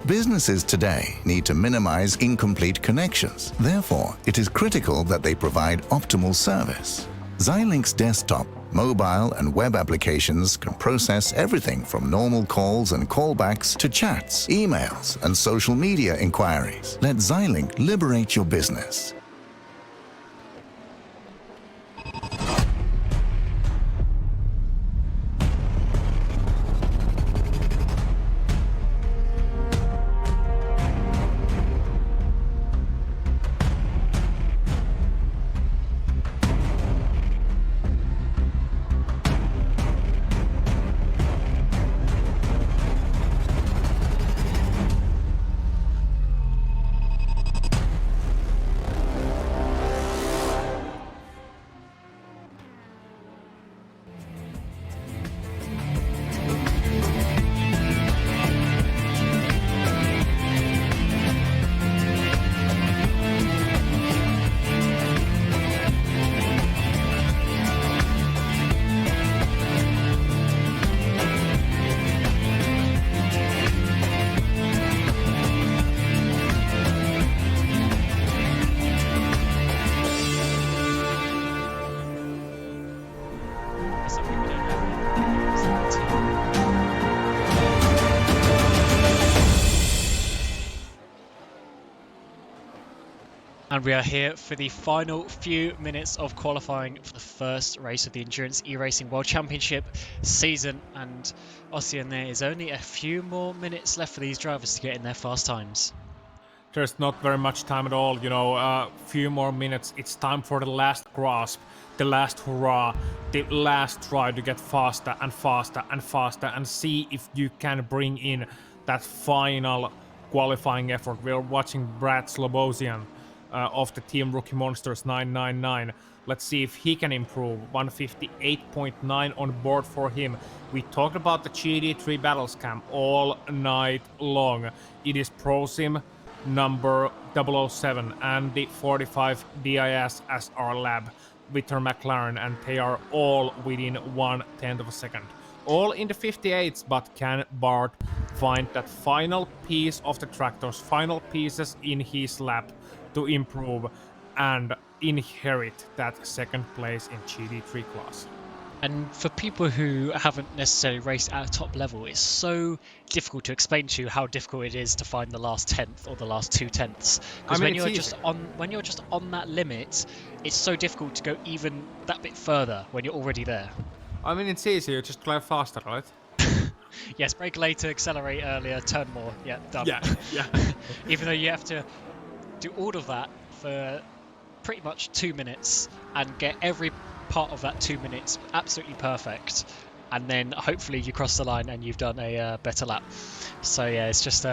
Businesses today need to minimize incomplete connections. Therefore, it is critical that they provide optimal service. Xilinx desktop, mobile, and web applications can process everything from normal calls and callbacks to chats, emails, and social media inquiries. Let Xilinx liberate your business. And we are here for the final few minutes of qualifying for the first race of the Endurance E-Racing World Championship season. And Ossian, there is only a few more minutes left for these drivers to get in their fast times. There's not very much time at all, you know, a few more minutes. It's time for the last grasp, the last hurrah, the last try to get faster and faster and faster and see if you can bring in that final qualifying effort. We're watching Brad Slobosian of the Team Rookie Monsters 999. Let's see if he can improve. 158.9 on board for him. We talked about the GD3 battles cam all night long. It is ProSim number 007 and the 45 DIS as our lab with her McLaren, and they are all within 1/10 of a second. All in the 58s, but can Bart find that final piece of the track, those final pieces in his lap to improve and inherit that second place in GD3 class? And for people who haven't necessarily raced at a top level, it's so difficult to explain to you how difficult it is to find the last 10th or the last 2/10. Because when you're just on that limit, it's so difficult to go even that bit further when you're already there. I mean, it's easy, you just drive faster, right? Yes, brake later, accelerate earlier, turn more. Yeah, done. Yeah. Even though you have to do all of that for pretty much 2 minutes and get every part of that 2 minutes absolutely perfect, and then hopefully you cross the line and you've done a better lap. So yeah, it's just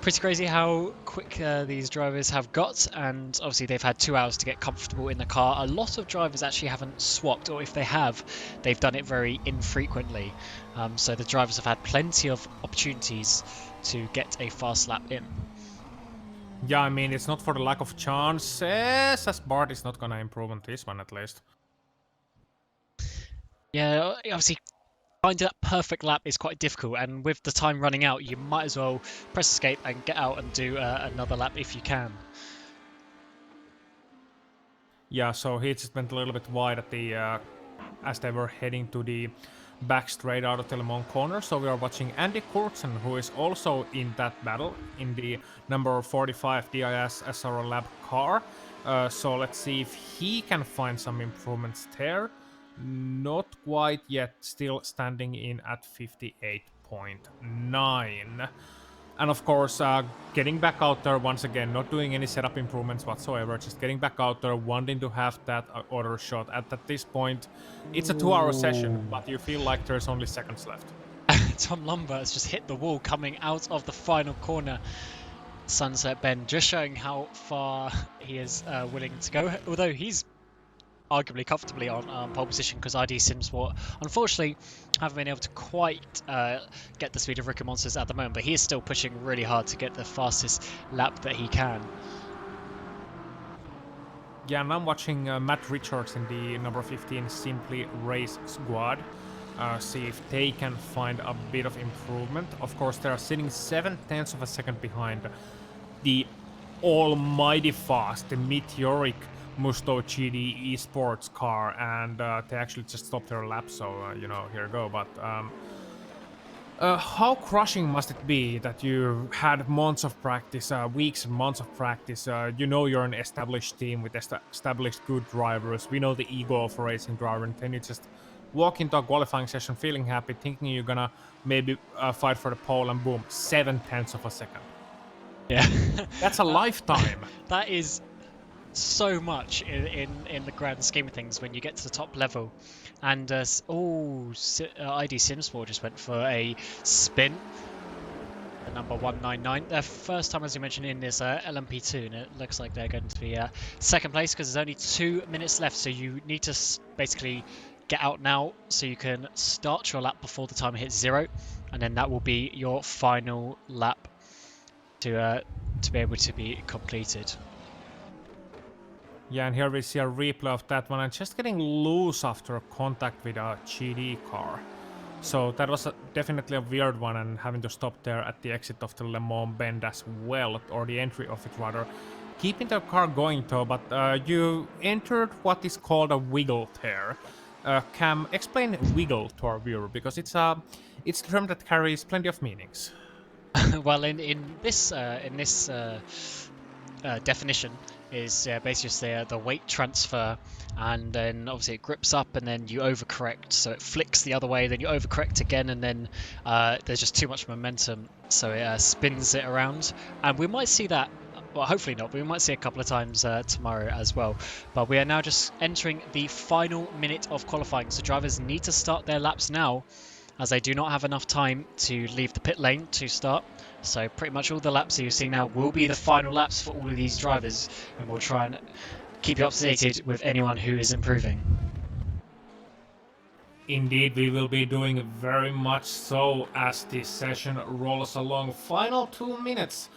pretty crazy how quick these drivers have got, and obviously they've had 2 hours to get comfortable in the car. A lot of drivers actually haven't swapped, or if they have, they've done it very infrequently. So the drivers have had plenty of opportunities to get a fast lap in. Yeah, I mean, it's not for the lack of chances, as Bart is not gonna improve on this one at least. Yeah, obviously finding that perfect lap is quite difficult, and with the time running out, you might as well press escape and get out and do another lap if you can. Yeah, so he just went a little bit wide at the as they were heading to the back straight out of the Le Mans corner. So we are watching Andy Kurtzen, who is also in that battle in the number 45 DIS SR Lab car. So let's see if he can find some improvements there. Not quite yet, still standing in at 58.9. And of course, getting back out there once again, not doing any setup improvements whatsoever, just getting back out there, wanting to have that order shot. At this point, it's a 2-hour session, but you feel like there's only seconds left. Tom Lumber has just hit the wall coming out of the final corner. Sunset Bend, just showing how far he is willing to go, although he's arguably comfortably on pole position, because ID Simsport unfortunately haven't been able to quite get the speed of Rookie Monsters at the moment, but he is still pushing really hard to get the fastest lap that he can. Yeah, and I'm watching Matt Richards in the number 15 Simply Race squad. See if they can find a bit of improvement. Of course, they are sitting 7/10 of a second behind the almighty fast, the meteoric Musto GD Esports car, and they actually just stopped their lap, so you know, here you go. But how crushing must it be that you had months of practice, weeks and months of practice, you know you're an established team with established good drivers, we know the ego of a racing driver, and then you just walk into a qualifying session feeling happy, thinking you're gonna maybe fight for the pole, and boom, 7/10 of a second. Yeah. That's a lifetime. That is so much in the grand scheme of things when you get to the top level. And ID Simsport just went for a spin, the number 199, their first time, as you mentioned, in this LMP2, and it looks like they're going to be second place, because there's only 2 minutes left, so you need to basically get out now so you can start your lap before the timer hits 0, and then that will be your final lap to be able to be completed. Yeah, and here we see a replay of that one, and just getting loose after contact with a GD car. So that was definitely a weird one, and having to stop there at the exit of the Le Mans bend as well, or the entry of it rather. Keeping the car going though, but you entered what is called a wiggle there. Cam, explain wiggle to our viewer, because it's a term that carries plenty of meanings. Well, in this definition, is basically just the weight transfer, and then obviously it grips up, and then you overcorrect, so it flicks the other way, then you overcorrect again, and then there's just too much momentum, so it spins it around, and we might see that. Well, hopefully not, but we might see a couple of times tomorrow as well. But we are now just entering the final minute of qualifying, so drivers need to start their laps now, as they do not have enough time to leave the pit lane to start. So pretty much all the laps that you see now will be the final laps for all of these drivers, and we'll try and keep you up to date with anyone who is improving. Indeed, we will be doing very much so as this session rolls along. Final 2 minutes,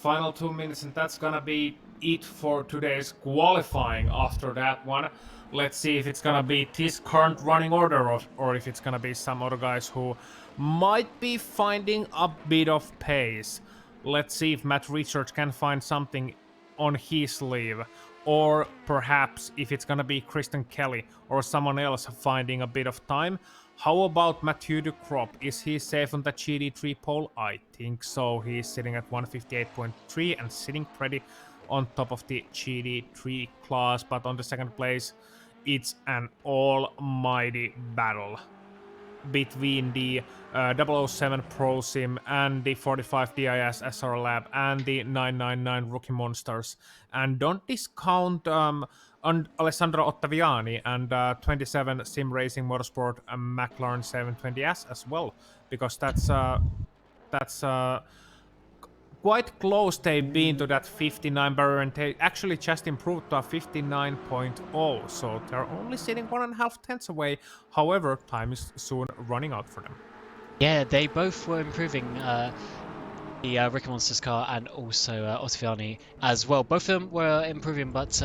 and that's gonna be it for today's qualifying. After that one, let's see if it's gonna be this current running order or if it's gonna be some other guys who might be finding a bit of pace. Let's see if Matt Richards can find something on his sleeve, or perhaps if it's gonna be Kristen Kelly or someone else finding a bit of time. How about Mathieu Ducrop? Is he safe on the GD3 pole? I think so. He's sitting at 158.3 and sitting pretty on top of the GD3 class, but on the second place, it's an almighty battle between the 007 Pro Sim and the 45 DIS SR Lab and the 999 Rookie Monsters. And don't discount Alessandro Ottaviani and 27 Sim Racing Motorsport McLaren 720S as well, because that's quite close they've been to that 59 barrier, and they actually just improved to a 59.0, so they're only sitting 1.5 tenths away. However, time is soon running out for them. Yeah, they both were improving, the Ricky Monsters car and also Ottaviani as well. Both of them were improving, but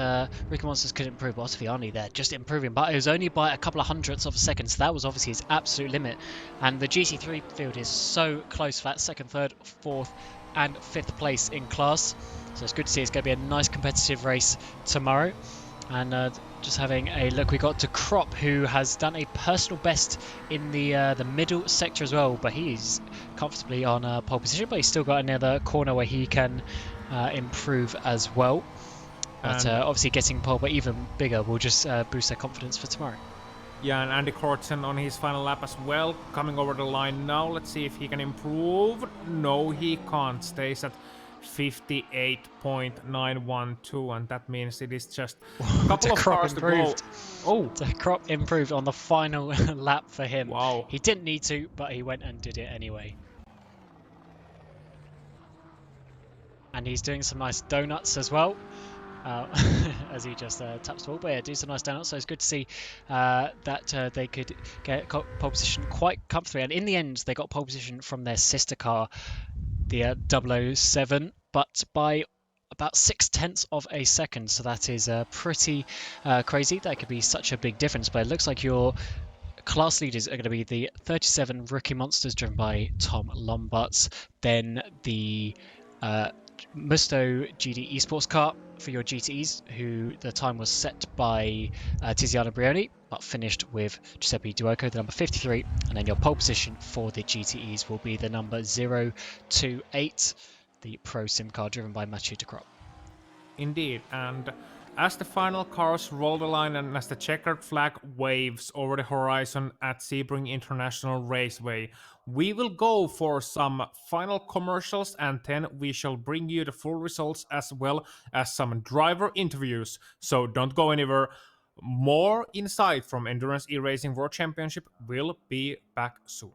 Ricky Monsters couldn't improve. But Ottaviani, they're just improving, but it was only by a couple of hundredths of a second, so that was obviously his absolute limit. And the GT3 field is so close for that second, third, fourth and fifth place in class, so it's good to see. It's going to be a nice competitive race tomorrow. And just having a look, we got Ducrop, who has done a personal best in the middle sector as well, but he's comfortably on pole position, but he's still got another corner where he can improve as well. But obviously getting pole but even bigger will just boost their confidence for tomorrow. Yeah, and Andy Kortsen on his final lap as well, coming over the line now. Let's see if he can improve. No, he can't. Stays at 58.912, and that means it is just a couple of cars to go. Oh, the crop improved on the final lap for him. Wow. He didn't need to, but he went and did it anyway. And he's doing some nice donuts as well, as he just taps the ball. But yeah, do some nice donuts. So it's good to see that they could get pole position quite comfortably. And in the end, they got pole position from their sister car, the 007, but by about 0.6 of a second. So that is pretty crazy. That could be such a big difference. But it looks like your class leaders are going to be the 37 Rookie Monsters driven by Tom Lombards, then the Musto GD Esports car for your GTEs, who the time was set by Tiziano Brioni, but finished with Giuseppe Duoco, the number 53, and then your pole position for the GTEs will be the number 028, the Pro Sim car driven by Mathieu Ducrop. Indeed, and as the final cars roll the line and as the checkered flag waves over the horizon at Sebring International Raceway, we will go for some final commercials, and then we shall bring you the full results as well as some driver interviews. So don't go anywhere. More insight from Endurance E-Racing World Championship will be back soon.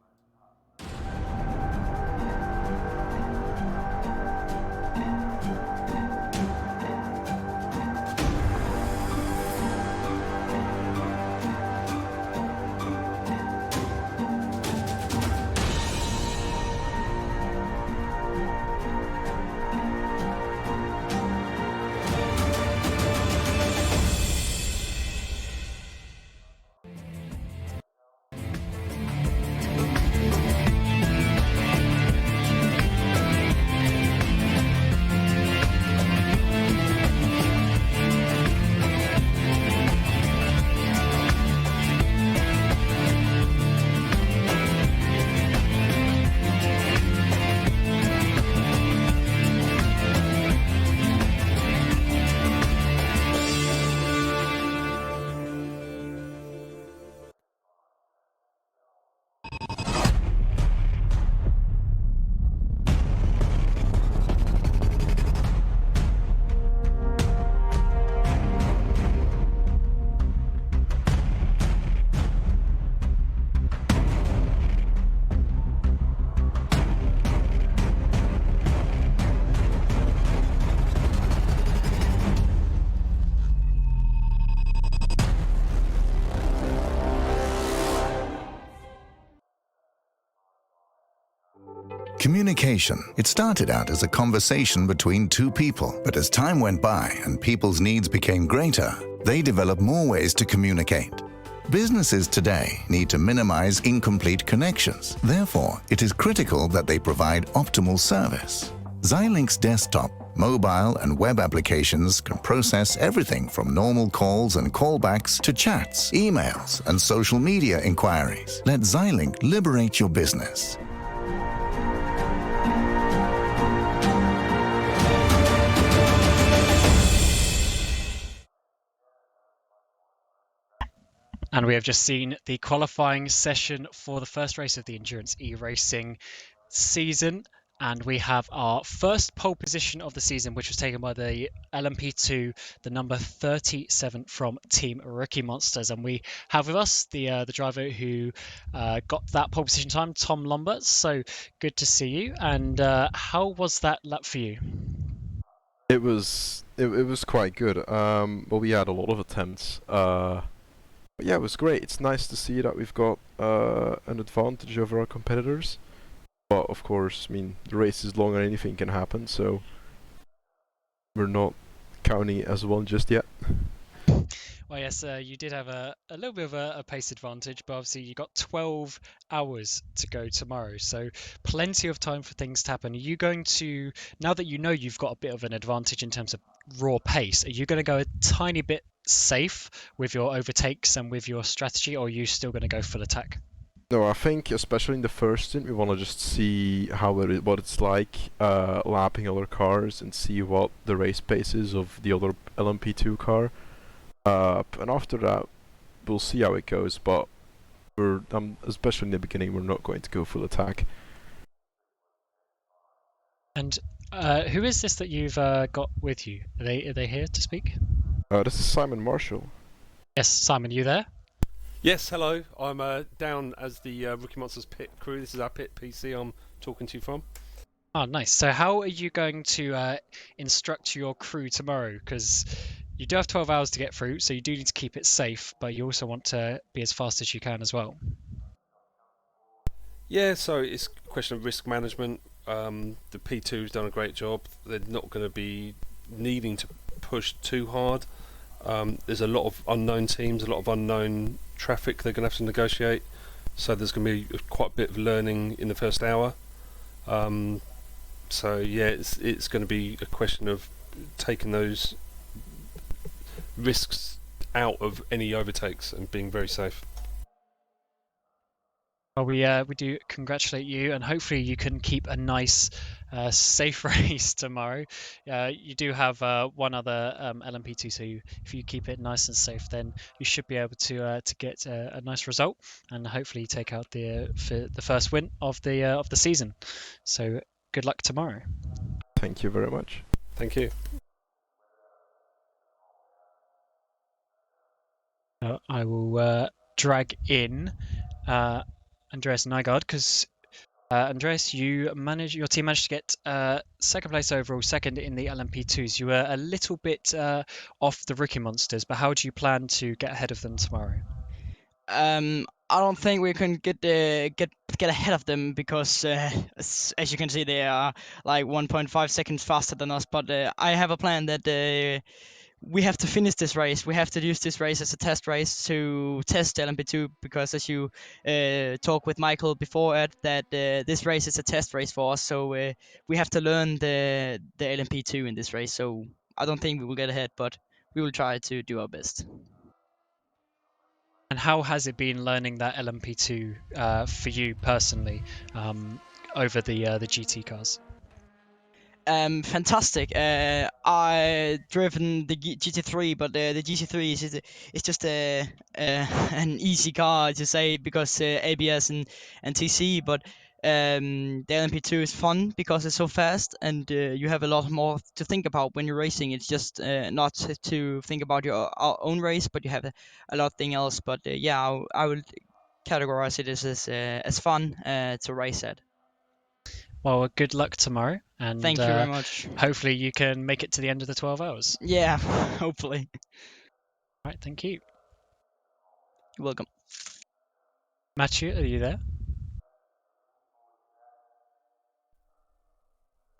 Communication. It started out as a conversation between two people, but as time went by and people's needs became greater, they developed more ways to communicate. Businesses today need to minimize incomplete connections. Therefore, it is critical that they provide optimal service. Xilinx desktop, mobile and web applications can process everything from normal calls and callbacks to chats, emails, and social media inquiries. Let Xilinx liberate your business. And we have just seen the qualifying session for the first race of the Endurance E-Racing season. And we have our first pole position of the season, which was taken by the LMP2, the number 37 from Team Rookie Monsters. And we have with us the driver who got that pole position time, Tom Lombard. So good to see you. And how was that lap for you? It was quite good. Well, we had a lot of attempts. But yeah, it was great. It's nice to see that we've got an advantage over our competitors. But of course, I mean, the race is long and anything can happen, so we're not counting it as one just yet. Well, yes, you did have a little bit of a pace advantage, but obviously you got 12 hours to go tomorrow, so plenty of time for things to happen. Are you going to, now that you know you've got a bit of an advantage in terms of raw pace, are you going to go a tiny bit safe with your overtakes and with your strategy, or are you still going to go full attack? No, I think especially in the first stint, we want to just see what it's like lapping other cars and see what the race pace is of the other LMP2 car. And after that, we'll see how it goes. But especially in the beginning, we're not going to go full attack. And who is this that you've got with you? Are they here to speak? This is Simon Marshall. Yes, Simon, you there? Yes, hello. I'm down as the Rookie Monsters pit crew. This is our pit PC I'm talking to you from. Oh, nice. So how are you going to instruct your crew tomorrow? Because you do have 12 hours to get through, so you do need to keep it safe, but you also want to be as fast as you can as well. Yeah, so it's a question of risk management. The P2's done a great job. They're not going to be needing to push too hard. There's a lot of unknown teams, a lot of unknown traffic they're going to have to negotiate. So there's going to be quite a bit of learning in the first hour. So yeah, it's going to be a question of taking those risks out of any overtakes and being very safe. Well, we do congratulate you, and hopefully you can keep a nice, safe race tomorrow. You do have one other LMP2, so if you keep it nice and safe, then you should be able to get a nice result, and hopefully take out the first win of the season. So good luck tomorrow. Thank you very much. Thank you. I will drag in Andreas Nygaard, because Andreas, your team managed to get second place overall, second in the LMP2s. You were a little bit off the Rookie Monsters, but how do you plan to get ahead of them tomorrow? I don't think we can get ahead of them because, as you can see, they are like 1.5 seconds faster than us. But I have a plan that we have to finish this race. We have to use this race as a test race to test LMP2, because as you talked with Michael before, Ed, that this race is a test race for us. So we have to learn the LMP2 in this race. So I don't think we will get ahead, but we will try to do our best. And how has it been learning that LMP2 for you personally over the GT cars? Fantastic. I driven the GT3, but the GT3 is just an easy car to say, because ABS and TC. But the LMP2 is fun because it's so fast, and you have a lot more to think about when you're racing. It's just not to think about your own race, but you have a lot of thing else. But yeah, I would categorize it as fun to race at. Well, good luck tomorrow, and Thank you very much. hopefully you can make it to the end of the 12 hours. Yeah, hopefully. All right, thank you. You're welcome. Matthew, are you there?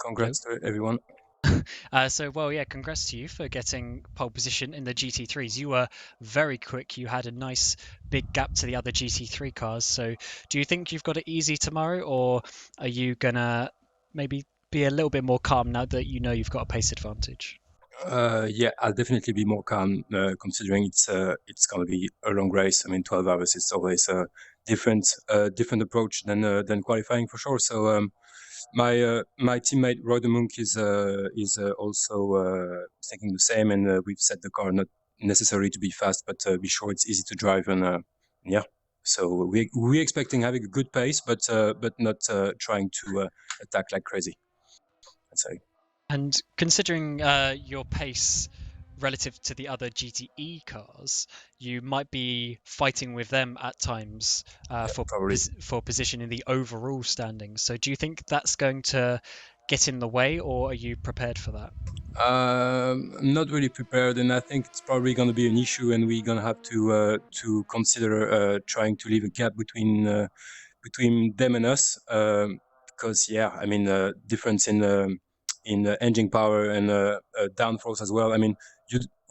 Congrats to everyone. Congrats to you for getting pole position in the GT3s. You were very quick. You had a nice big gap to the other GT3 cars. So do you think you've got it easy tomorrow, or are you gonna maybe be a little bit more calm now that you know you've got a pace advantage? Yeah, I'll definitely be more calm, considering it's gonna be a long race. I mean, 12 hours is always a different approach than qualifying for sure. So my teammate Roy de Monk is also thinking the same, and we've set the car not necessarily to be fast, but be sure it's easy to drive, and yeah. So we're expecting having a good pace, but not trying to attack like crazy, I'd say. And considering your pace relative to the other GTE cars, you might be fighting with them at times for position in the overall standings. So do you think that's going to get in the way, or are you prepared for that? I'm not really prepared, and I think it's probably going to be an issue, and we're going to have to consider trying to leave a gap between them and us, because I mean, difference in engine power and downforce as well. I mean,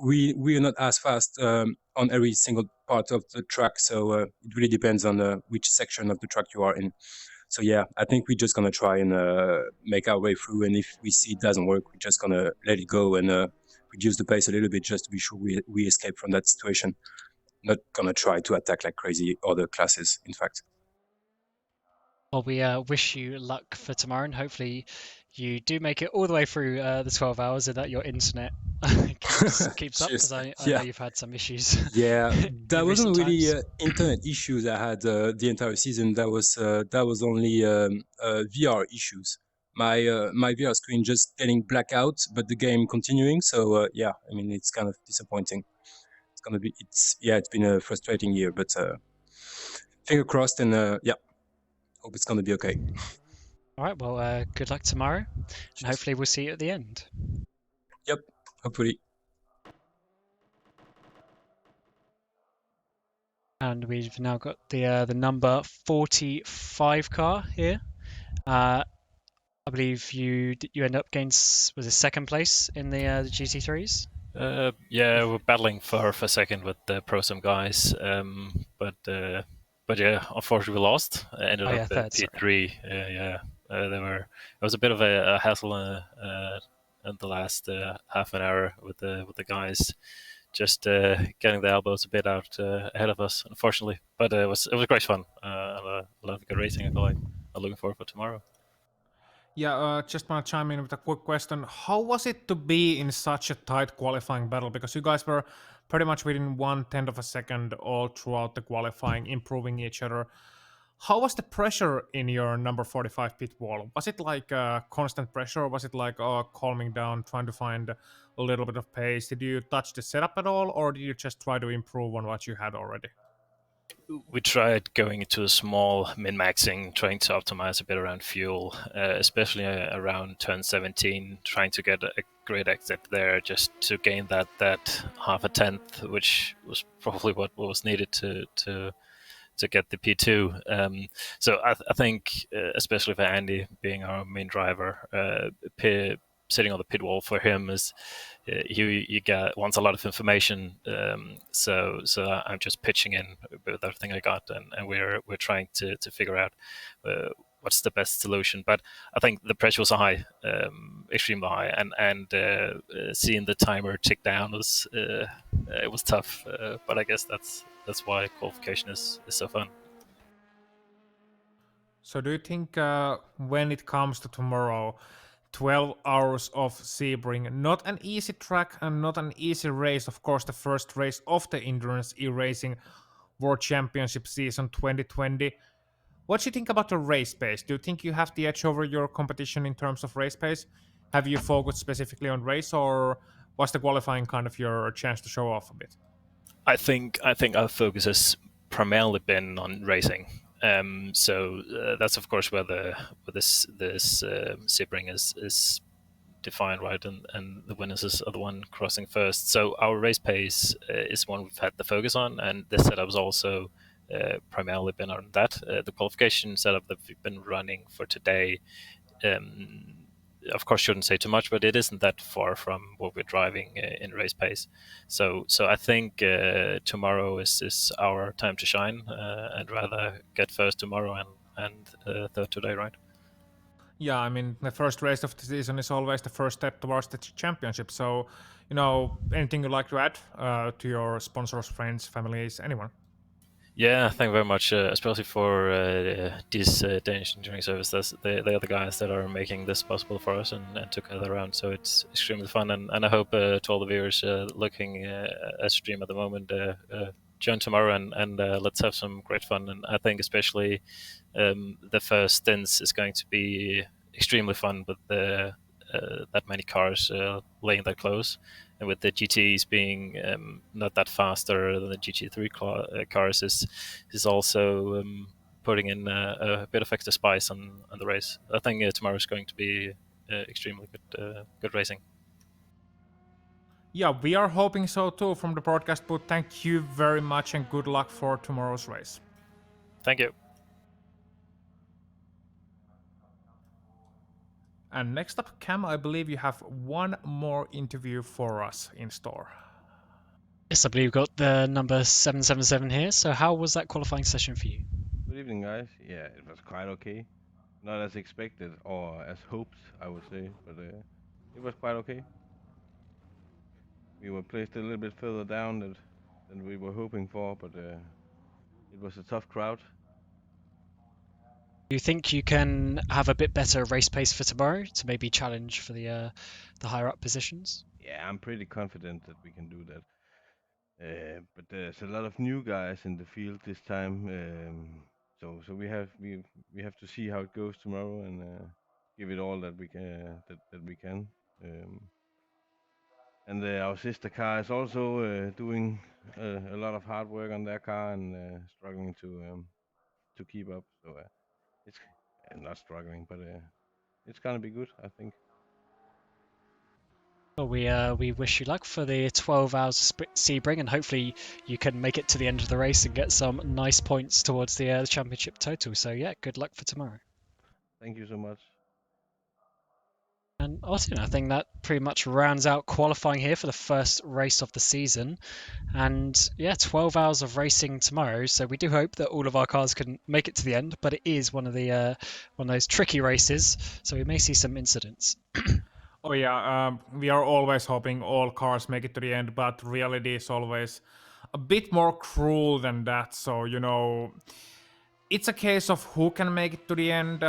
we are not as fast on every single part of the track, so it really depends on which section of the track you are in. So I think we're just gonna try and make our way through, and if we see it doesn't work, we're just gonna let it go and reduce the pace a little bit just to be sure we escape from that situation. Not gonna try to attack like crazy other classes, in fact. Well, we wish you luck for tomorrow, and hopefully you do make it all the way through the 12 hours and that your internet keeps up, because I know you've had some issues. Yeah, that wasn't really times. internet issues I had the entire season. That was only VR issues. My VR screen just getting black out, but the game continuing. So I mean, it's kind of disappointing. It's been a frustrating year, but finger crossed, and hope it's gonna be okay. All right, well, good luck tomorrow, and hopefully we'll see you at the end. Yep, hopefully. And we've now got the number 45 car here. I believe you end up getting, was it second place in the GT3s? We're battling for second with the Pro-Sam guys, but unfortunately we lost. Ended up third, P3. It was a bit of a hassle in the last half an hour with the guys, just getting the elbows a bit out ahead of us, unfortunately. But it was great fun. A lot of good racing. I feel like I'm looking forward for tomorrow. Yeah, just want to chime in with a quick question. How was it to be in such a tight qualifying battle? Because you guys were pretty much within 1/10 of a second all throughout the qualifying, improving each other. How was the pressure in your number 45 pit wall? Was it like constant pressure, or was it like calming down, trying to find a little bit of pace? Did you touch the setup at all, or did you just try to improve on what you had already? We tried going into a small min-maxing, trying to optimize a bit around fuel, especially around turn 17, trying to get a great exit there just to gain that half a tenth, which was probably what was needed to get the P2. So I think, especially for Andy being our main driver, sitting on the pit wall for him is he wants a lot of information. So I'm just pitching in with everything I got, and we're trying to figure out what's the best solution. But I think the pressure was high, extremely high, and seeing the timer tick down was it was tough. But I guess that's why qualification is so fun. So do you think when it comes to tomorrow, 12 hours of Sebring, not an easy track and not an easy race, of course the first race of the Endurance E-Racing World Championship season 2020. What do you think about the race pace? Do you think you have the edge over your competition in terms of race pace? Have you focused specifically on race, or was the qualifying kind of your chance to show off a bit? I think our focus has primarily been on racing. So that's of course where this Sebring is defined, right, and the winners are the one crossing first. So our race pace is one we've had the focus on, and this setup has also primarily been on that. The qualification setup that we've been running for today of course shouldn't say too much, but it isn't that far from what we're driving in race pace. So I think tomorrow is our time to shine. I'd rather get first tomorrow and third today, right? Yeah, I mean, the first race of the season is always the first step towards the championship. So, anything you'd like to add to your sponsors, friends, families, anyone? Yeah, thank you very much, especially for this Danish engineering service. They are the guys that are making this possible for us and took us around. So it's extremely fun, and I hope to all the viewers looking at stream at the moment, join tomorrow and let's have some great fun. And I think especially the first stints is going to be extremely fun with that many cars laying that close. And with the GTs being not that faster than the GT3 cars is also putting in a bit of extra spice on the race. I think tomorrow is going to be extremely good racing. Yeah, we are hoping so too from the broadcast booth. Thank you very much and good luck for tomorrow's race. Thank you. And next up, Cam, I believe you have one more interview for us in store. Yes, I believe we've got the number 777 here. So how was that qualifying session for you? Good evening, guys. Yeah, it was quite okay. Not as expected or as hoped, I would say, but it was quite okay. We were placed a little bit further down than we were hoping for, but it was a tough crowd. Do you think you can have a bit better race pace for tomorrow to maybe challenge for the higher up positions? Yeah, I'm pretty confident that we can do that. But there's a lot of new guys in the field this time, so we have to see how it goes tomorrow and give it all that we can that we can. And our sister car is also doing a lot of hard work on their car and struggling to keep up. So it's not struggling, but it's gonna be good, I think. Well, we wish you luck for the 12 hours of Sebring, and hopefully you can make it to the end of the race and get some nice points towards the championship total. So yeah, good luck for tomorrow. Thank you so much. And Austin, I think that pretty much rounds out qualifying here for the first race of the season. And yeah, 12 hours of racing tomorrow. So we do hope that all of our cars can make it to the end, but it is one of those tricky races. So we may see some incidents. Oh yeah, we are always hoping all cars make it to the end, but reality is always a bit more cruel than that. So it's a case of who can make it to the end,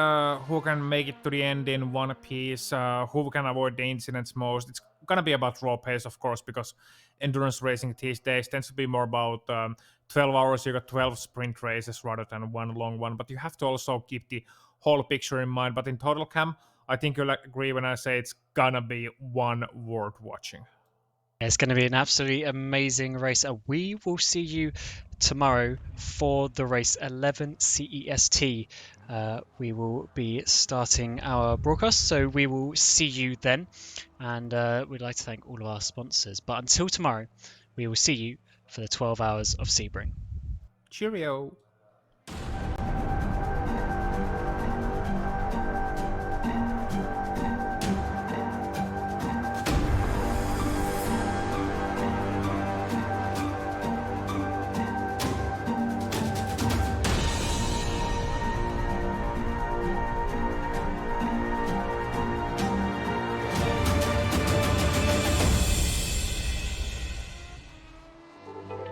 who can make it to the end in one piece, who can avoid the incidents most. It's gonna be about raw pace, of course, because endurance racing these days tends to be more about 12 hours. You got 12 sprint races rather than one long one, but you have to also keep the whole picture in mind. But in total, Cam, I think you'll agree when I say it's gonna be one worth watching. It's going to be an absolutely amazing race. And we will see you tomorrow for the race 11 CEST. We will be starting our broadcast, so we will see you then. And we'd like to thank all of our sponsors. But until tomorrow, we will see you for the 12 hours of Sebring. Cheerio.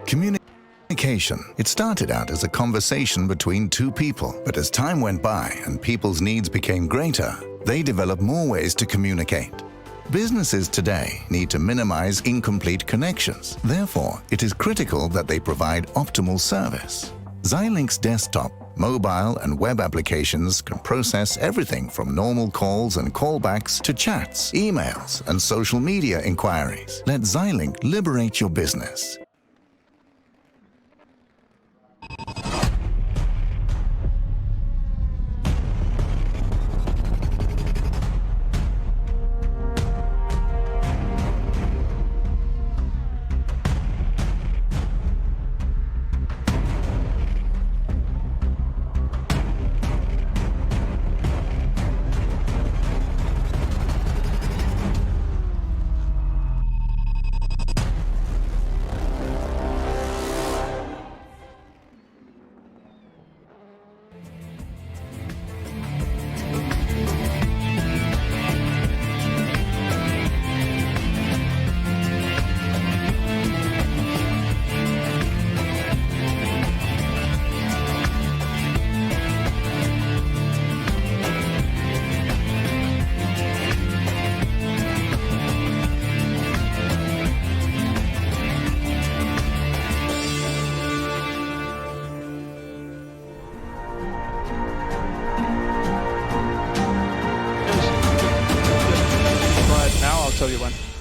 Communication. It started out as a conversation between two people, but as time went by and people's needs became greater, they developed more ways to communicate. Businesses today need to minimize incomplete connections. Therefore, it is critical that they provide optimal service. Xilinx desktop, mobile and web applications can process everything from normal calls and callbacks to chats, emails, and social media inquiries. Let Xilinx liberate your business. tell you when.